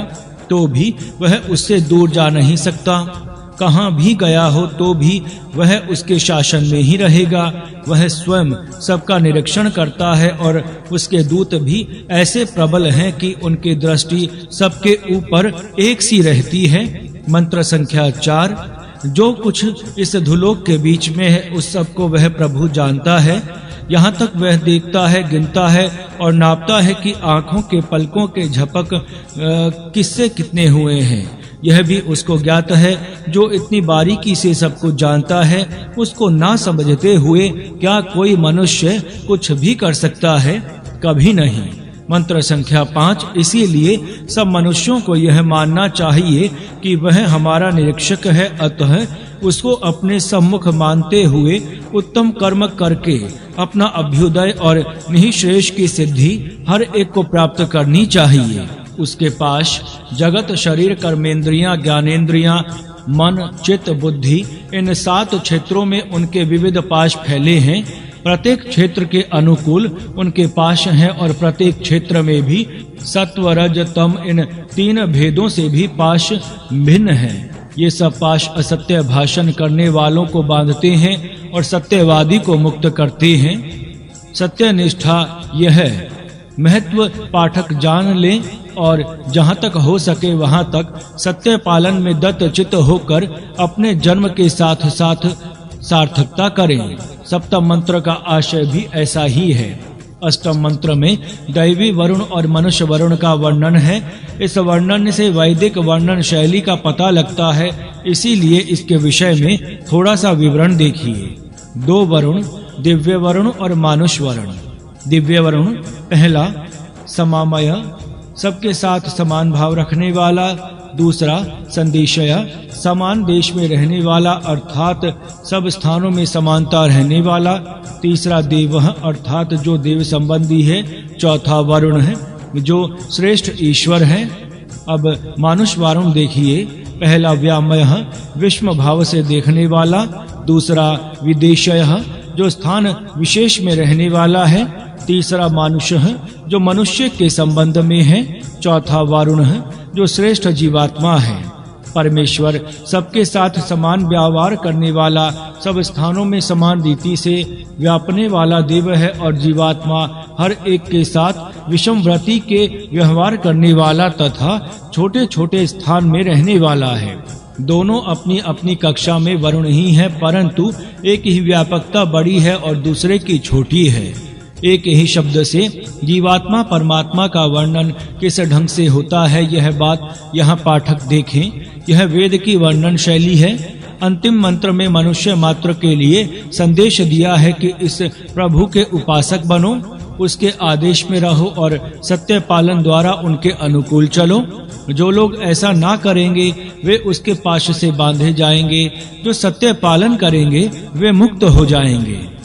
तो भी वह उससे दूर जा नहीं सकता। कहाँ भी गया हो तो भी वह उसके शासन में ही रहेगा। वह स्वयं सबका निरीक्षण करता है और उसके दूत भी ऐसे प्रबल हैं कि उनकी दृष्टि सबके ऊपर एक सी रहती है। मंत्र संख्या 4, जो कुछ इस धुलोक के बीच में है उस सबको वह प्रभु जानता है। यहाँ तक वह देखता है, गिनता है और नापता है कि आँखों के पलकों के झपक किससे कितने हुए हैं। यह भी उसको ज्ञात है। जो इतनी बारीकी से सब कुछ जानता है, उसको ना समझते हुए क्या कोई मनुष्य कुछ भी कर सकता है? कभी नहीं। मंत्र संख्या 5, इसीलिए सब मनुष्यों को यह मानना चाहिए कि वह हमारा निरीक्षक है, अतः उसको अपने सम्मुख मानते हुए उत्तम कर्म करके अपना अभ्युदय और निःश्रेष की सिद्धि हर एक को प्राप्त करनी चाहिए। उसके पास जगत, शरीर, कर्मेंद्रियां, ज्ञानेंद्रियां, मन, चित्त, बुद्धि, इन 7 क्षेत्रों में उनके विविध पाश फैले हैं। प्रत्येक क्षेत्र के अनुकूल उनके पाश हैं और प्रत्येक क्षेत्र में भी सत्व, रज, तम, इन 3 भेदों से भी पाश भिन्न हैं। ये सब पाश असत्य भाषण करने वालों को बांधते हैं और सत्यवादी को मुक्त करते हैं। सत्य निष्ठा यह महत्व पाठक जान लें और जहाँ तक हो सके वहाँ तक सत्य पालन में दत्त चित्त होकर अपने जन्म के साथ साथ सार्थकता करें। सप्तम मंत्र का आशय भी ऐसा ही है। अष्टम मंत्र में दैवी वरुण और मनुष्य वरुण का वर्णन है। इस वर्णन से वैदिक वर्णन शैली का पता लगता है, इसीलिए इसके विषय में थोड़ा सा विवरण देखिए। 2 वरुण, दिव्य वरुण और मानुष वरुण। दिव्य वरुण पहला समामय, सबके साथ समान भाव रखने वाला। दूसरा संदेशय, समान देश में रहने वाला अर्थात सब स्थानों में समानता रहने वाला। तीसरा देवः अर्थात जो देव संबंधी है। चौथा वरुण है जो श्रेष्ठ ईश्वर है। अब मानुष वरुण देखिए। पहला व्यामयः, विषम भाव से देखने वाला। दूसरा विदेशयः, जो स्थान विशेष में रहने वाला है। तीसरा मानुषः, जो मनुष्य के संबंध में है। चौथा वरुण है जो श्रेष्ठ जीवात्मा है। परमेश्वर सबके साथ समान व्यवहार करने वाला, सब स्थानों में समान रीति से व्यापने वाला देव है और जीवात्मा हर एक के साथ विषमवृत्ति के व्यवहार करने वाला तथा छोटे-छोटे स्थान में रहने वाला है। दोनों अपनी अपनी कक्षा में वरुण ही है, परंतु एक ही व्यापकता बड़ी है और दूसरे की छोटी है। एक ही शब्द से जीवात्मा परमात्मा का वर्णन किस ढंग से होता है, यह बात यहाँ पाठक देखें। यह वेद की वर्णन शैली है। अंतिम मंत्र में मनुष्य मात्र के लिए संदेश दिया है कि इस प्रभु के उपासक बनो, उसके आदेश में रहो और सत्य पालन द्वारा उनके अनुकूल चलो। जो लोग ऐसा ना करेंगे वे उसके पाश से बांधे जाएंगे, जो सत्य पालन करेंगे वे मुक्त हो जाएंगे।